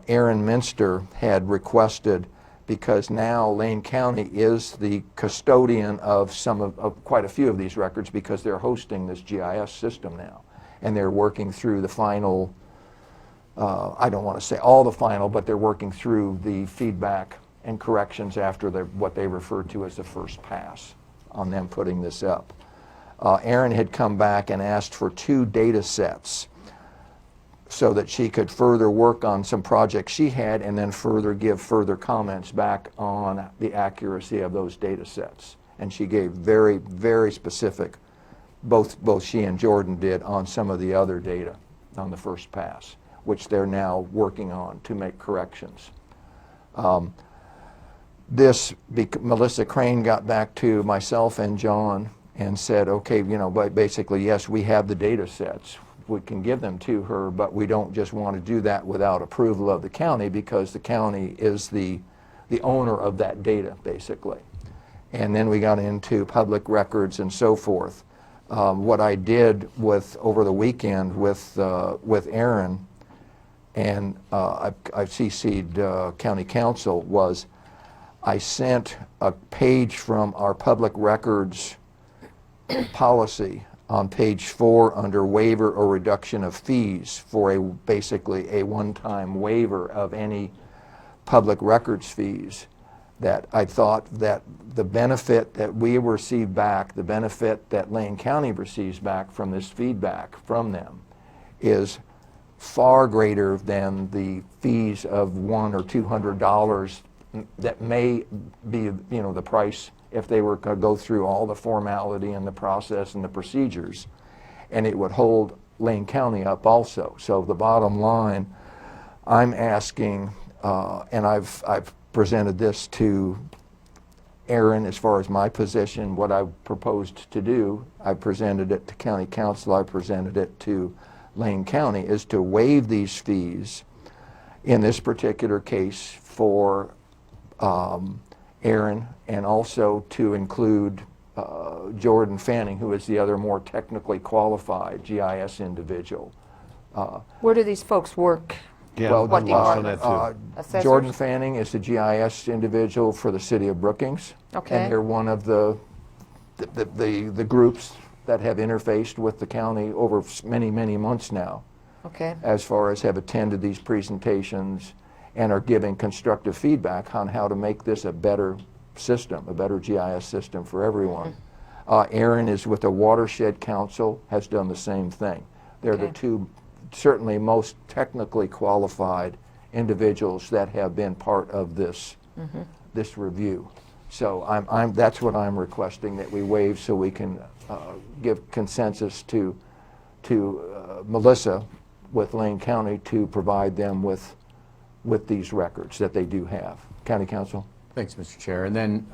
Aaron Minster had requested, because now Lane County is the custodian of quite a few of these records, because they're hosting this GIS system now, and they're working through the final. I don't want to say all the final, but they're working through the feedback and corrections after what they refer to as the first pass on them putting this up. Aaron had come back and asked for 2 data sets so that she could further work on some projects she had and then give further comments back on the accuracy of those data sets. And she gave very, very specific, both she and Jordan did, on some of the other data on the first pass, which they're now working on to make corrections. Melissa Crane got back to myself and John and said, okay, basically, yes, we have the data sets. We can give them to her, but we don't just want to do that without approval of the county, because the county is the owner of that data, basically. And then we got into public records and so forth. What I did over the weekend with Aaron, and I CC'd County Council, was I sent a page from our public records policy on page 4 under waiver or reduction of fees for basically a one-time waiver of any public records fees, that I thought that the benefit that we receive back, the benefit that Lane County receives back from this feedback from them, is far greater than the fees of $100 or $200 may be, the price if they were to go through all the formality and the process and the procedures, and it would hold Lane County up also. So the bottom line, I'm asking, and I've presented this to Aaron as far as my position, what I proposed to do. I presented it to County Council, I presented it to Lane County, is to waive these fees in this particular case for Aaron, and also to include Jordan Fanning, who is the other more technically qualified GIS individual. Where do these folks work? Yeah, Well, what I'm do you lost want? on that too. Assessors? Jordan Fanning is the GIS individual for the city of Brookings. Okay. And they're one of the groups that have interfaced with the county over many, many months now, Okay. as far as have attended these presentations and are giving constructive feedback on how to make this a better system, a better GIS system for everyone. Aaron is with the Watershed Council, has done the same thing. They're the Okay. two certainly most technically qualified individuals that have been part of this this review. So that's what I'm requesting, that we waive, so we can give consensus to Melissa with Lane County to provide them with these records that they do have. County Council? Thanks, Mr. Chair. And then,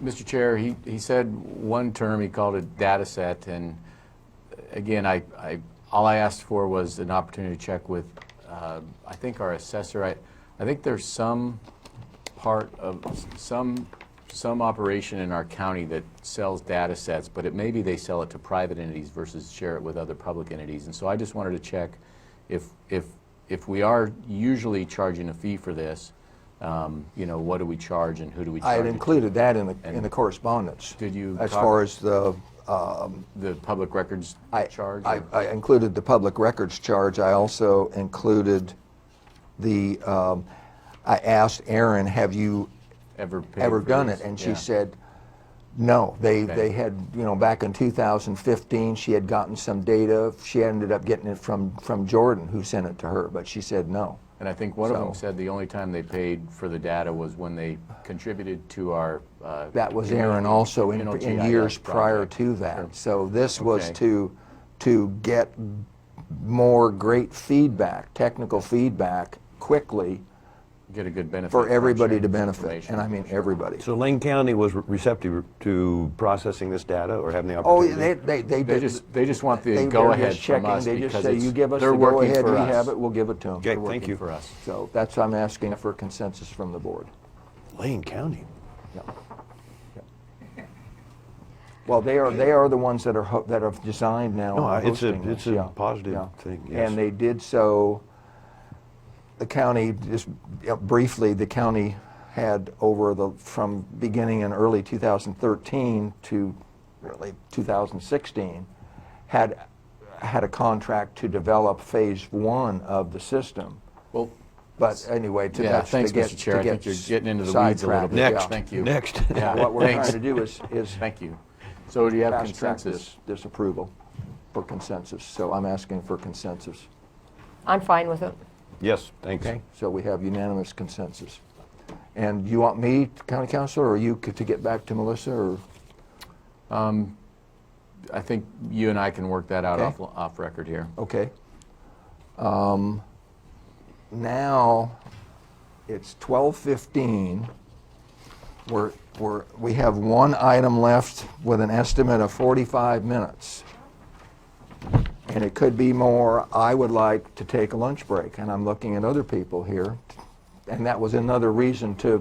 Mr. Chair, he said one term, he called it data set, and again, all I asked for was an opportunity to check with, I think our assessor. I think there's some part of some operation in our county that sells data sets, but maybe they sell it to private entities versus share it with other public entities. And so I just wanted to check if we are usually charging a fee for this, what do we charge and who do we charge? I had it to? included that in the correspondence. Did you As talk- far as the public records charge? I included the public records charge. I also included the, I asked Aaron, have you ever ever done it? And she said, no. They had, back in 2015, she had gotten some data. She ended up getting it from Jordan, who sent it to her, but she said no. And I think one of them said the only time they paid for the data was when they contributed to our That was Aaron also in GIS years prior project. to that. Sure. So this was Okay. to get more great feedback, technical feedback, quickly Get a good benefit. for from everybody sharing to this benefit, information. and I mean everybody. So Lane County was receptive to processing this data or having the Oh, opportunity? they They just want the they're go-ahead just checking. from us They just because say, you give us they're the working go-ahead, for we us. have it, we'll give it to them. Okay, They're thank working you. for us. So that's, I'm asking for consensus from the board. Lane County. Yeah. Yeah. Well, they are the ones that have designed now. No, and it's a hosting this, yeah. positive Yeah. thing, yes. And they did so. The county, just briefly, the county had from beginning in early 2013 to really 2016, had a contract to develop phase 1 of the system. Well, But anyway, thanks, Mr. Chair. I think you're getting into the weeds a little sidetracked, bit. Next. yeah. Thank you. Next. Yeah, What we're thanks. trying to do is Thank you. So do you have fast track consensus? this approval for consensus. So I'm asking for consensus. I'm fine with it. Yes, thanks. Okay, so we have unanimous consensus. And you want me, County Councilor, or you to get back to Melissa, or? I think you and I can work that out Okay. off record here. Okay. Now, it's 12:15. We have one item left with an estimate of 45 minutes. And it could be more. I would like to take a lunch break, and I'm looking at other people here. And that was another reason to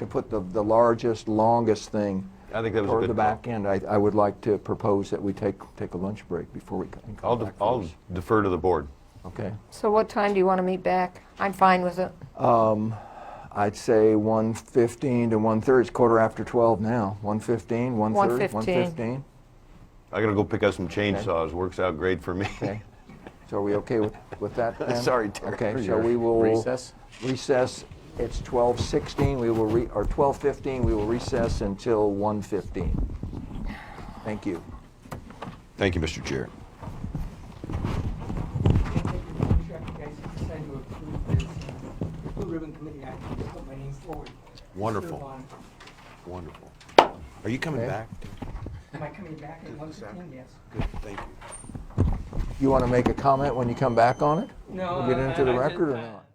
put the largest, longest thing I think that was a toward good the back end. I would like to propose that we take a lunch break before we come back. I'll defer to the board. Okay. So what time do you want to meet back? I'm fine with it. I'd say 1:15 to 1:30. It's 12:15 now. 1:15, 1:30, 1:15. I gotta go pick up some chainsaws. Works out great for me. Okay. So are we okay with that then? Sorry, Terry. Okay, so we will Recess? recess. It's 12:16. We will or 12:15. We will recess until 1:15. Thank you. Thank you, Mr. Chair. Contract, you guys decided to approve this Blue Ribbon Committee. I put my name forward. Wonderful. serve on. Wonderful. Are you coming Okay. back? Am I coming back at 1:15? Yes. Good, thank you. You want to make a comment when you come back on it? No. We'll get into the I just- record or not?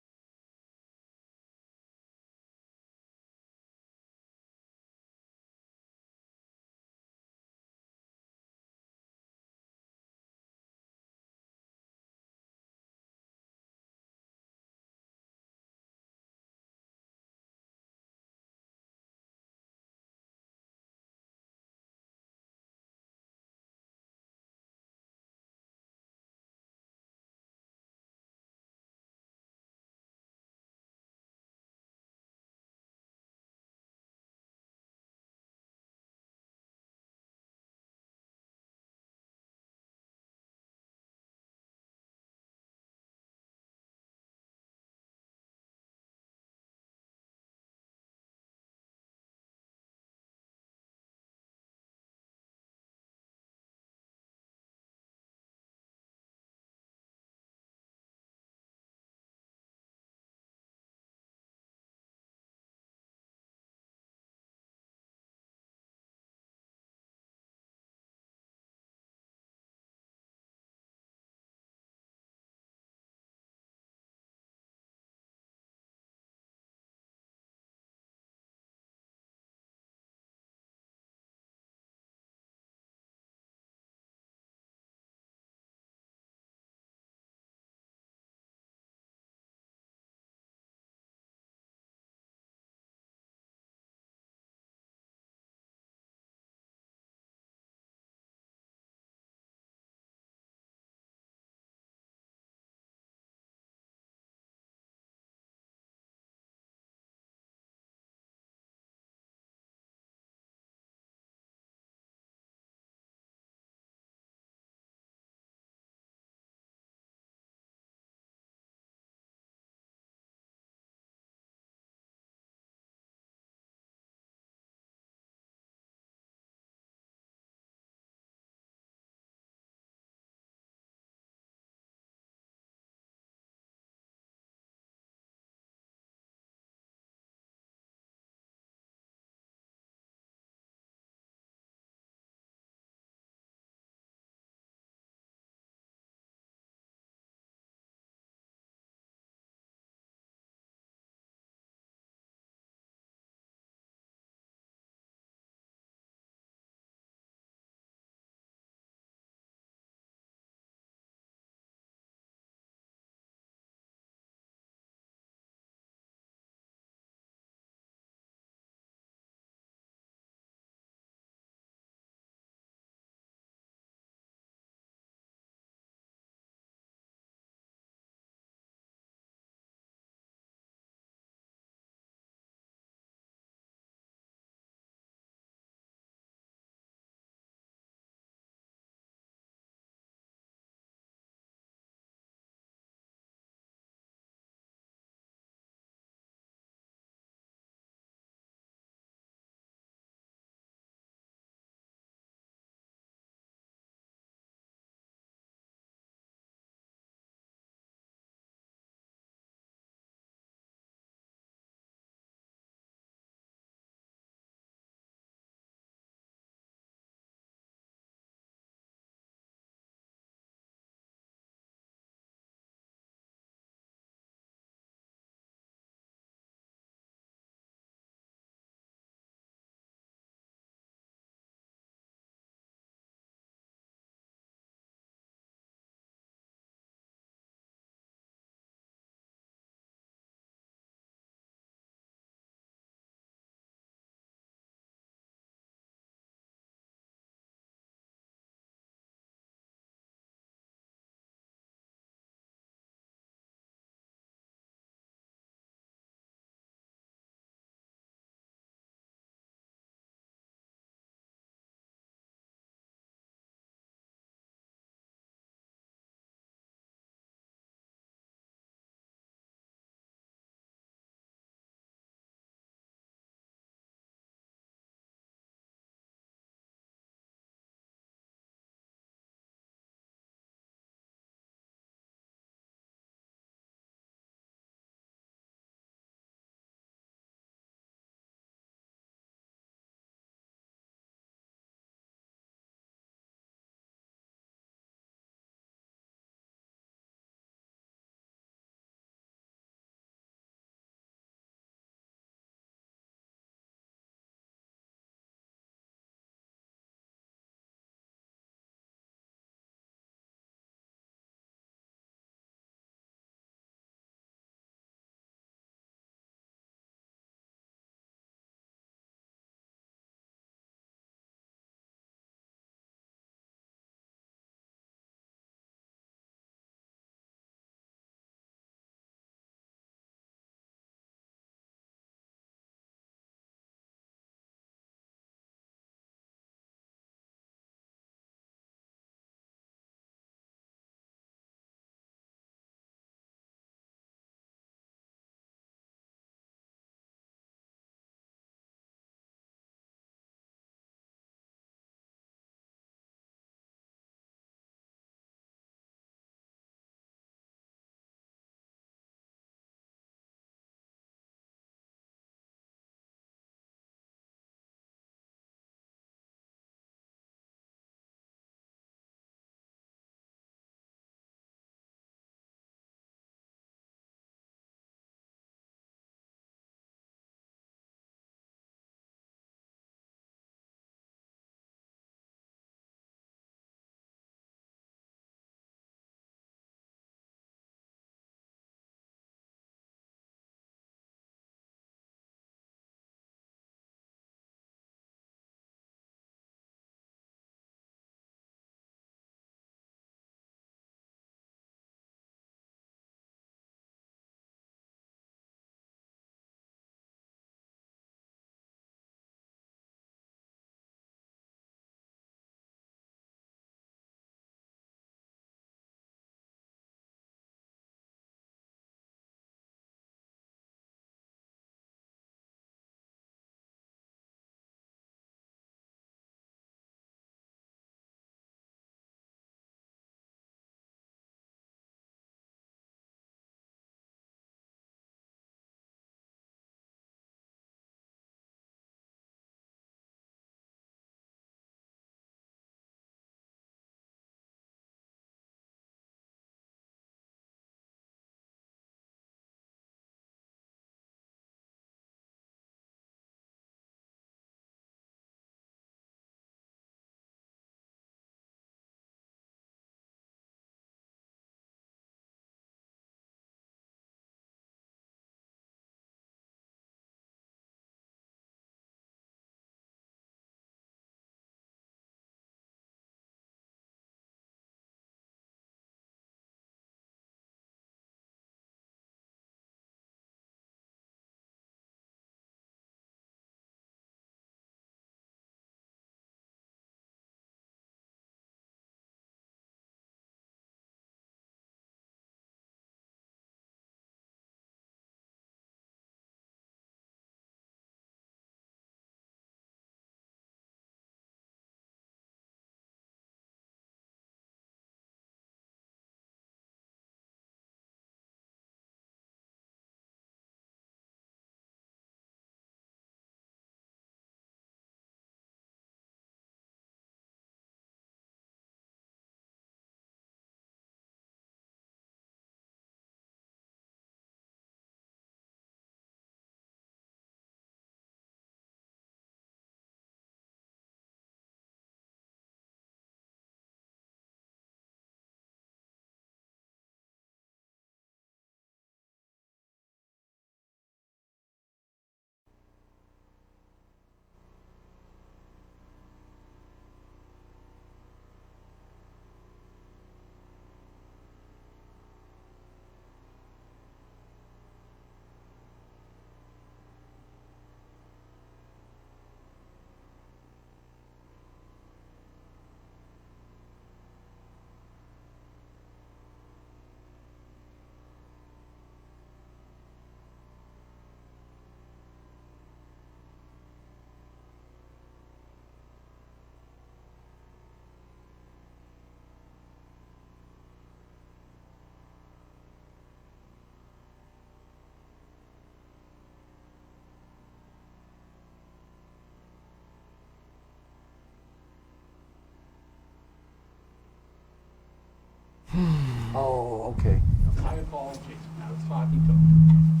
Oh, okay. My apologies, I was talking to him.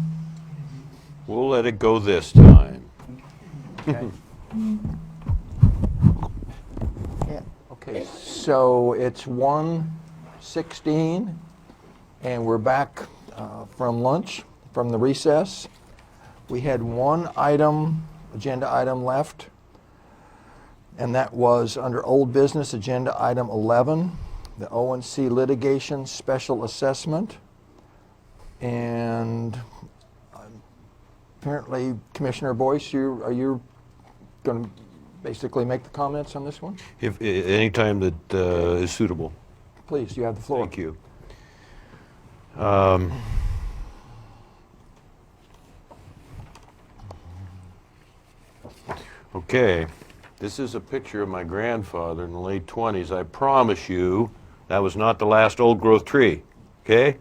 We'll let it go this time. Okay. Yeah, okay, so it's 1:16, and we're back from lunch, from the recess. We had one item, agenda item left, and that was under old business, agenda item 11, the O&C litigation special assessment. And apparently, Commissioner Boyce, are you going to basically make the comments on this one? If any time that is suitable. Please, you have the floor. Thank you. Okay, this is a picture of my grandfather in the late 20s. I promise you that was not the last old growth tree, okay?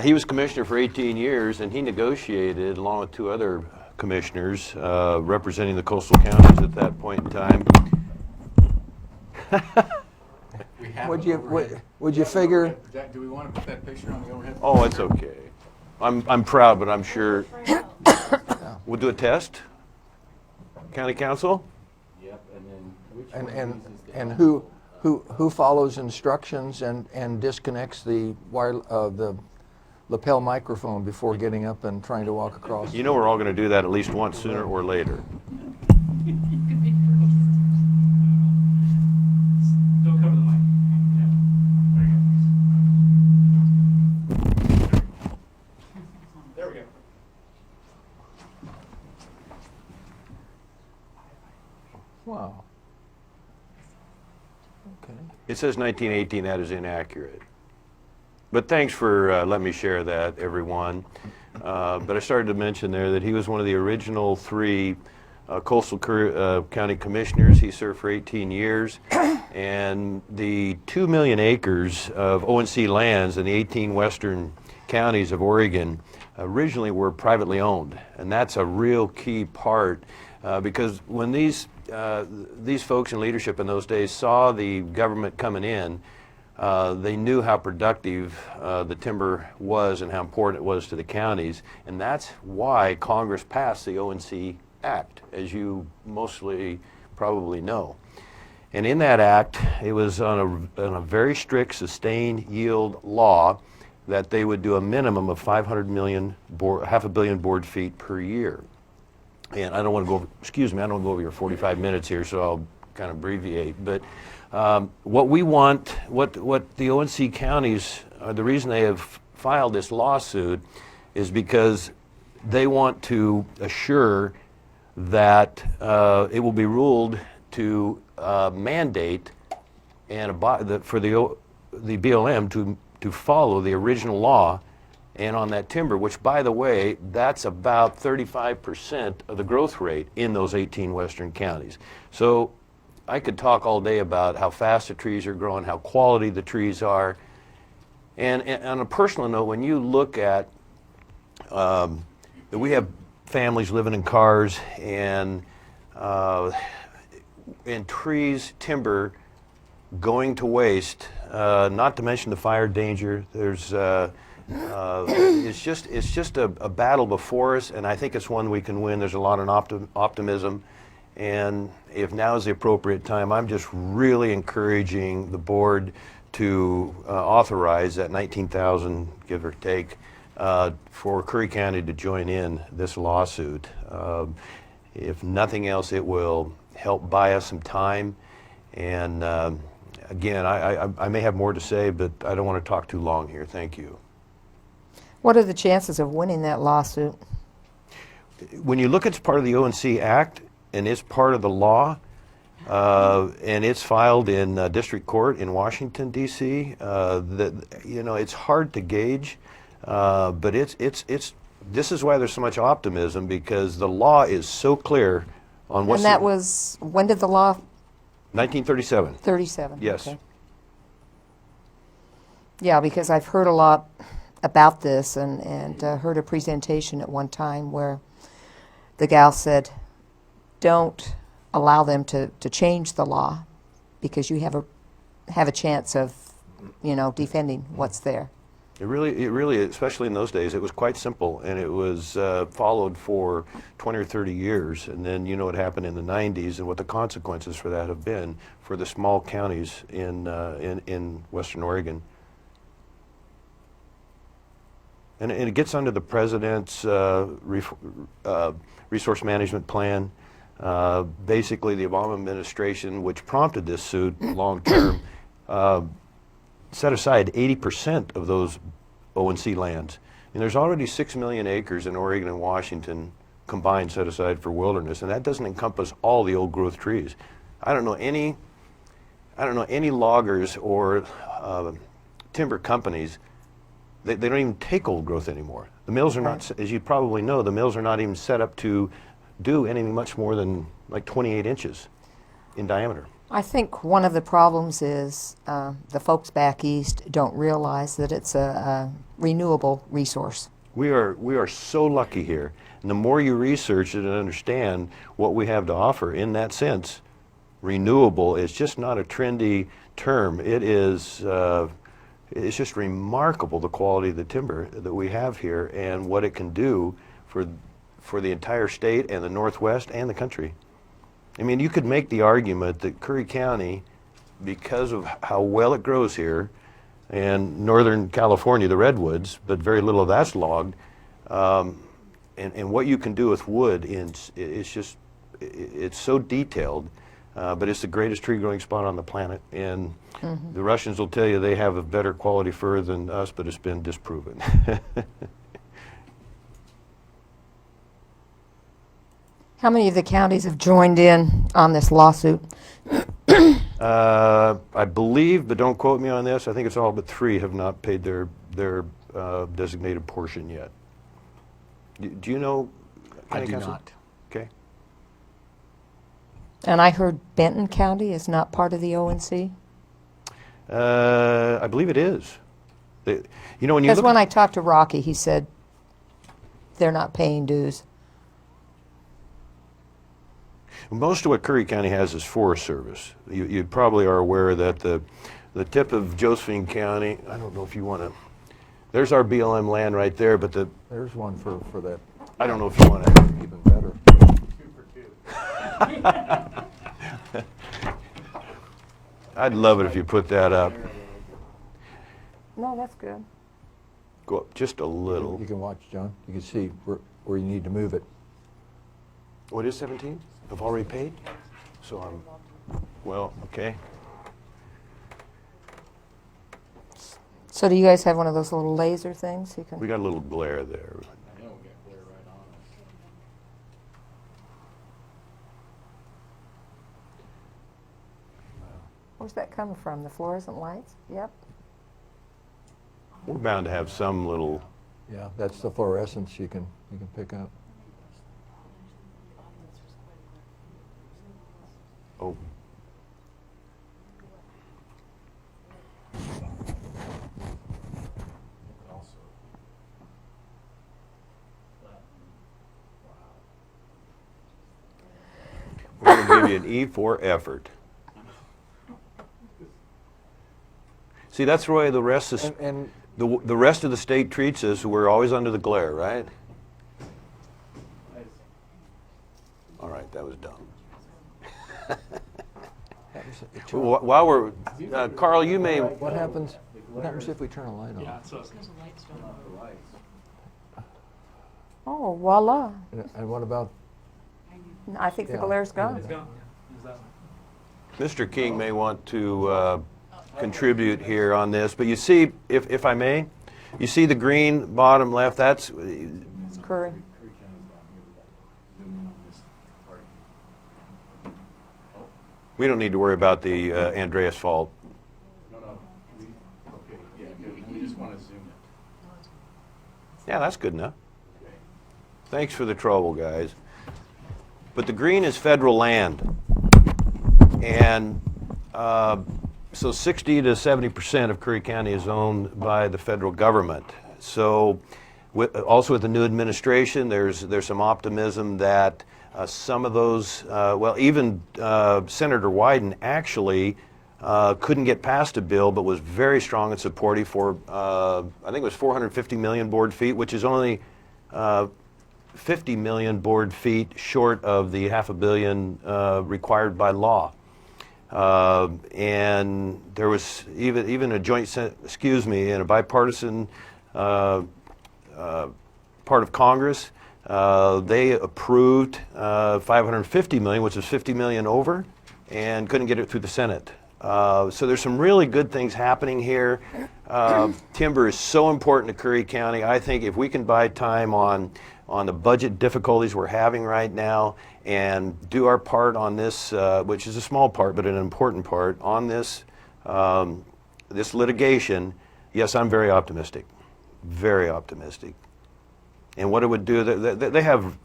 He was commissioner for 18 years, and he negotiated, along with two other commissioners representing the coastal counties at that point in time. Would you figure? Do we want to put that picture on the overhead? Oh, it's okay. I'm proud, but I'm sure. We'll do a test. County Council? Yep, and then which And who follows instructions and disconnects the the lapel microphone before getting up and trying to walk across? You know we're all going to do that at least once, sooner or later. Don't cover the mic. Yeah. There we go. Wow. Okay. It says 1918. That is inaccurate. But thanks for letting me share that, everyone. But I started to mention there that he was one of the original three coastal county commissioners. He served for 18 years. And the 2 million acres of O&C lands in the 18 western counties of Oregon originally were privately owned. And that's a real key part because when these folks in leadership in those days saw the government coming in, they knew how productive the timber was and how important it was to the counties, and that's why Congress passed the O&C Act, as you mostly probably know. And in that act, it was on a very strict sustained yield law that they would do a minimum of 500 million, half a billion board feet per year. And I don't want to go, excuse me, I don't want to go over your 45 minutes here, so I'll kind of abbreviate. But what we want, what the O&C counties, the reason they have filed this lawsuit is because they want to assure that it will be ruled to mandate and for the BLM to follow the original law and on that timber, which, by the way, that's about 35% of the growth rate in those 18 western counties. So I could talk all day about how fast the trees are growing, how quality the trees are. And on a personal note, when you look at, we have families living in cars and trees, timber going to waste, not to mention the fire danger. There's it's just a battle before us, and I think it's one we can win. There's a lot of optimism, and if now is the appropriate time, I'm just really encouraging the board to authorize that 19,000, give or take, for Curry County to join in this lawsuit. If nothing else, it will help buy us some time, and again, I may have more to say, but I don't want to talk too long here. Thank you. What are the chances of winning that lawsuit? When you look at it's part of the O&C Act and it's part of the law, and it's filed in district court in Washington D.C., it's hard to gauge, but this is why there's so much optimism, because the law is so clear on what's. And that was, when did the law? 1937. 37. Yes. Okay. Yeah, because I've heard a lot about this and heard a presentation at one time where the gal said, don't allow them to change the law because you have a chance of defending what's there. It really, especially in those days, it was quite simple, and it was followed for 20 or 30 years, and then you know what happened in the 90s and what the consequences for that have been for the small counties in Western Oregon. And it gets under the president's resource management plan. Basically, the Obama administration, which prompted this suit long term, set aside 80% of those O&C lands. And there's already 6 million acres in Oregon and Washington combined set aside for wilderness, and that doesn't encompass all the old growth trees. I don't know any loggers or timber companies. They don't even take old growth anymore. The mills are not, as you probably know, the mills are not even set up to do anything much more than like 28 inches in diameter. I think one of the problems is the folks back east don't realize that it's a renewable resource. We are so lucky here. And the more you research it and understand what we have to offer in that sense, renewable is just not a trendy term. It is, it's just remarkable the quality of the timber that we have here and what it can do for the entire state and the Northwest and the country. I mean, you could make the argument that Curry County, because of how well it grows here, and Northern California, the redwoods, but very little of that's logged, and what you can do with wood, it's so detailed, but it's the greatest tree growing spot on the planet. And the Russians will tell you they have a better quality fir than us, but it's been disproven. How many of the counties have joined in on this lawsuit? I believe, but don't quote me on this, I think it's all but 3 have not paid their designated portion yet. Do you know? I do Council? not. Okay. And I heard Benton County is not part of the ONC? I believe it is. You know, when you Because look when I talked to Rocky, he said they're not paying dues. most of what Curry County has is Forest Service. You probably are aware that the tip of Josephine County, I don't know if you want to, there's our BLM land right there, but There's one for that. I don't know if you want to. Even better. 2 for 2. I'd love it if you put that up. No, that's good. Go up just a little. You can watch, John. You can see where you need to move it. What is 17? I've already paid? So I'm, well, okay. So do you guys have one of those little laser things? You can. We got a little glare there. Where's that coming from? The fluorescent lights? Yep. We're bound to have some little, Yeah, that's the fluorescence you can pick up. oh. We're going to give you an E for effort. See, that's the way the rest is. And The rest of the state treats us, we're always under the glare, right? All right, that was dumb. While we're, Carl, you may, what happens if we turn a light on? Oh, voila. And what about, I think the Yeah. glare's gone. Mr. King may want to contribute here on this, but you see, if I may, you see the green bottom left, that's, It's Curry. we don't need to worry about the Andreas fault. We just want to zoom it. Yeah, that's good enough. Thanks for the trouble, guys. But the green is federal land. And so 60 to 70% of Curry County is owned by the federal government. So also with the new administration, there's some optimism that some of those, well, even Senator Wyden actually couldn't get past a bill, but was very strong and supportive for, I think it was 450 million board feet, which is only 50 million board feet short of the $500 million required by law. And there was even a joint, in a bipartisan part of Congress, they approved 550 million, which is 50 million over, and couldn't get it through the Senate. So there's some really good things happening here. Timber is so important to Curry County. I think if we can buy time on the budget difficulties we're having right now and do our part on this, which is a small part but an important part, on this, this litigation, yes, I'm very optimistic. Very optimistic. And what it would do, they have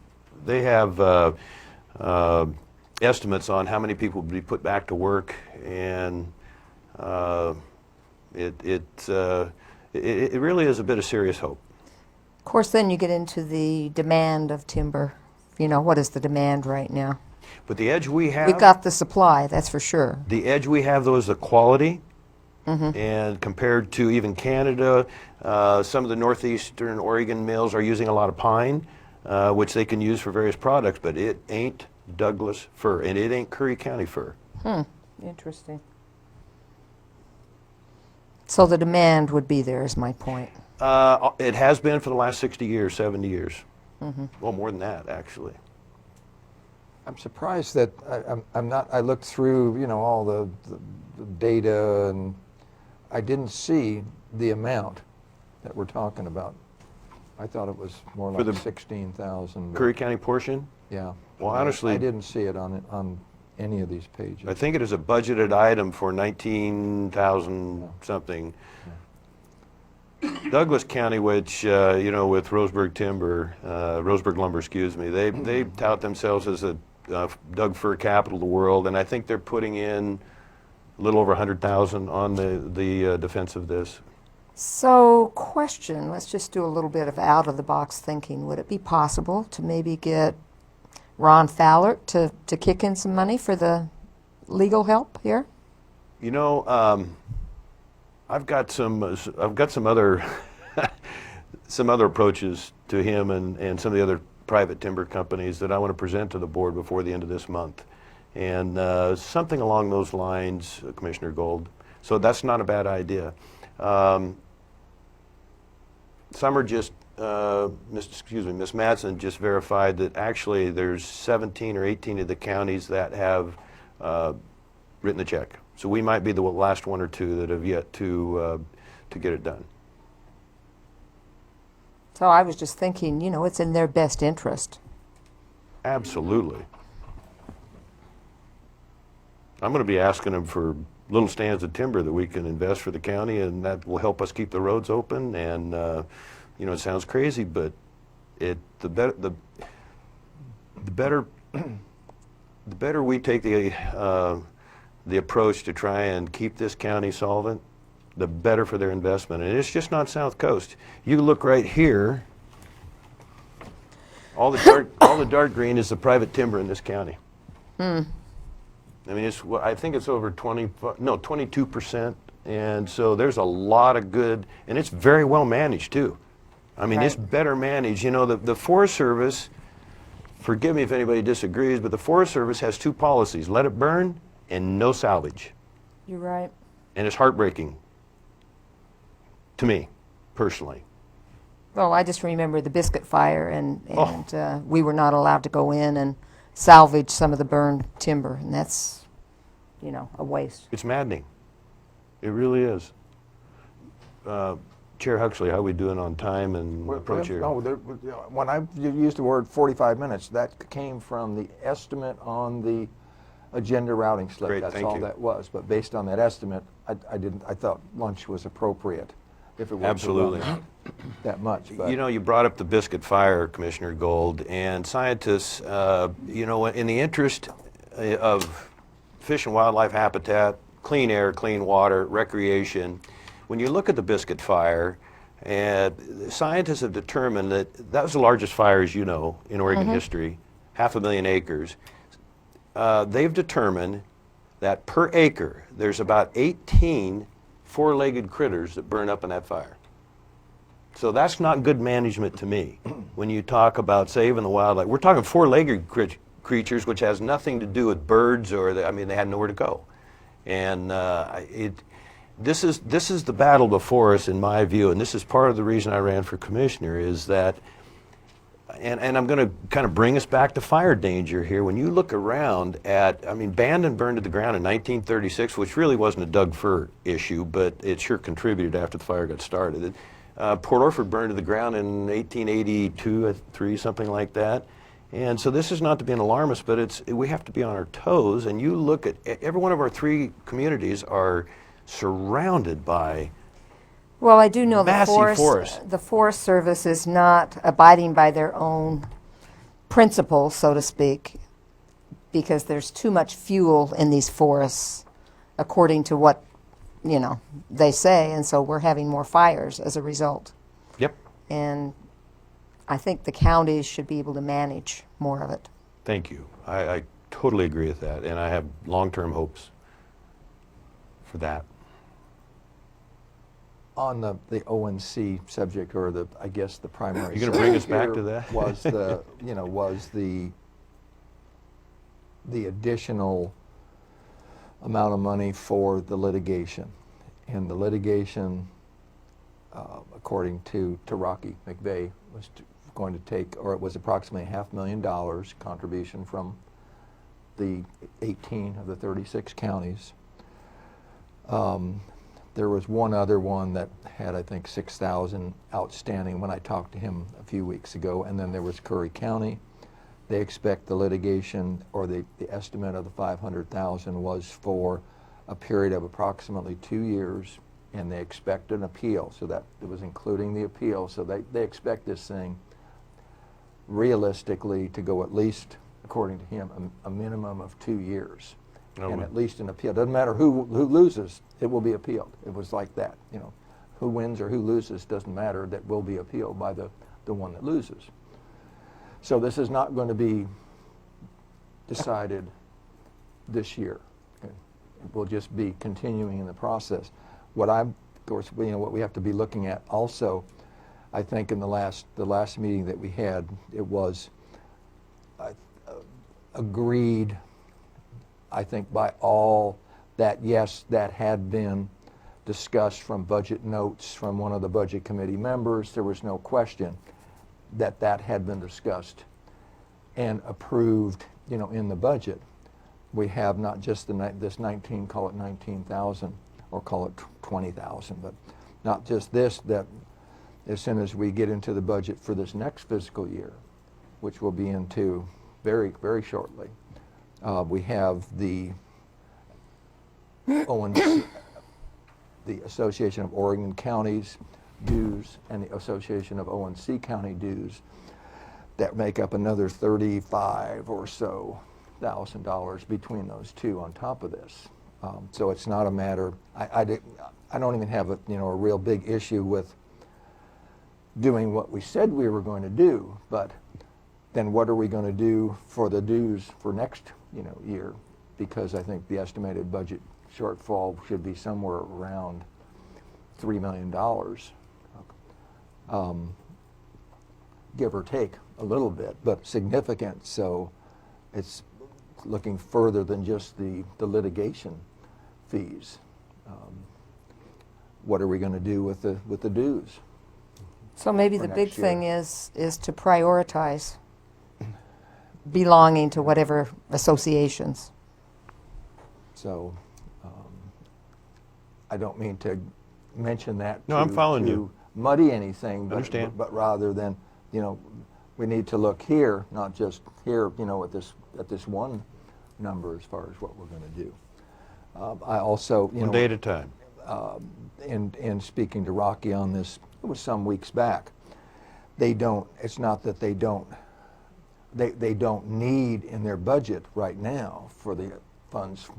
estimates on how many people would be put back to work, and it really is a bit of serious hope. Of course, then you get into the demand of timber. You know, what is the demand right now? But the edge we have... We've got the supply, that's for sure. The edge we have, though, is the quality. And compared to even Canada, some of the northeastern Oregon mills are using a lot of pine, which they can use for various products, but it ain't Douglas fir, and it ain't Curry County fir. Interesting. So the demand would be there, is my point. It has been for the last 60 years, 70 years. Well, more than that, actually. I'm surprised that I looked through, you know, all the data, and I didn't see the amount that we're talking about. I thought it was more For like the 16,000. Curry County portion? Yeah. Well, honestly, I didn't see it on any of these pages. I think it is a budgeted item for 19,000 something. Douglas County, which, you know, with Roseburg Timber, Roseburg Lumber, excuse me, they tout themselves as a Doug fir capital of the world, and I think they're putting in a little over 100,000 on the defense of this. So, question, let's just do a little bit of out-of-the-box thinking. Would it be possible to maybe get Ron Fowler to kick in some money for the legal help here? You know, I've got some other some other approaches to him and some of the other private timber companies that I want to present to the board before the end of this month, and something along those lines, Commissioner Gold. So that's not a bad idea. Summer just, Miss Madsen just verified that actually there's 17 or 18 of the counties that have written the check. So we might be the last one or two that have yet to get it done. So I was just thinking, you know, it's in their best interest. Absolutely. I'm going to be asking them for little stands of timber that we can invest for the county, and that will help us keep the roads open. And you know, it sounds crazy, but the better we take the approach to try and keep this county solvent, the better for their investment. And it's just not South Coast. You look right here. All the dark green is the private timber in this county. I mean, I think it's over 22%, and so there's a lot of good, and it's very well managed too. I mean, it's better managed. You know, the Forest Service, forgive me if anybody disagrees, but the Forest Service has two policies: let it burn and no salvage. You're right. And it's heartbreaking to me, personally. Well, I just remember the biscuit fire, and we were not allowed to go in and salvage some of the burned timber, and that's, you know, a waste. It's maddening. It really is. Chair Huxley, how are we doing on time and approach here? When I used the word 45 minutes, that came from the estimate on the agenda routing slip. Great, That's thank all you. that was. But based on that estimate, I thought lunch was appropriate. If it wasn't Absolutely. that much. But. You know, you brought up the biscuit fire, Commissioner Gold, and scientists, you know, in the interest of fish and wildlife habitat, clean air, clean water, recreation, when you look at the biscuit fire, scientists have determined that that was the largest fire, as you know, in Oregon history, 500,000 acres. They've determined that per acre, there's about 18 four-legged critters that burn up in that fire. So that's not good management to me. When you talk about saving the wildlife, we're talking four-legged creatures, which has nothing to do with birds or, I mean, they had nowhere to go. And this is the battle before us, in my view, and this is part of the reason I ran for commissioner, is that, and I'm going to kind of bring us back to fire danger here. When you look around at, I mean, Bandon burned to the ground in 1936, which really wasn't a Doug Fir issue, but it sure contributed after the fire got started. Port Orford burned to the ground in 1882, 3, something like that. And so this is not to be an alarmist, but we have to be on our toes. And you look at every one of our 3 communities are surrounded by Well, I do know the massive forests. Forest Service is not abiding by their own principles, so to speak, because there's too much fuel in these forests, according to what, they say, and so we're having more fires as a result. Yep. And I think the counties should be able to manage more of it. Thank you. I totally agree with that, and I have long-term hopes for that. On the ONC subject, or I guess the primary. You're going to bring us back here to that? Was the additional amount of money for the litigation, and the litigation, according to Rocky McVeigh, was going to take, or it was approximately $500,000 contribution from the 18 of the 36 counties. There was one other one that had, I think, 6,000 outstanding when I talked to him a few weeks ago, and then there was Curry County. They expect the litigation, or the estimate of the $500,000 was for a period of approximately 2 years, and they expect an appeal, so that it was including the appeal. So they expect this thing realistically to go at least, according to him, a minimum of 2 years. And at least an appeal. Doesn't matter who loses, it will be appealed. It was like that, who wins or who loses doesn't matter. That will be appealed by the one that loses. So this is not going to be decided this year. Okay? It will just be continuing in the process. Of course, what we have to be looking at also, I think in the last meeting that we had, it was agreed, I think, by all, that yes, that had been discussed from budget notes from one of the budget committee members. There was no question that had been discussed and approved, in the budget. We have not just this 19, call it 19,000, or call it 20,000, but not just this, that as soon as we get into the budget for this next fiscal year, which we'll be into very, very shortly, we have the ONC, the Association of Oregon Counties dues, and the Association of ONC County dues that make up another $35,000 or so between those two on top of this. So it's not a matter. I don't even have a real big issue with doing what we said we were going to do, but then what are we going to do for the dues for next year? Because I think the estimated budget shortfall should be somewhere around $3 million, give or take a little bit, but significant. So it's looking further than just the litigation fees. What are we going to do with the dues? So maybe for the next big year? thing is to prioritize belonging to whatever associations. So I don't mean to mention that No, I'm following to you. muddy anything, Understand. but rather than, we need to look here, not just here, at this one number as far as what we're going to do. I also, One day at a time. in speaking to Rocky on this, it was some weeks back, it's not that they don't need in their budget right now for the funds.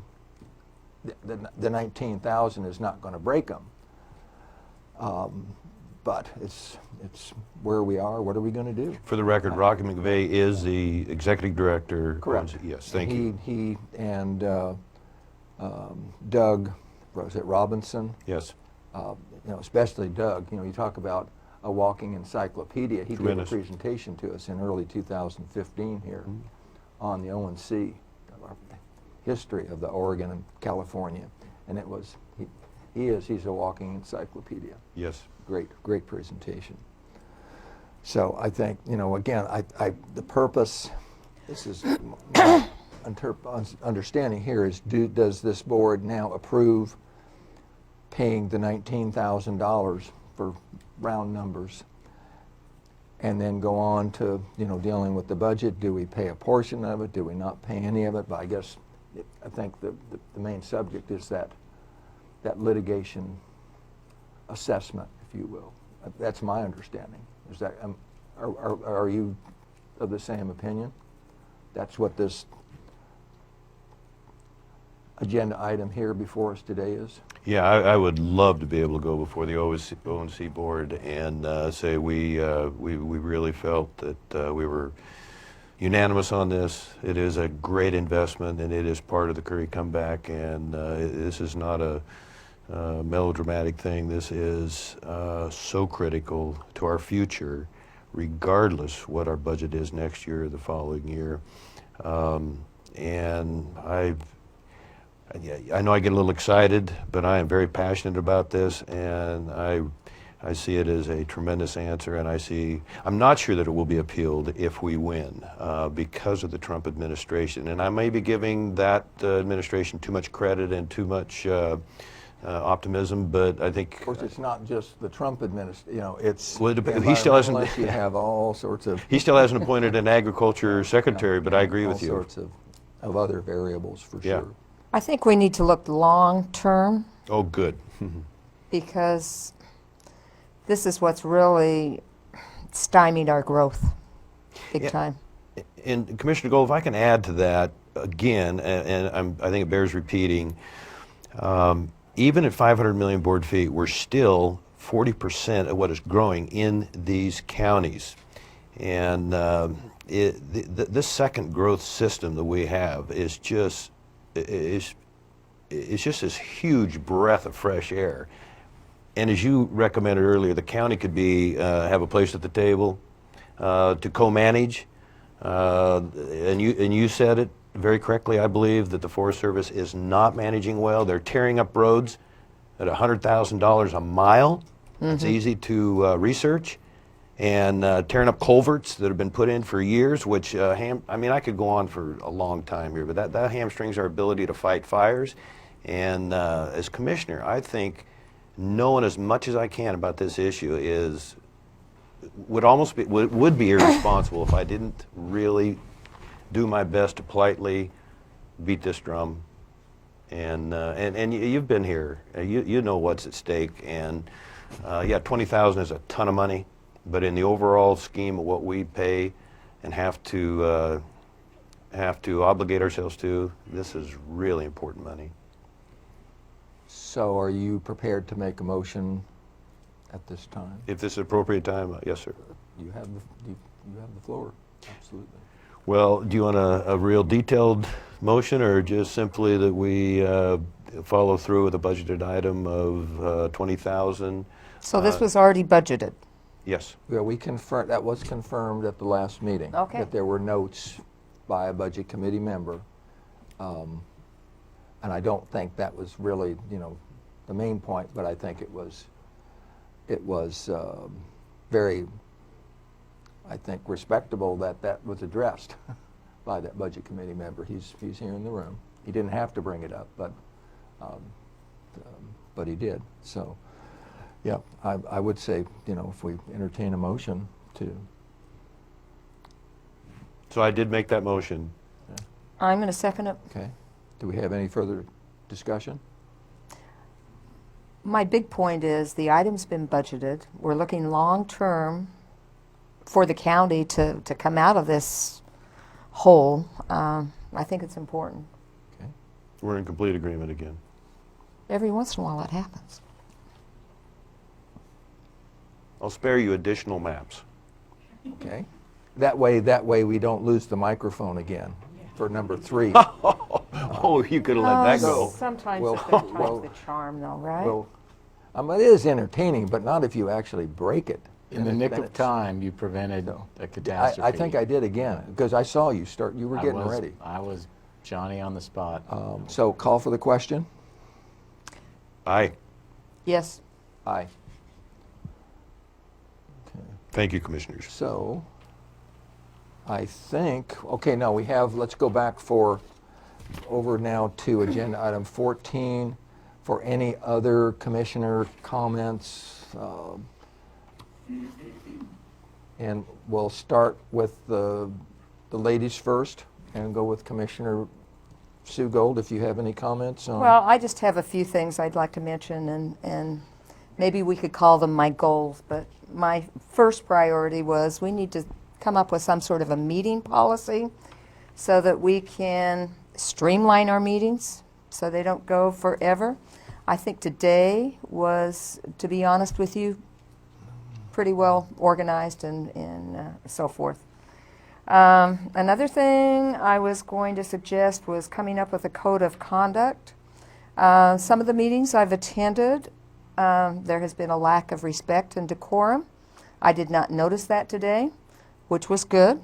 The 19,000 is not going to break them. But it's where we are. What are we going to do? For the record, Rocky McVeigh is the executive director. Correct. Yes, thank you. He and Doug, was it Robinson? Yes. Especially Doug. You talk about a walking encyclopedia. He Tremendous. gave a presentation to us in early 2015 here on the ONC, our history of the Oregon and California, and it was he's a walking encyclopedia. Yes. Great presentation. So I think, again, the purpose, this is my understanding here is, does this board now approve paying the $19,000 for round numbers, and then go on to, dealing with the budget? Do we pay a portion of it? Do we not pay any of it? But I think the main subject is that litigation assessment, if you will. That's my understanding. Is that, are you of the same opinion? That's what this agenda item here before us today is? Yeah, I would love to be able to go before the ONC board and say we really felt that we were unanimous on this. It is a great investment, and it is part of the Curry comeback, and this is not a melodramatic thing. This is so critical to our future, regardless what our budget is next year or the following year. And I know I get a little excited, but I am very passionate about this, and I see it as a tremendous answer, and I'm not sure that it will be appealed if we win because of the Trump administration. And I may be giving that administration too much credit and too much optimism, but I think... Of course, it's not just the Trump administration, it's... Well, he still hasn't... Unless you have all sorts of... He still hasn't appointed an agriculture secretary, but I agree with you. All sorts of other variables, for Yeah. sure. I think we need to look long-term, Oh, good. because this is what's really stymied our growth big Yeah. time. And Commissioner Gold, if I can add to that again, and I think it bears repeating, even at 500 million board feet, we're still 40% of what is growing in these counties. And this second growth system that we have is just it's just this huge breath of fresh air. And as you recommended earlier, the county could be have a place at the table to co-manage. And you said it very correctly. I believe that the Forest Service is not managing well. They're tearing up roads at $100,000 a mile. It's easy to research. And tearing up culverts that have been put in for years, which, I could go on for a long time here, but that hamstrings our ability to fight fires. And as commissioner, I think knowing as much as I can about this issue would be irresponsible if I didn't really do my best to politely beat this drum. And you've been here. You know what's at stake. And yeah, $20,000 is a ton of money. But in the overall scheme of what we pay and have to obligate ourselves to, this is really important money. So are you prepared to make a motion at this time? If this is appropriate time, yes, sir. You have the floor, absolutely. Well, do you want a real detailed motion, or just simply that we follow through with a budgeted item of $20,000? So this was already budgeted. Yes. Yeah, that was confirmed at the last meeting. Okay. That there were notes by a budget committee member. And I don't think that was really, the main point, but I think it was very, I think, respectable that was addressed by that budget committee member. He's here in the room. He didn't have to bring it up, but he did. So, yeah, I would say, if we entertain a motion to. So I did make that motion. I'm going to second it. Okay. Do we have any further discussion? My big point is the item's been budgeted. We're looking long-term for the county to come out of this hole. I think it's important. Okay. We're in complete agreement again. Every once in a while that happens. I'll spare you additional maps. Okay. That way we don't lose the microphone again for number 3. Oh, you could have let that go. Sometimes Well, it's the well, the charm though, right? Well, it is entertaining, but not if you actually break it. In the Then nick then of it's- time, you prevented a catastrophe. I think I did again, because I saw you start, you were getting ready. I was Johnny on the spot. So call for the question? Aye. Yes. Aye. Thank you, Commissioners. So, I think, okay, now we have, let's go back over now to agenda item 14 for any other commissioner comments. And we'll start with the ladies first and go with Commissioner Sue Gold, if you have any comments on. Well, I just have a few things I'd like to mention, and maybe we could call them my goals, but my first priority was we need to come up with some sort of a meeting policy so that we can streamline our meetings so they don't go forever. I think today was, to be honest with you, pretty well organized and so forth. Another thing I was going to suggest was coming up with a code of conduct. Some of the meetings I've attended, there has been a lack of respect and decorum. I did not notice that today, which was good.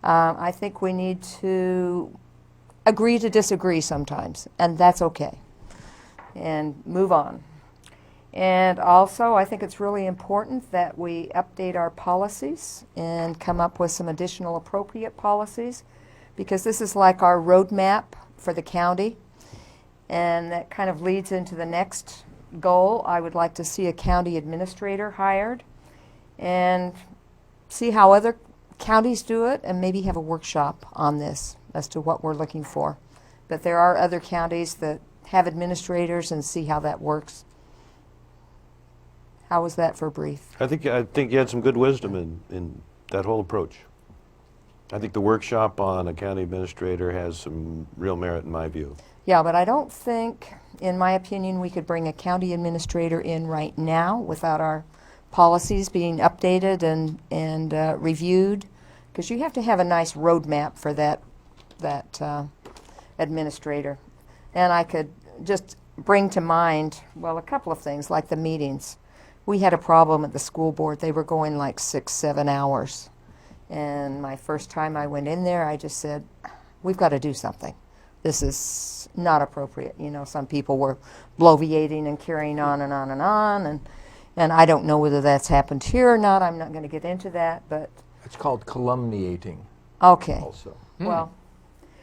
I think we need to agree to disagree sometimes, and that's okay, and move on. And also, I think it's really important that we update our policies and come up with some additional appropriate policies, because this is like our roadmap for the county, and that kind of leads into the next goal. I would like to see a county administrator hired and see how other counties do it, and maybe have a workshop on this as to what we're looking for. But there are other counties that have administrators, and see how that works. How was that for brief? I think you had some good wisdom in that whole approach. I think the workshop on a county administrator has some real merit in my view. Yeah, but I don't think, in my opinion, we could bring a county administrator in right now without our policies being updated and reviewed, because you have to have a nice roadmap for that administrator. And I could just bring to mind, well, a couple of things, like the meetings. We had a problem at the school board. They were going like 6-7 hours. And my first time I went in there, I just said, we've got to do something. This is not appropriate. You know, some people were bloviating and carrying on and on and on. And I don't know whether that's happened here or not. I'm not going to get into that, but It's called calumniating okay. also, Well,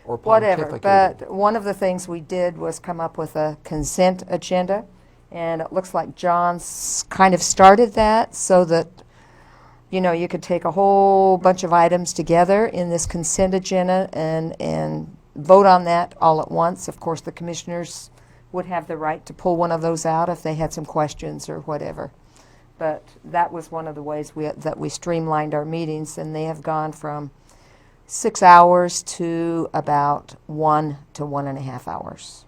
or whatever. pontificating. But one of the things we did was come up with a consent agenda. And it looks like John's kind of started that so that, you know, you could take a whole bunch of items together in this consent agenda and vote on that all at once. Of course, the commissioners would have the right to pull one of those out if they had some questions or whatever. But that was one of the ways that we streamlined our meetings, and they have gone from 6 hours to about 1 to 1.5 hours.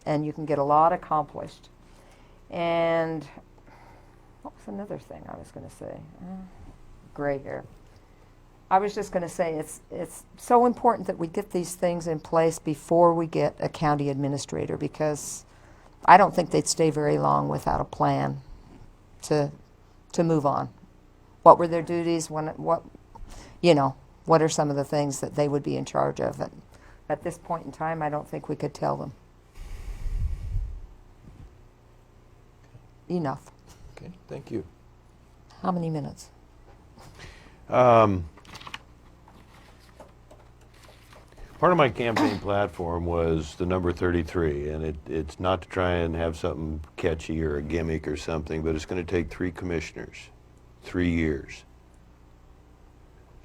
And you can get a lot accomplished. And what was another thing I was going to say? Gray hair. I was just going to say it's so important that we get these things in place before we get a county administrator, because I don't think they'd stay very long without a plan to move on. What were their duties? What are some of the things that they would be in charge of? And at this point in time, I don't think we could tell them. Enough. Okay, thank you. How many minutes? Part of my campaign platform was the number 33, and it's not to try and have something catchy or a gimmick or something, but it's going to take 3 commissioners, 3 years,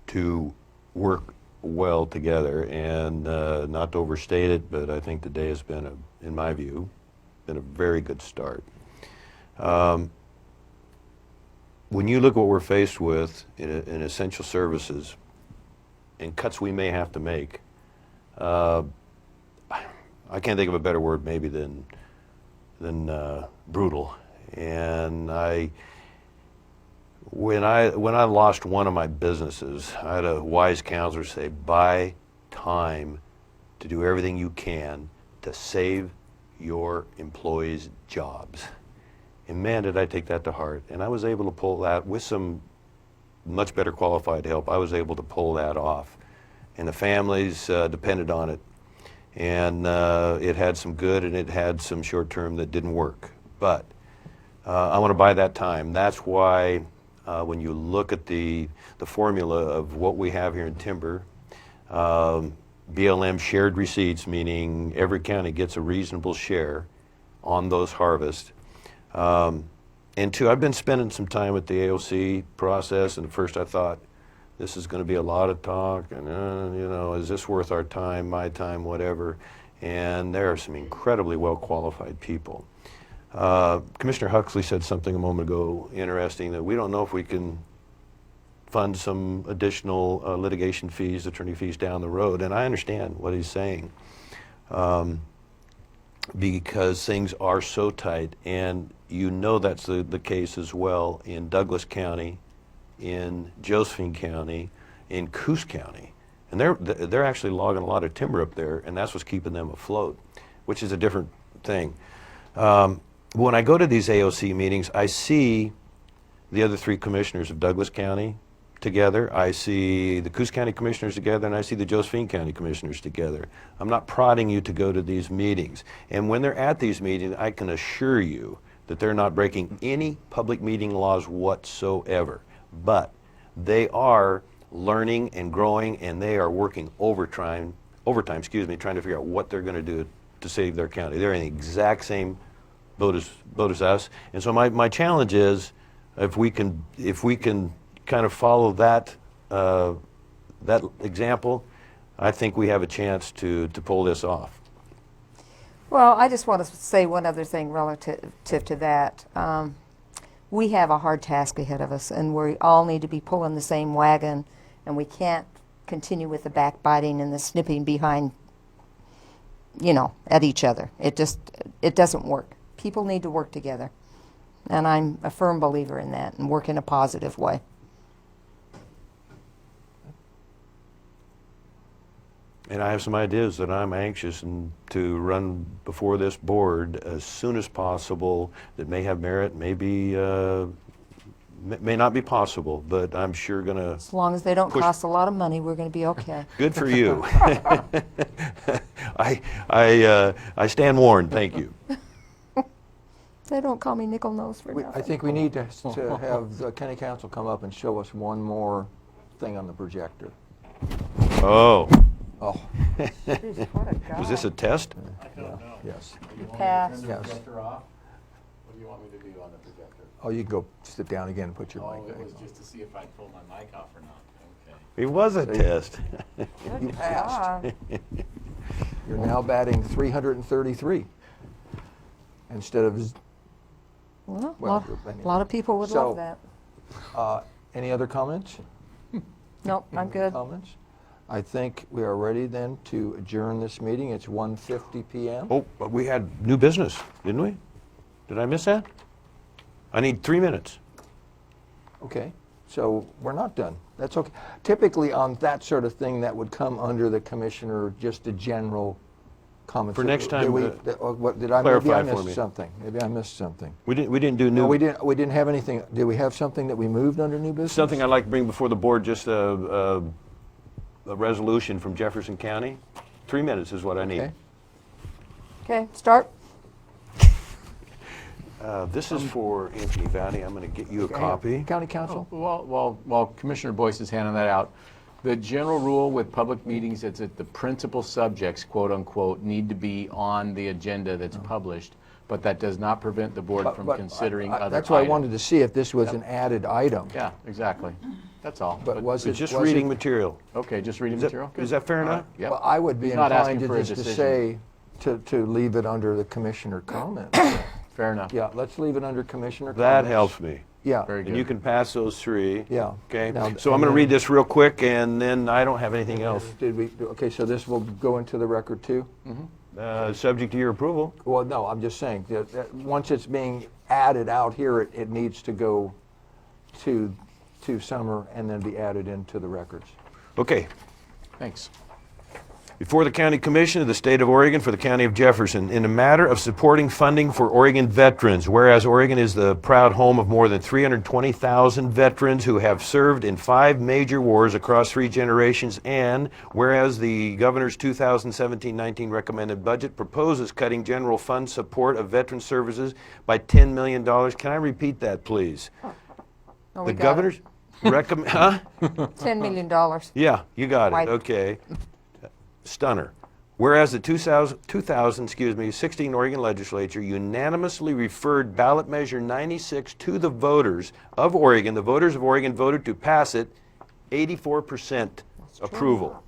to work well together. And not to overstate it, but I think today has been, in my view, been a very good start. When you look at what we're faced with in essential services and cuts we may have to make, I can't think of a better word maybe than brutal. And when I lost one of my businesses, I had a wise counselor say, buy time to do everything you can to save your employees' jobs. And man, did I take that to heart. And I was able to pull that with some much better qualified help. I was able to pull that off. And the families depended on it. And it had some good and it had some short term that didn't work. But I want to buy that time. That's why when you look at the formula of what we have here in timber, BLM shared receipts, meaning every county gets a reasonable share on those harvests. And two, I've been spending some time with the AOC process, and at first I thought, this is going to be a lot of talk, and you know, is this worth our time, my time, whatever? And there are some incredibly well-qualified people. Commissioner Huxley said something a moment ago interesting, that we don't know if we can fund some additional litigation fees, attorney fees down the road, and I understand what he's saying, because things are so tight, and you know that's the case as well in Douglas County, in Josephine County, in Coos County. And they're actually logging a lot of timber up there, and that's what's keeping them afloat, which is a different thing. When I go to these AOC meetings, I see the other three commissioners of Douglas County together, I see the Coos County commissioners together, and I see the Josephine County commissioners together. I'm not prodding you to go to these meetings. And when they're at these meetings, I can assure you that they're not breaking any public meeting laws whatsoever. But they are learning and growing, and they are working overtime, trying to figure out what they're going to do to save their county. They're in the exact same boat as us. And so my challenge is, if we can kind of follow that example, I think we have a chance to pull this off. Well, I just want to say one other thing relative to that. We have a hard task ahead of us, and we all need to be pulling the same wagon, and we can't continue with the backbiting and the snipping behind, you know, at each other. It doesn't work. People need to work together, and I'm a firm believer in that, and work in a positive way. And I have some ideas that I'm anxious to run before this board as soon as possible that may have merit, may not be possible, but I'm sure going to. As long as they don't cost a lot of money, we're going to be okay. Good for you. I stand warned. Thank you. They don't call me nickel nose for nothing. I think we need to have the county council come up and show us one more thing on the projector. Oh. Oh. Jeez, what a guy. Was this a test? I don't know. Yes. You passed. Yes. Projector off? What do you want me to do on the projector? Oh, you can go sit down again and put your Oh, mic it back was on. just to see if I'd pull my mic off or not. Okay. It was a test. You passed. Ah, You're now batting 333 instead of. well, Well, a lot of people would So- love that. Any other comments? Nope, I'm good. Comments? I think we are ready then to adjourn this meeting. It's 1:50 p.m. Oh, but we had new business, didn't we? Did I miss that? I need 3 minutes. Okay, so we're not done. That's okay. Typically on that sort of thing, that would come under the commissioner, just a general comment. For next time, Maybe I clarify for missed me. something. Maybe I missed something. We didn't do No, new. we didn't have anything. Did we have something that we moved under new business? Something I'd like to bring before the board, just a resolution from Jefferson County. 3 minutes is what I need. Okay. Okay, start. This is for Anthony Valley. I'm going to get you a copy. County council? While Commissioner Boyce is handing that out, the general rule with public meetings is that the principal subjects, quote unquote, need to be on the agenda that's published, but that does not prevent the board from considering other items. That's why I wanted to see if this was an added item. Yeah, exactly. That's all. But was it? It's just was reading it- material. Okay, just reading Is that- material? is that fair enough? Yep. Well, I would be He's not inclined asking to for a just to decision. say, to leave it under the commissioner comment. Fair enough. Yeah, let's leave it under commissioner That comments. helps me. Yeah. Very good. And you can pass those three. Yeah. Okay. Now- So I'm and going to then- read this real quick, and then I don't have anything else. Okay, so this will go into the record too? Subject to your approval. Well, no, I'm just saying, that once it's being added out here, it needs to go to Summer and then be added into the records. Okay. Thanks. Before the County Commission of the State of Oregon for the County of Jefferson, in a matter of supporting funding for Oregon veterans, whereas Oregon is the proud home of more than 320,000 veterans who have served in 5 major wars across 3 generations, and whereas the Governor's 2017-19 recommended budget proposes cutting general fund support of veteran services by $10 million. Can I repeat that, please? Oh, The Governor's recommend, huh? $10 million. Yeah, you got Right. it, okay. Stunner. Whereas the 2016 Oregon Legislature unanimously referred ballot measure 96 to the voters of Oregon. The voters of Oregon voted to pass it, 84% approval.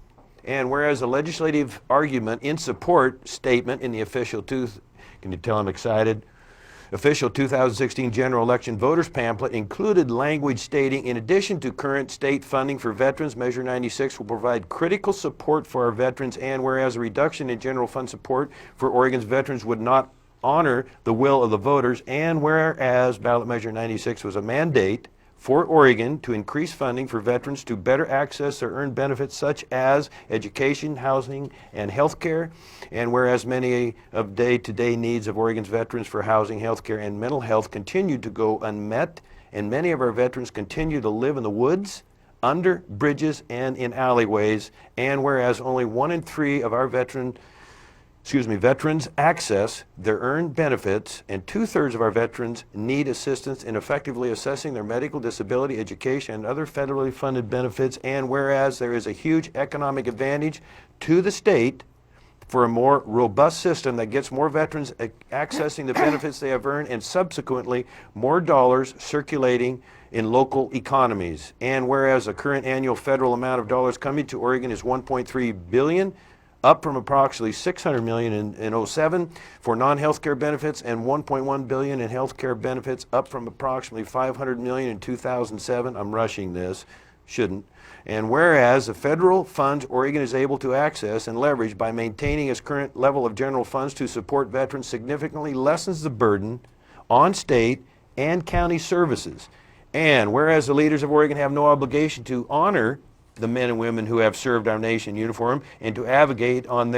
And whereas the legislative argument in support statement in the official, can you tell I'm excited? Official 2016 general election voters pamphlet included language stating, in addition to current state funding for veterans, Measure 96 will provide critical support for our veterans, and whereas a reduction in general fund support for Oregon's veterans would not honor the will of the voters, and whereas ballot measure 96 was a mandate for Oregon to increase funding for veterans to better access their earned benefits such as education, housing, and health care, and whereas many of day-to-day needs of Oregon's veterans for housing, health care, and mental health continue to go unmet, and many of our veterans continue to live in the woods, under bridges, and in alleyways, and whereas only 1 in 3 of our veterans access their earned benefits, and 2/3 of our veterans need assistance in effectively assessing their medical, disability, education, and other federally funded benefits, and whereas there is a huge economic advantage to the state for a more robust system that gets more veterans accessing the benefits they have earned, and subsequently more dollars circulating in local economies, and whereas the current annual federal amount of dollars coming to Oregon is $1.3 billion, up from approximately $600 million in 2007 for non-healthcare benefits, and $1.1 billion in healthcare benefits, up from approximately $500 million in 2007. I'm rushing this, shouldn't. And whereas the federal funds Oregon is able to access and leverage by maintaining its current level of general funds to support veterans significantly lessens the burden on state and county services. And whereas the leaders of Oregon have no obligation to honor the men and women who have served our nation in uniform and to advocate on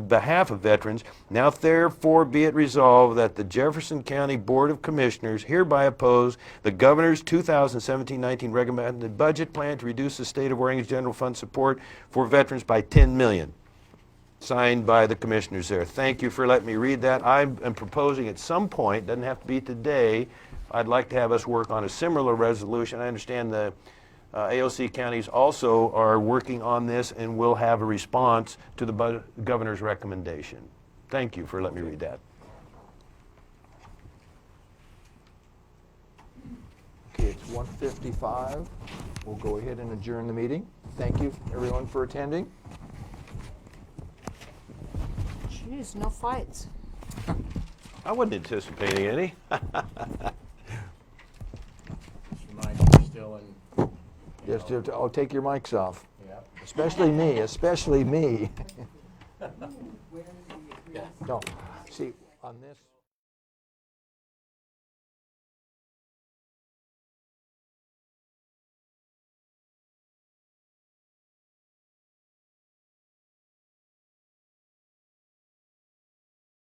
behalf of veterans, now therefore be it resolved that the Jefferson County Board of Commissioners hereby oppose the Governor's 2017-19 recommended budget plan to reduce the state of Oregon's general fund support for veterans by $10 million. Signed by the commissioners there. Thank you for letting me read that. I am proposing at some point, doesn't have to be today, I'd like to have us work on a similar resolution. I understand the AOC counties also are working on this and will have a response to the governor's recommendation. Thank you for letting me read that. Okay, it's 1:55. We'll go ahead and adjourn the meeting. Thank you, everyone, for attending. Jeez, no fights. I wasn't anticipating any. Just remind you, we're still in. Just I'll take your mics off. Yep. Especially me. No, see, on this.